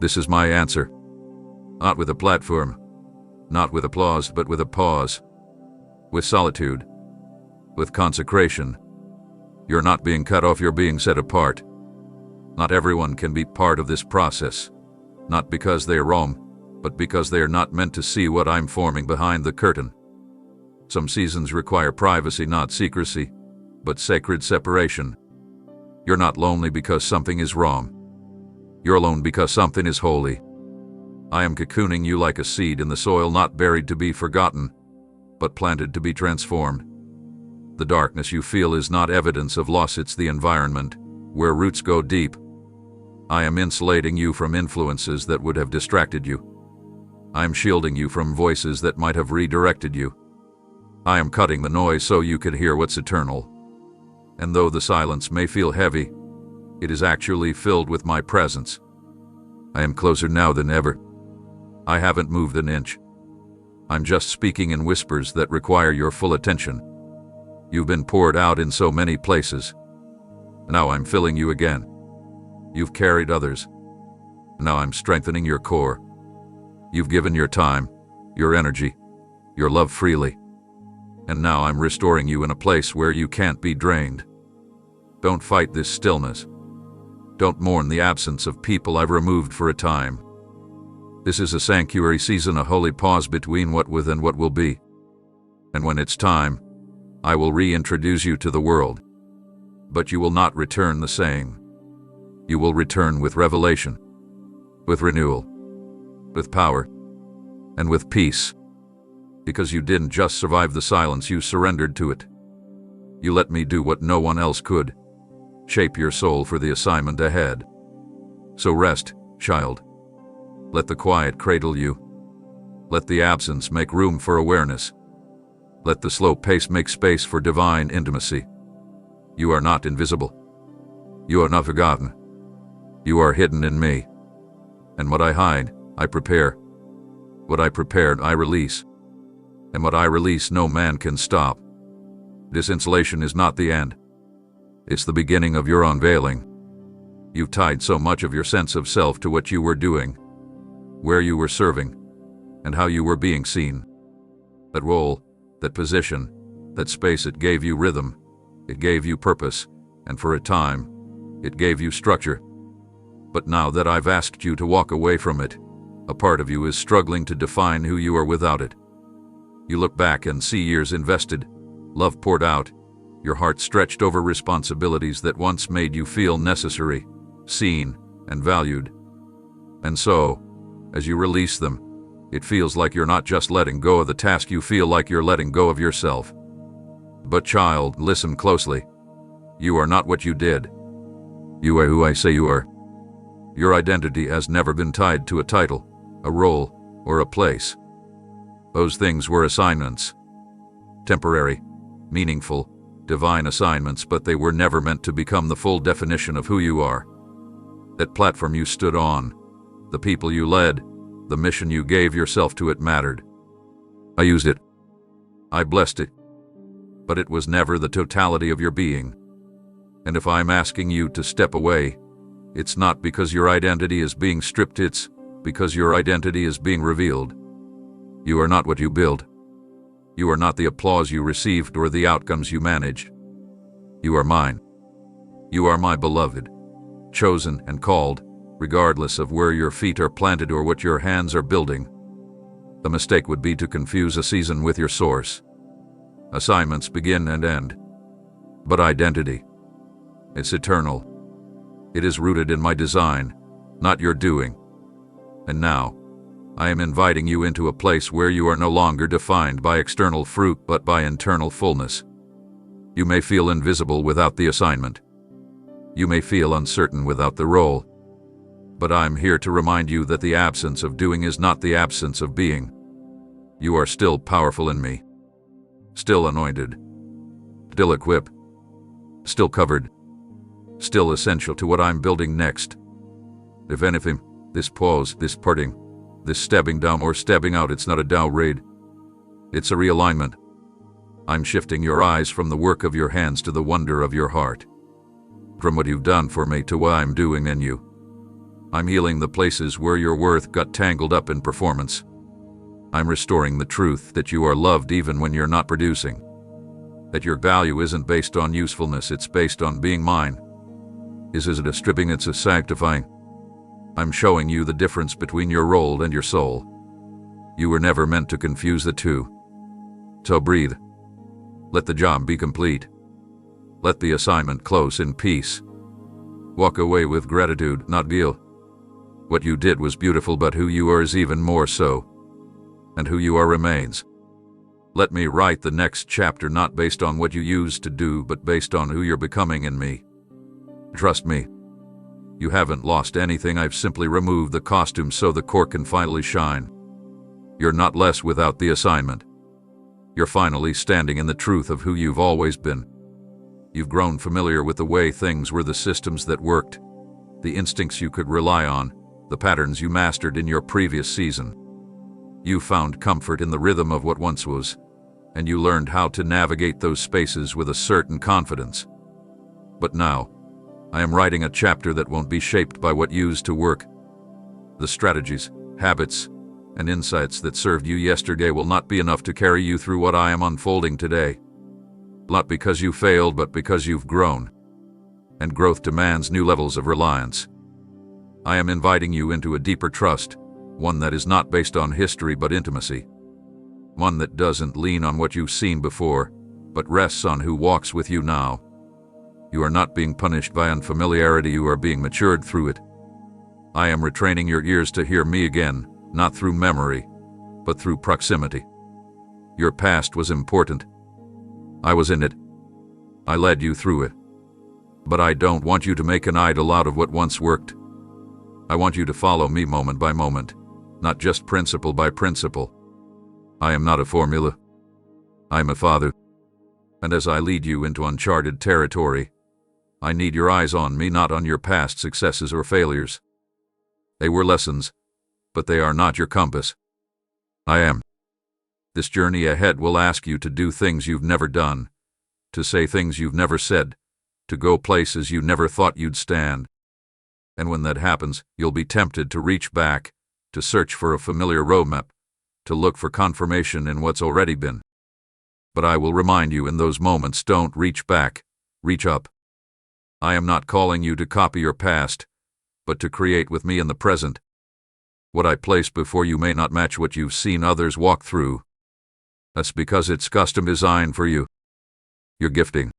This is my answer. Not with a platform, not with applause, but with a pause, with solitude, with consecration. You're not being cut off, you're being set apart. Not everyone can be part of this process, not because they are wrong, but because they are not meant to see what I'm forming behind the curtain. Some seasons require privacy, not secrecy, but sacred separation. You're not lonely because something is wrong. You're alone because something is holy. I am cocooning you like a seed in the soil, not buried to be forgotten, but planted to be transformed. The darkness you feel is not evidence of loss, it's the environment, where roots go deep. I am insulating you from influences that would have distracted you. I am shielding you from voices that might have redirected you. I am cutting the noise so you could hear what's eternal. And though the silence may feel heavy, it is actually filled with my presence. I am closer now than ever. I haven't moved an inch. I'm just speaking in whispers that require your full attention. You've been poured out in so many places. Now I'm filling you again. You've carried others. Now I'm strengthening your core. You've given your time, your energy, your love freely. And now I'm restoring you in a place where you can't be drained. Don't fight this stillness. Don't mourn the absence of people I've removed for a time. This is a sanctuary season, a holy pause between what was and what will be. And when it's time, I will reintroduce you to the world. But you will not return the same. You will return with revelation, with renewal, with power, and with peace. Because you didn't just survive the silence, you surrendered to it. You let me do what no one else could. Shape your soul for the assignment ahead. So rest, child. Let the quiet cradle you. Let the absence make room for awareness. Let the slow pace make space for divine intimacy. You are not invisible. You are not forgotten. You are hidden in me. And what I hide, I prepare. What I prepared, I release. And what I release, no man can stop. This insulation is not the end. It's the beginning of your unveiling. You've tied so much of your sense of self to what you were doing, where you were serving, and how you were being seen. That role, that position, that space, it gave you rhythm, it gave you purpose, and for a time, it gave you structure. But now that I've asked you to walk away from it, a part of you is struggling to define who you are without it. You look back and see years invested, love poured out, your heart stretched over responsibilities that once made you feel necessary, seen, and valued. And so, as you release them, it feels like you're not just letting go of the task, you feel like you're letting go of yourself. But child, listen closely. You are not what you did. You are who I say you are. Your identity has never been tied to a title, a role, or a place. Those things were assignments. Temporary, meaningful, divine assignments, but they were never meant to become the full definition of who you are. That platform you stood on, the people you led, the mission you gave yourself to, it mattered. I used it. I blessed it. But it was never the totality of your being. And if I'm asking you to step away, it's not because your identity is being stripped, it's because your identity is being revealed. You are not what you build. You are not the applause you received or the outcomes you managed. You are mine. You are my beloved, chosen and called, regardless of where your feet are planted or what your hands are building. The mistake would be to confuse a season with your source. Assignments begin and end. But identity, it's eternal. It is rooted in my design, not your doing. And now, I am inviting you into a place where you are no longer defined by external fruit but by internal fullness. You may feel invisible without the assignment. You may feel uncertain without the role. But I'm here to remind you that the absence of doing is not the absence of being. You are still powerful in me. Still anointed. Still equipped. Still covered. Still essential to what I'm building next. If anything, this pause, this parting, this stepping down or stepping out, it's not a downgrade. It's a realignment. I'm shifting your eyes from the work of your hands to the wonder of your heart. From what you've done for me to what I'm doing in you. I'm healing the places where your worth got tangled up in performance. I'm restoring the truth that you are loved even when you're not producing. That your value isn't based on usefulness, it's based on being mine. Is it a stripping? It's a sanctifying. I'm showing you the difference between your role and your soul. You were never meant to confuse the two. So breathe. Let the job be complete. Let the assignment close in peace. Walk away with gratitude, not guilt. What you did was beautiful, but who you are is even more so. And who you are remains. Let me write the next chapter not based on what you used to do, but based on who you're becoming in me. Trust me. You haven't lost anything, I've simply removed the costume so the core can finally shine. You're not less without the assignment. You're finally standing in the truth of who you've always been. You've grown familiar with the way things were, the systems that worked, the instincts you could rely on, the patterns you mastered in your previous season. You found comfort in the rhythm of what once was, and you learned how to navigate those spaces with a certain confidence. But now, I am writing a chapter that won't be shaped by what used to work. The strategies, habits, and insights that served you yesterday will not be enough to carry you through what I am unfolding today. Not because you failed, but because you've grown. And growth demands new levels of reliance. I am inviting you into a deeper trust, one that is not based on history but intimacy. One that doesn't lean on what you've seen before, but rests on who walks with you now. You are not being punished by unfamiliarity, you are being matured through it. I am retraining your ears to hear me again, not through memory, but through proximity. Your past was important. I was in it. I led you through it. But I don't want you to make an idol out of what once worked. I want you to follow me moment by moment, not just principle by principle. I am not a formula. I am a father. And as I lead you into uncharted territory, I need your eyes on me, not on your past successes or failures. They were lessons, but they are not your compass. I am. This journey ahead will ask you to do things you've never done, to say things you've never said, to go places you never thought you'd stand. And when that happens, you'll be tempted to reach back, to search for a familiar roadmap, to look for confirmation in what's already been. But I will remind you in those moments, don't reach back, reach up. I am not calling you to copy your past, but to create with me in the present. What I place before you may not match what you've seen others walk through. That's because it's custom designed for you. Your gifting,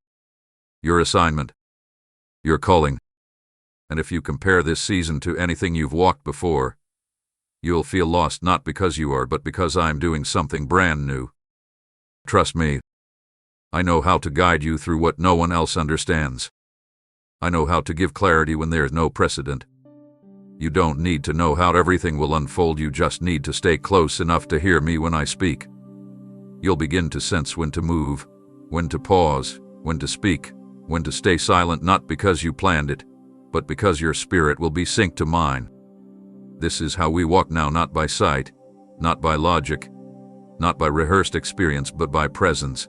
your assignment, your calling. And if you compare this season to anything you've walked before, you'll feel lost not because you are, but because I'm doing something brand new. Trust me. I know how to guide you through what no one else understands. I know how to give clarity when there's no precedent. You don't need to know how everything will unfold, you just need to stay close enough to hear me when I speak. You'll begin to sense when to move, when to pause, when to speak, when to stay silent, not because you planned it, but because your spirit will be synced to mine. This is how we walk now, not by sight, not by logic, not by rehearsed experience, but by presence.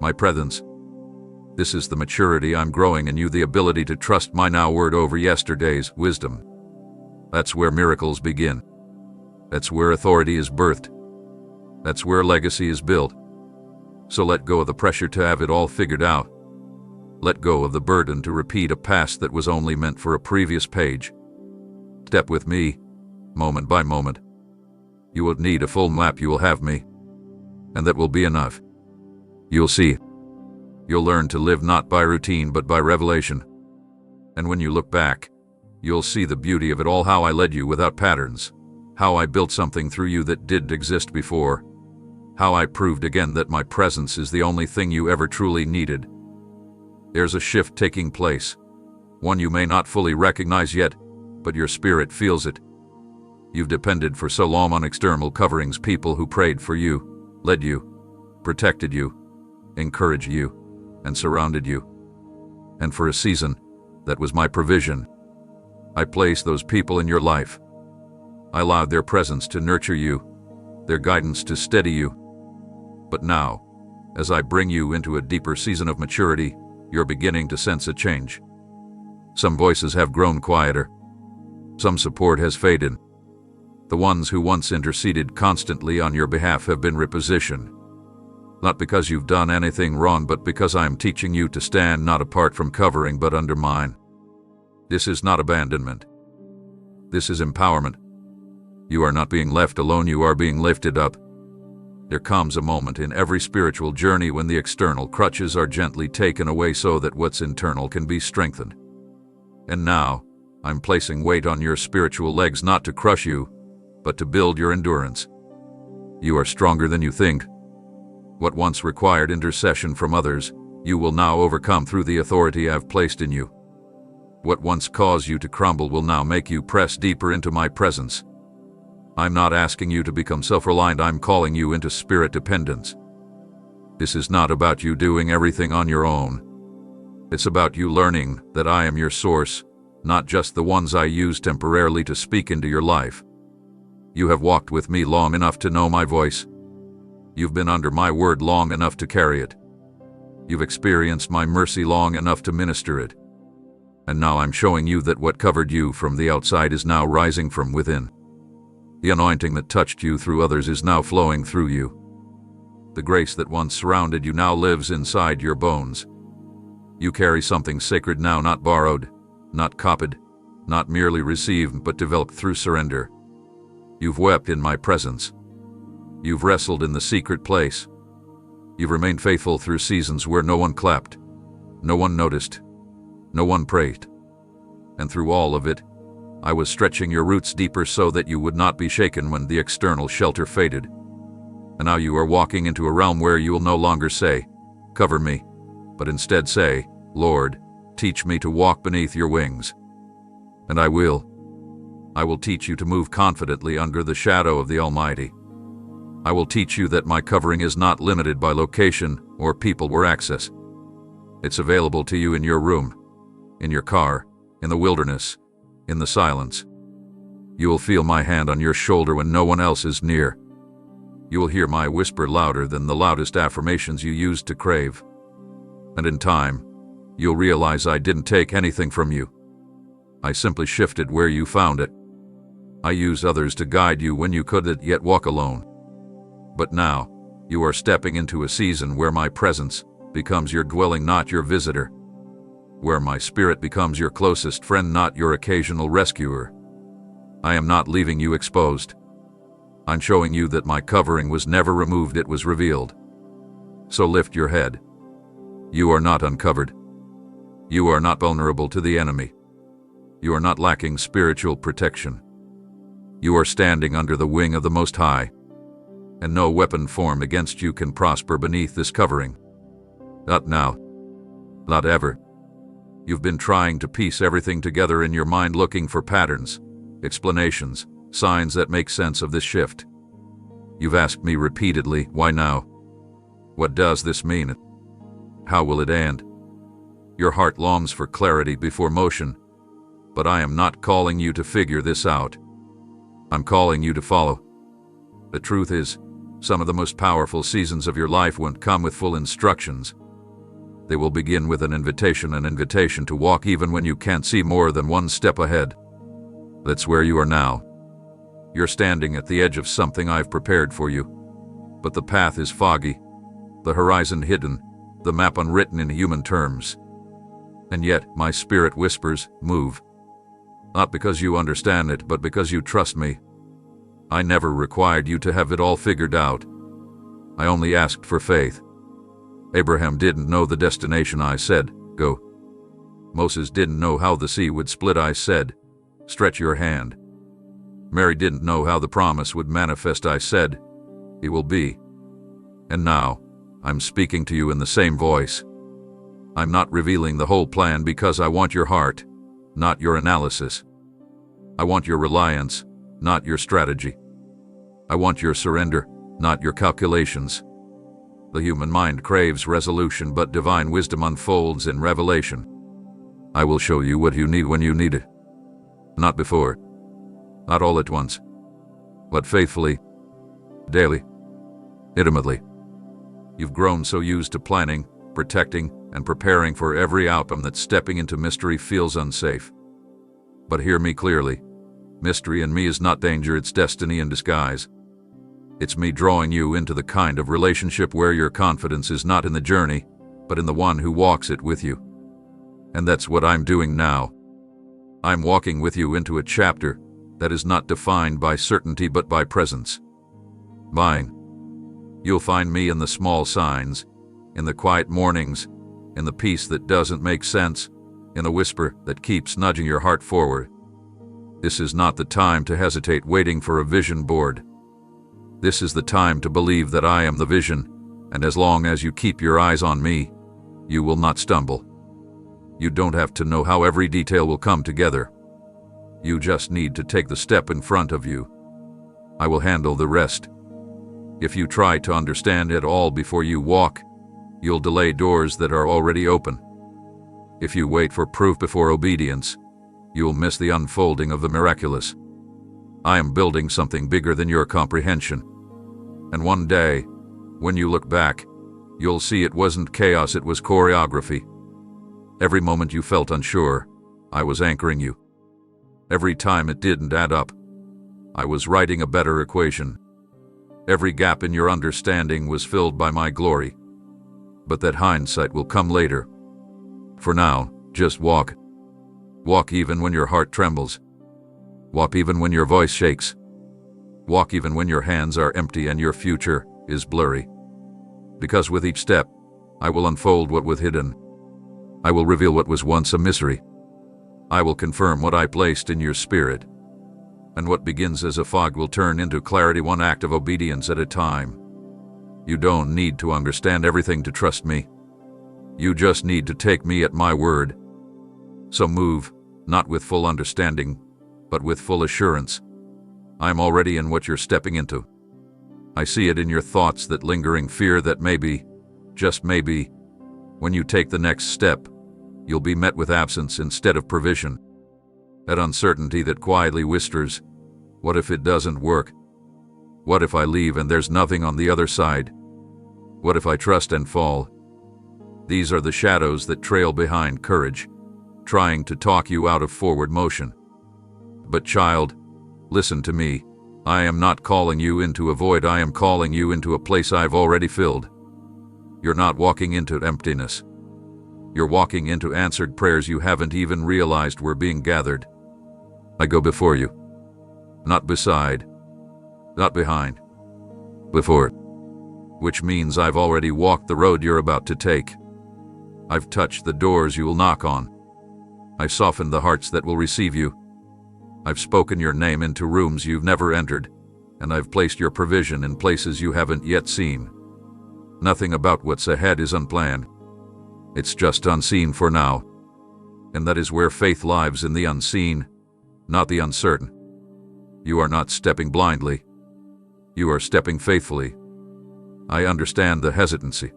My presence. This is the maturity I'm growing in you, the ability to trust my now word over yesterday's wisdom. That's where miracles begin. That's where authority is birthed. That's where legacy is built. So let go of the pressure to have it all figured out. Let go of the burden to repeat a past that was only meant for a previous page. Step with me, moment by moment. You won't need a full map, you will have me. And that will be enough. You'll see. You'll learn to live not by routine but by revelation. And when you look back, you'll see the beauty of it all, how I led you without patterns, how I built something through you that didn't exist before, how I proved again that my presence is the only thing you ever truly needed. There's a shift taking place, one you may not fully recognize yet, but your spirit feels it. You've depended for so long on external coverings, people who prayed for you, led you, protected you, encouraged you, and surrounded you. And for a season, that was my provision. I placed those people in your life. I allowed their presence to nurture you, their guidance to steady you. But now, as I bring you into a deeper season of maturity, you're beginning to sense a change. Some voices have grown quieter. Some support has faded. The ones who once interceded constantly on your behalf have been repositioned. Not because you've done anything wrong, but because I am teaching you to stand not apart from covering, but under mine. This is not abandonment. This is empowerment. You are not being left alone, you are being lifted up. There comes a moment in every spiritual journey when the external crutches are gently taken away so that what's internal can be strengthened. And now, I'm placing weight on your spiritual legs, not to crush you, but to build your endurance. You are stronger than you think. What once required intercession from others, you will now overcome through the authority I've placed in you. What once caused you to crumble will now make you press deeper into my presence. I'm not asking you to become self-reliant, I'm calling you into spirit dependence. This is not about you doing everything on your own. It's about you learning that I am your source, not just the ones I use temporarily to speak into your life. You have walked with me long enough to know my voice. You've been under my word long enough to carry it. You've experienced my mercy long enough to minister it. And now I'm showing you that what covered you from the outside is now rising from within. The anointing that touched you through others is now flowing through you. The grace that once surrounded you now lives inside your bones. You carry something sacred now, not borrowed, not copied, not merely received, but developed through surrender. You've wept in my presence. You've wrestled in the secret place. You've remained faithful through seasons where no one clapped, no one noticed, no one prayed. And through all of it, I was stretching your roots deeper so that you would not be shaken when the external shelter faded. And now you are walking into a realm where you will no longer say, "Cover me," but instead say, "Lord, teach me to walk beneath your wings." And I will. I will teach you to move confidently under the shadow of the Almighty. I will teach you that my covering is not limited by location or people or access. It's available to you in your room, in your car, in the wilderness, in the silence. You will feel my hand on your shoulder when no one else is near. You will hear my whisper louder than the loudest affirmations you used to crave. And in time, you'll realize I didn't take anything from you. I simply shifted where you found it. I used others to guide you when you couldn't yet walk alone. But now, you are stepping into a season where my presence becomes your dwelling, not your visitor. Where my spirit becomes your closest friend, not your occasional rescuer. I am not leaving you exposed. I'm showing you that my covering was never removed, it was revealed. So lift your head. You are not uncovered. You are not vulnerable to the enemy. You are not lacking spiritual protection. You are standing under the wing of the Most High, and no weapon formed against you can prosper beneath this covering. Not now. Not ever. You've been trying to piece everything together in your mind, looking for patterns, explanations, signs that make sense of this shift. You've asked me repeatedly, why now? What does this mean? How will it end? Your heart longs for clarity before motion, but I am not calling you to figure this out. I'm calling you to follow. The truth is, some of the most powerful seasons of your life won't come with full instructions. They will begin with an invitation to walk even when you can't see more than one step ahead. That's where you are now. You're standing at the edge of something I've prepared for you. But the path is foggy, the horizon hidden, the map unwritten in human terms. And yet, my spirit whispers, move. Not because you understand it, but because you trust me. I never required you to have it all figured out. I only asked for faith. Abraham didn't know the destination, I said, go. Moses didn't know how the sea would split, I said, stretch your hand. Mary didn't know how the promise would manifest, I said, it will be. And now, I'm speaking to you in the same voice. I'm not revealing the whole plan because I want your heart, not your analysis. I want your reliance, not your strategy. I want your surrender, not your calculations. The human mind craves resolution, but divine wisdom unfolds in revelation. I will show you what you need when you need it. Not before. Not all at once. But faithfully. Daily. Intimately. You've grown so used to planning, protecting, and preparing for every outcome that stepping into mystery feels unsafe. But hear me clearly. Mystery in me is not danger, it's destiny in disguise. It's me drawing you into the kind of relationship where your confidence is not in the journey, but in the one who walks it with you. And that's what I'm doing now. I'm walking with you into a chapter that is not defined by certainty but by presence. Mine. You'll find me in the small signs, in the quiet mornings, in the peace that doesn't make sense, in the whisper that keeps nudging your heart forward. This is not the time to hesitate waiting for a vision board. This is the time to believe that I am the vision, and as long as you keep your eyes on me, you will not stumble. You don't have to know how every detail will come together. You just need to take the step in front of you. I will handle the rest. If you try to understand it all before you walk, you'll delay doors that are already open. If you wait for proof before obedience, you'll miss the unfolding of the miraculous. I am building something bigger than your comprehension. And one day, when you look back, you'll see it wasn't chaos, it was choreography. Every moment you felt unsure, I was anchoring you. Every time it didn't add up, I was writing a better equation. Every gap in your understanding was filled by my glory. But that hindsight will come later. For now, just walk. Walk even when your heart trembles. Walk even when your voice shakes. Walk even when your hands are empty and your future is blurry. Because with each step, I will unfold what was hidden. I will reveal what was once a mystery. I will confirm what I placed in your spirit. And what begins as a fog will turn into clarity, one act of obedience at a time. You don't need to understand everything to trust me. You just need to take me at my word. So move, not with full understanding, but with full assurance. I'm already in what you're stepping into. I see it in your thoughts, that lingering fear that maybe, just maybe, when you take the next step, you'll be met with absence instead of provision. That uncertainty that quietly whispers, what if it doesn't work? What if I leave and there's nothing on the other side? What if I trust and fall? These are the shadows that trail behind courage. trying to talk you out of forward motion. But child, listen to me. I am not calling you into a void, I am calling you into a place I've already filled. You're not walking into emptiness. You're walking into answered prayers you haven't even realized were being gathered. I go before you. Not beside. Not behind. Before. Which means I've already walked the road you're about to take. I've touched the doors you will knock on. I've softened the hearts that will receive you. I've spoken your name into rooms you've never entered, and I've placed your provision in places you haven't yet seen. Nothing about what's ahead is unplanned. It's just unseen for now. And that is where faith lives, in the unseen, not the uncertain. You are not stepping blindly. You are stepping faithfully. I understand the hesitancy.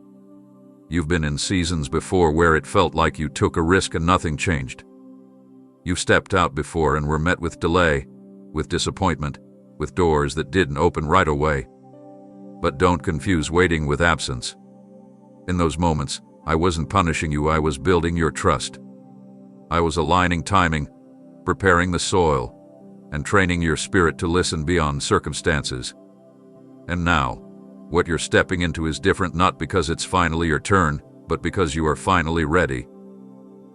You've been in seasons before where it felt like you took a risk and nothing changed. You stepped out before and were met with delay, with disappointment, with doors that didn't open right away. But don't confuse waiting with absence. In those moments, I wasn't punishing you, I was building your trust. I was aligning timing, preparing the soil, and training your spirit to listen beyond circumstances. And now, what you're stepping into is different, not because it's finally your turn, but because you are finally ready.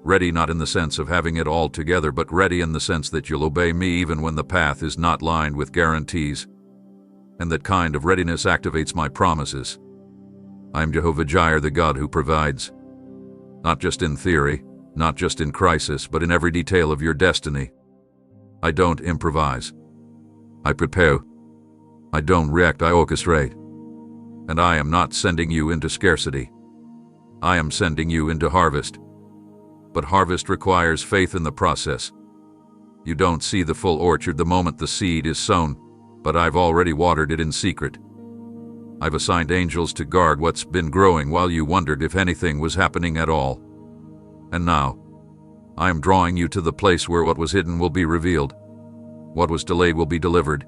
Ready not in the sense of having it all together, but ready in the sense that you'll obey me even when the path is not lined with guarantees. And that kind of readiness activates my promises. I'm Jehovah Jireh, the God who provides. Not just in theory, not just in crisis, but in every detail of your destiny. I don't improvise. I prepare. I don't react, I orchestrate. And I am not sending you into scarcity. I am sending you into harvest. But harvest requires faith in the process. You don't see the full orchard the moment the seed is sown, but I've already watered it in secret. I've assigned angels to guard what's been growing while you wondered if anything was happening at all. And now, I am drawing you to the place where what was hidden will be revealed, what was delayed will be delivered,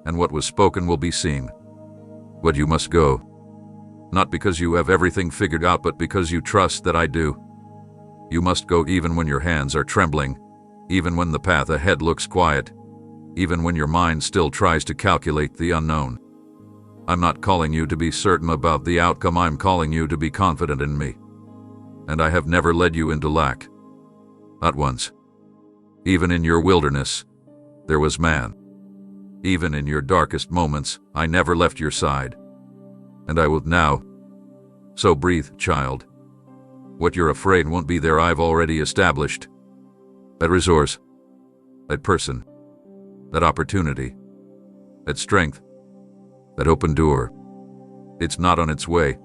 and what was spoken will be seen. But you must go. Not because you have everything figured out, but because you trust that I do. You must go even when your hands are trembling, even when the path ahead looks quiet, even when your mind still tries to calculate the unknown. I'm not calling you to be certain about the outcome, I'm calling you to be confident in me. And I have never led you into lack. Not once. Even in your wilderness, there was man. Even in your darkest moments, I never left your side. And I will now. So breathe, child. What you're afraid won't be there, I've already established. That resource, that person, that opportunity, that strength, that open door. It's not on its way.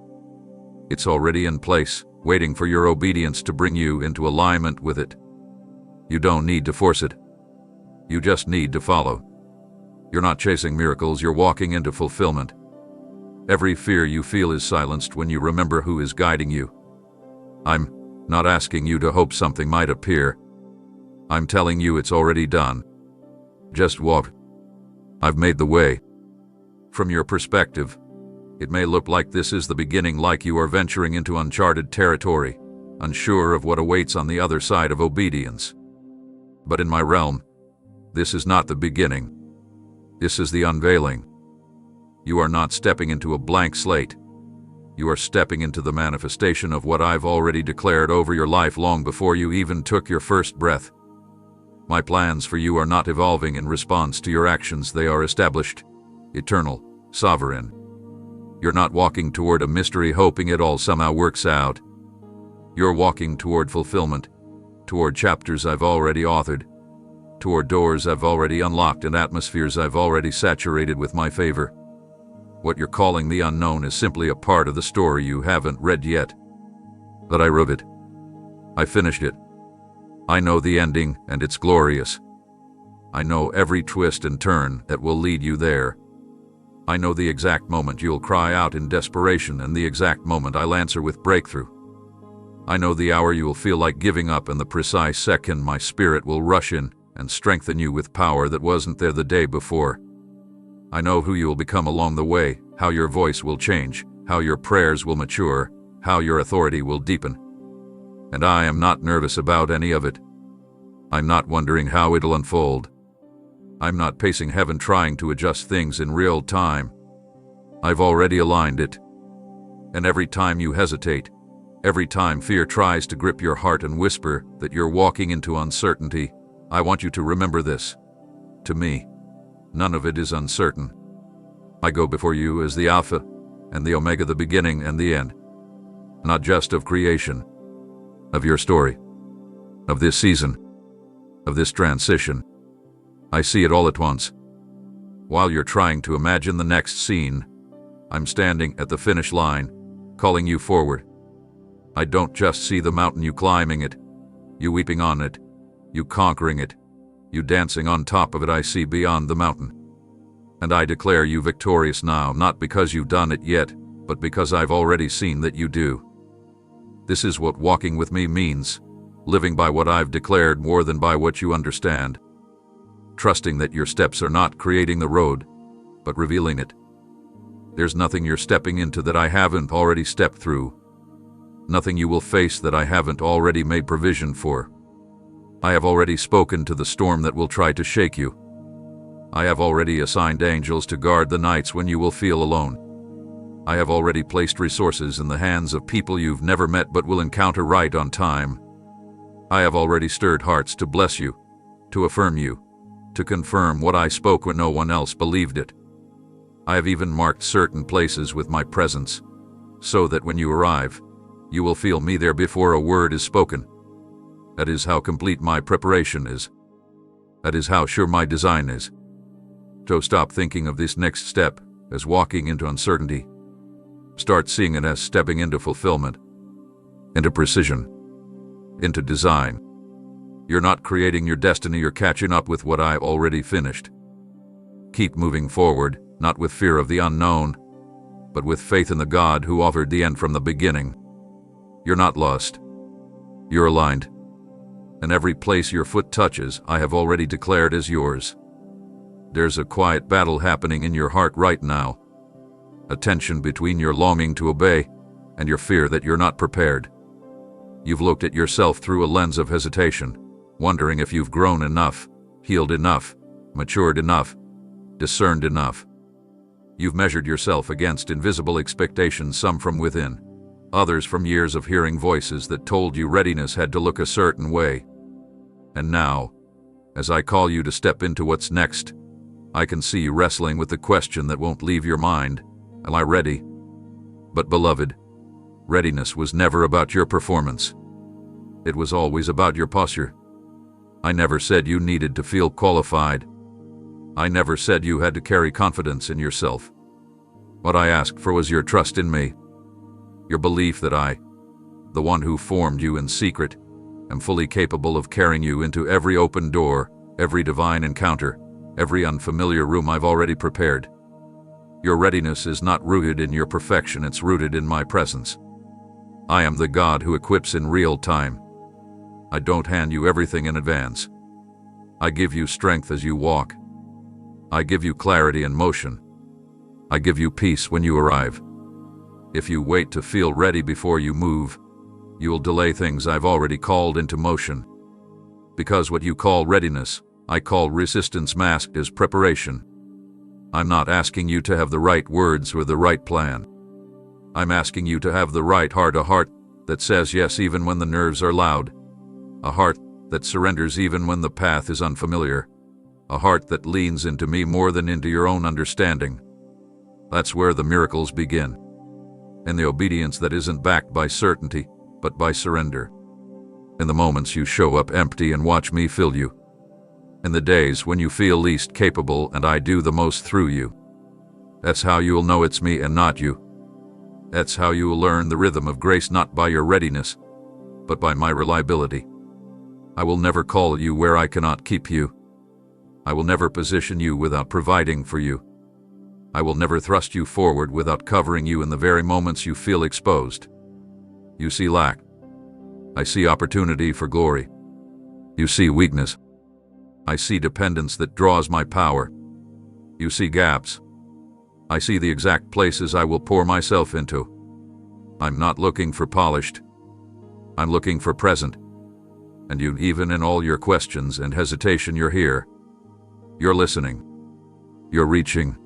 It's already in place, waiting for your obedience to bring you into alignment with it. You don't need to force it. You just need to follow. You're not chasing miracles, you're walking into fulfillment. Every fear you feel is silenced when you remember who is guiding you. I'm not asking you to hope something might appear. I'm telling you it's already done. Just walk. I've made the way. From your perspective, it may look like this is the beginning, like you are venturing into uncharted territory, unsure of what awaits on the other side of obedience. But in my realm, this is not the beginning. This is the unveiling. You are not stepping into a blank slate. You are stepping into the manifestation of what I've already declared over your life long before you even took your first breath. My plans for you are not evolving in response to your actions, they are established, eternal, sovereign. You're not walking toward a mystery hoping it all somehow works out. You're walking toward fulfillment, toward chapters I've already authored, toward doors I've already unlocked and atmospheres I've already saturated with my favor. What you're calling the unknown is simply a part of the story you haven't read yet. But I wrote it. I finished it. I know the ending, and it's glorious. I know every twist and turn that will lead you there. I know the exact moment you'll cry out in desperation and the exact moment I'll answer with breakthrough. I know the hour you will feel like giving up and the precise second my spirit will rush in and strengthen you with power that wasn't there the day before. I know who you will become along the way, how your voice will change, how your prayers will mature, how your authority will deepen. And I am not nervous about any of it. I'm not wondering how it'll unfold. I'm not pacing heaven trying to adjust things in real time. I've already aligned it. And every time you hesitate, every time fear tries to grip your heart and whisper that you're walking into uncertainty, I want you to remember this. To me, none of it is uncertain. I go before you as the Alpha and the Omega, the beginning and the end. Not just of creation, of your story, of this season, of this transition. I see it all at once. While you're trying to imagine the next scene, I'm standing at the finish line, calling you forward. I don't just see the mountain, you climbing it, you weeping on it, you conquering it, you dancing on top of it. I see beyond the mountain. And I declare you victorious now, not because you've done it yet, but because I've already seen that you do. This is what walking with me means, living by what I've declared more than by what you understand. Trusting that your steps are not creating the road, but revealing it. There's nothing you're stepping into that I haven't already stepped through. Nothing you will face that I haven't already made provision for. I have already spoken to the storm that will try to shake you. I have already assigned angels to guard the nights when you will feel alone. I have already placed resources in the hands of people you've never met but will encounter right on time. I have already stirred hearts to bless you, to affirm you, to confirm what I spoke when no one else believed it. I have even marked certain places with my presence, so that when you arrive, you will feel me there before a word is spoken. That is how complete my preparation is. That is how sure my design is. So stop thinking of this next step as walking into uncertainty. Start seeing it as stepping into fulfillment, into precision, into design. You're not creating your destiny, you're catching up with what I've already finished. Keep moving forward, not with fear of the unknown, but with faith in the God who offered the end from the beginning. You're not lost. You're aligned. And every place your foot touches, I have already declared as yours. There's a quiet battle happening in your heart right now. A tension between your longing to obey and your fear that you're not prepared. You've looked at yourself through a lens of hesitation, wondering if you've grown enough, healed enough, matured enough, discerned enough. You've measured yourself against invisible expectations, some from within, others from years of hearing voices that told you readiness had to look a certain way. And now, as I call you to step into what's next, I can see you wrestling with the question that won't leave your mind: am I ready? But beloved, readiness was never about your performance. It was always about your posture. I never said you needed to feel qualified. I never said you had to carry confidence in yourself. What I asked for was your trust in me. Your belief that I, the one who formed you in secret, am fully capable of carrying you into every open door, every divine encounter, every unfamiliar room I've already prepared. Your readiness is not rooted in your perfection, it's rooted in my presence. I am the God who equips in real time. I don't hand you everything in advance. I give you strength as you walk. I give you clarity and motion. I give you peace when you arrive. If you wait to feel ready before you move, you will delay things I've already called into motion. Because what you call readiness, I call resistance masked as preparation. I'm not asking you to have the right words or the right plan. I'm asking you to have the right heart, a heart that says yes even when the nerves are loud, a heart that surrenders even when the path is unfamiliar, a heart that leans into me more than into your own understanding. That's where the miracles begin, in the obedience that isn't backed by certainty, but by surrender. In the moments you show up empty and watch me fill you. In the days when you feel least capable and I do the most through you. That's how you'll know it's me and not you. That's how you will learn the rhythm of grace, not by your readiness, but by my reliability. I will never call you where I cannot keep you. I will never position you without providing for you. I will never thrust you forward without covering you in the very moments you feel exposed. You see lack. I see opportunity for glory. You see weakness. I see dependence that draws my power. You see gaps. I see the exact places I will pour myself into. I'm not looking for polished. I'm looking for present. And you, even in all your questions and hesitation, you're here. You're listening. You're reaching.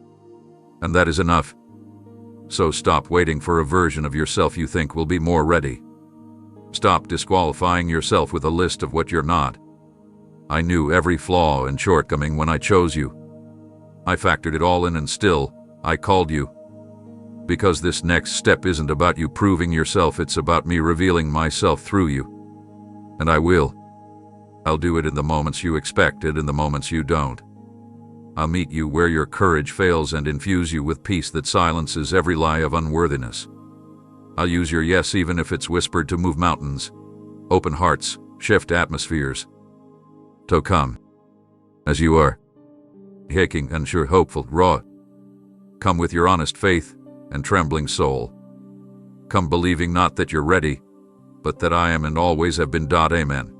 And that is enough. So stop waiting for a version of yourself you think will be more ready. Stop disqualifying yourself with a list of what you're not. I knew every flaw and shortcoming when I chose you. I factored it all in, and still, I called you. Because this next step isn't about you proving yourself, it's about me revealing myself through you. And I will. I'll do it in the moments you expect it, in the moments you don't. I'll meet you where your courage fails and infuse you with peace that silences every lie of unworthiness. I'll use your yes, even if it's whispered, to move mountains, open hearts, shift atmospheres. To come. As you are. Aching, unsure, hopeful, raw. Come with your honest faith and trembling soul. Come believing not that you're ready, but that I am and always have been. Amen.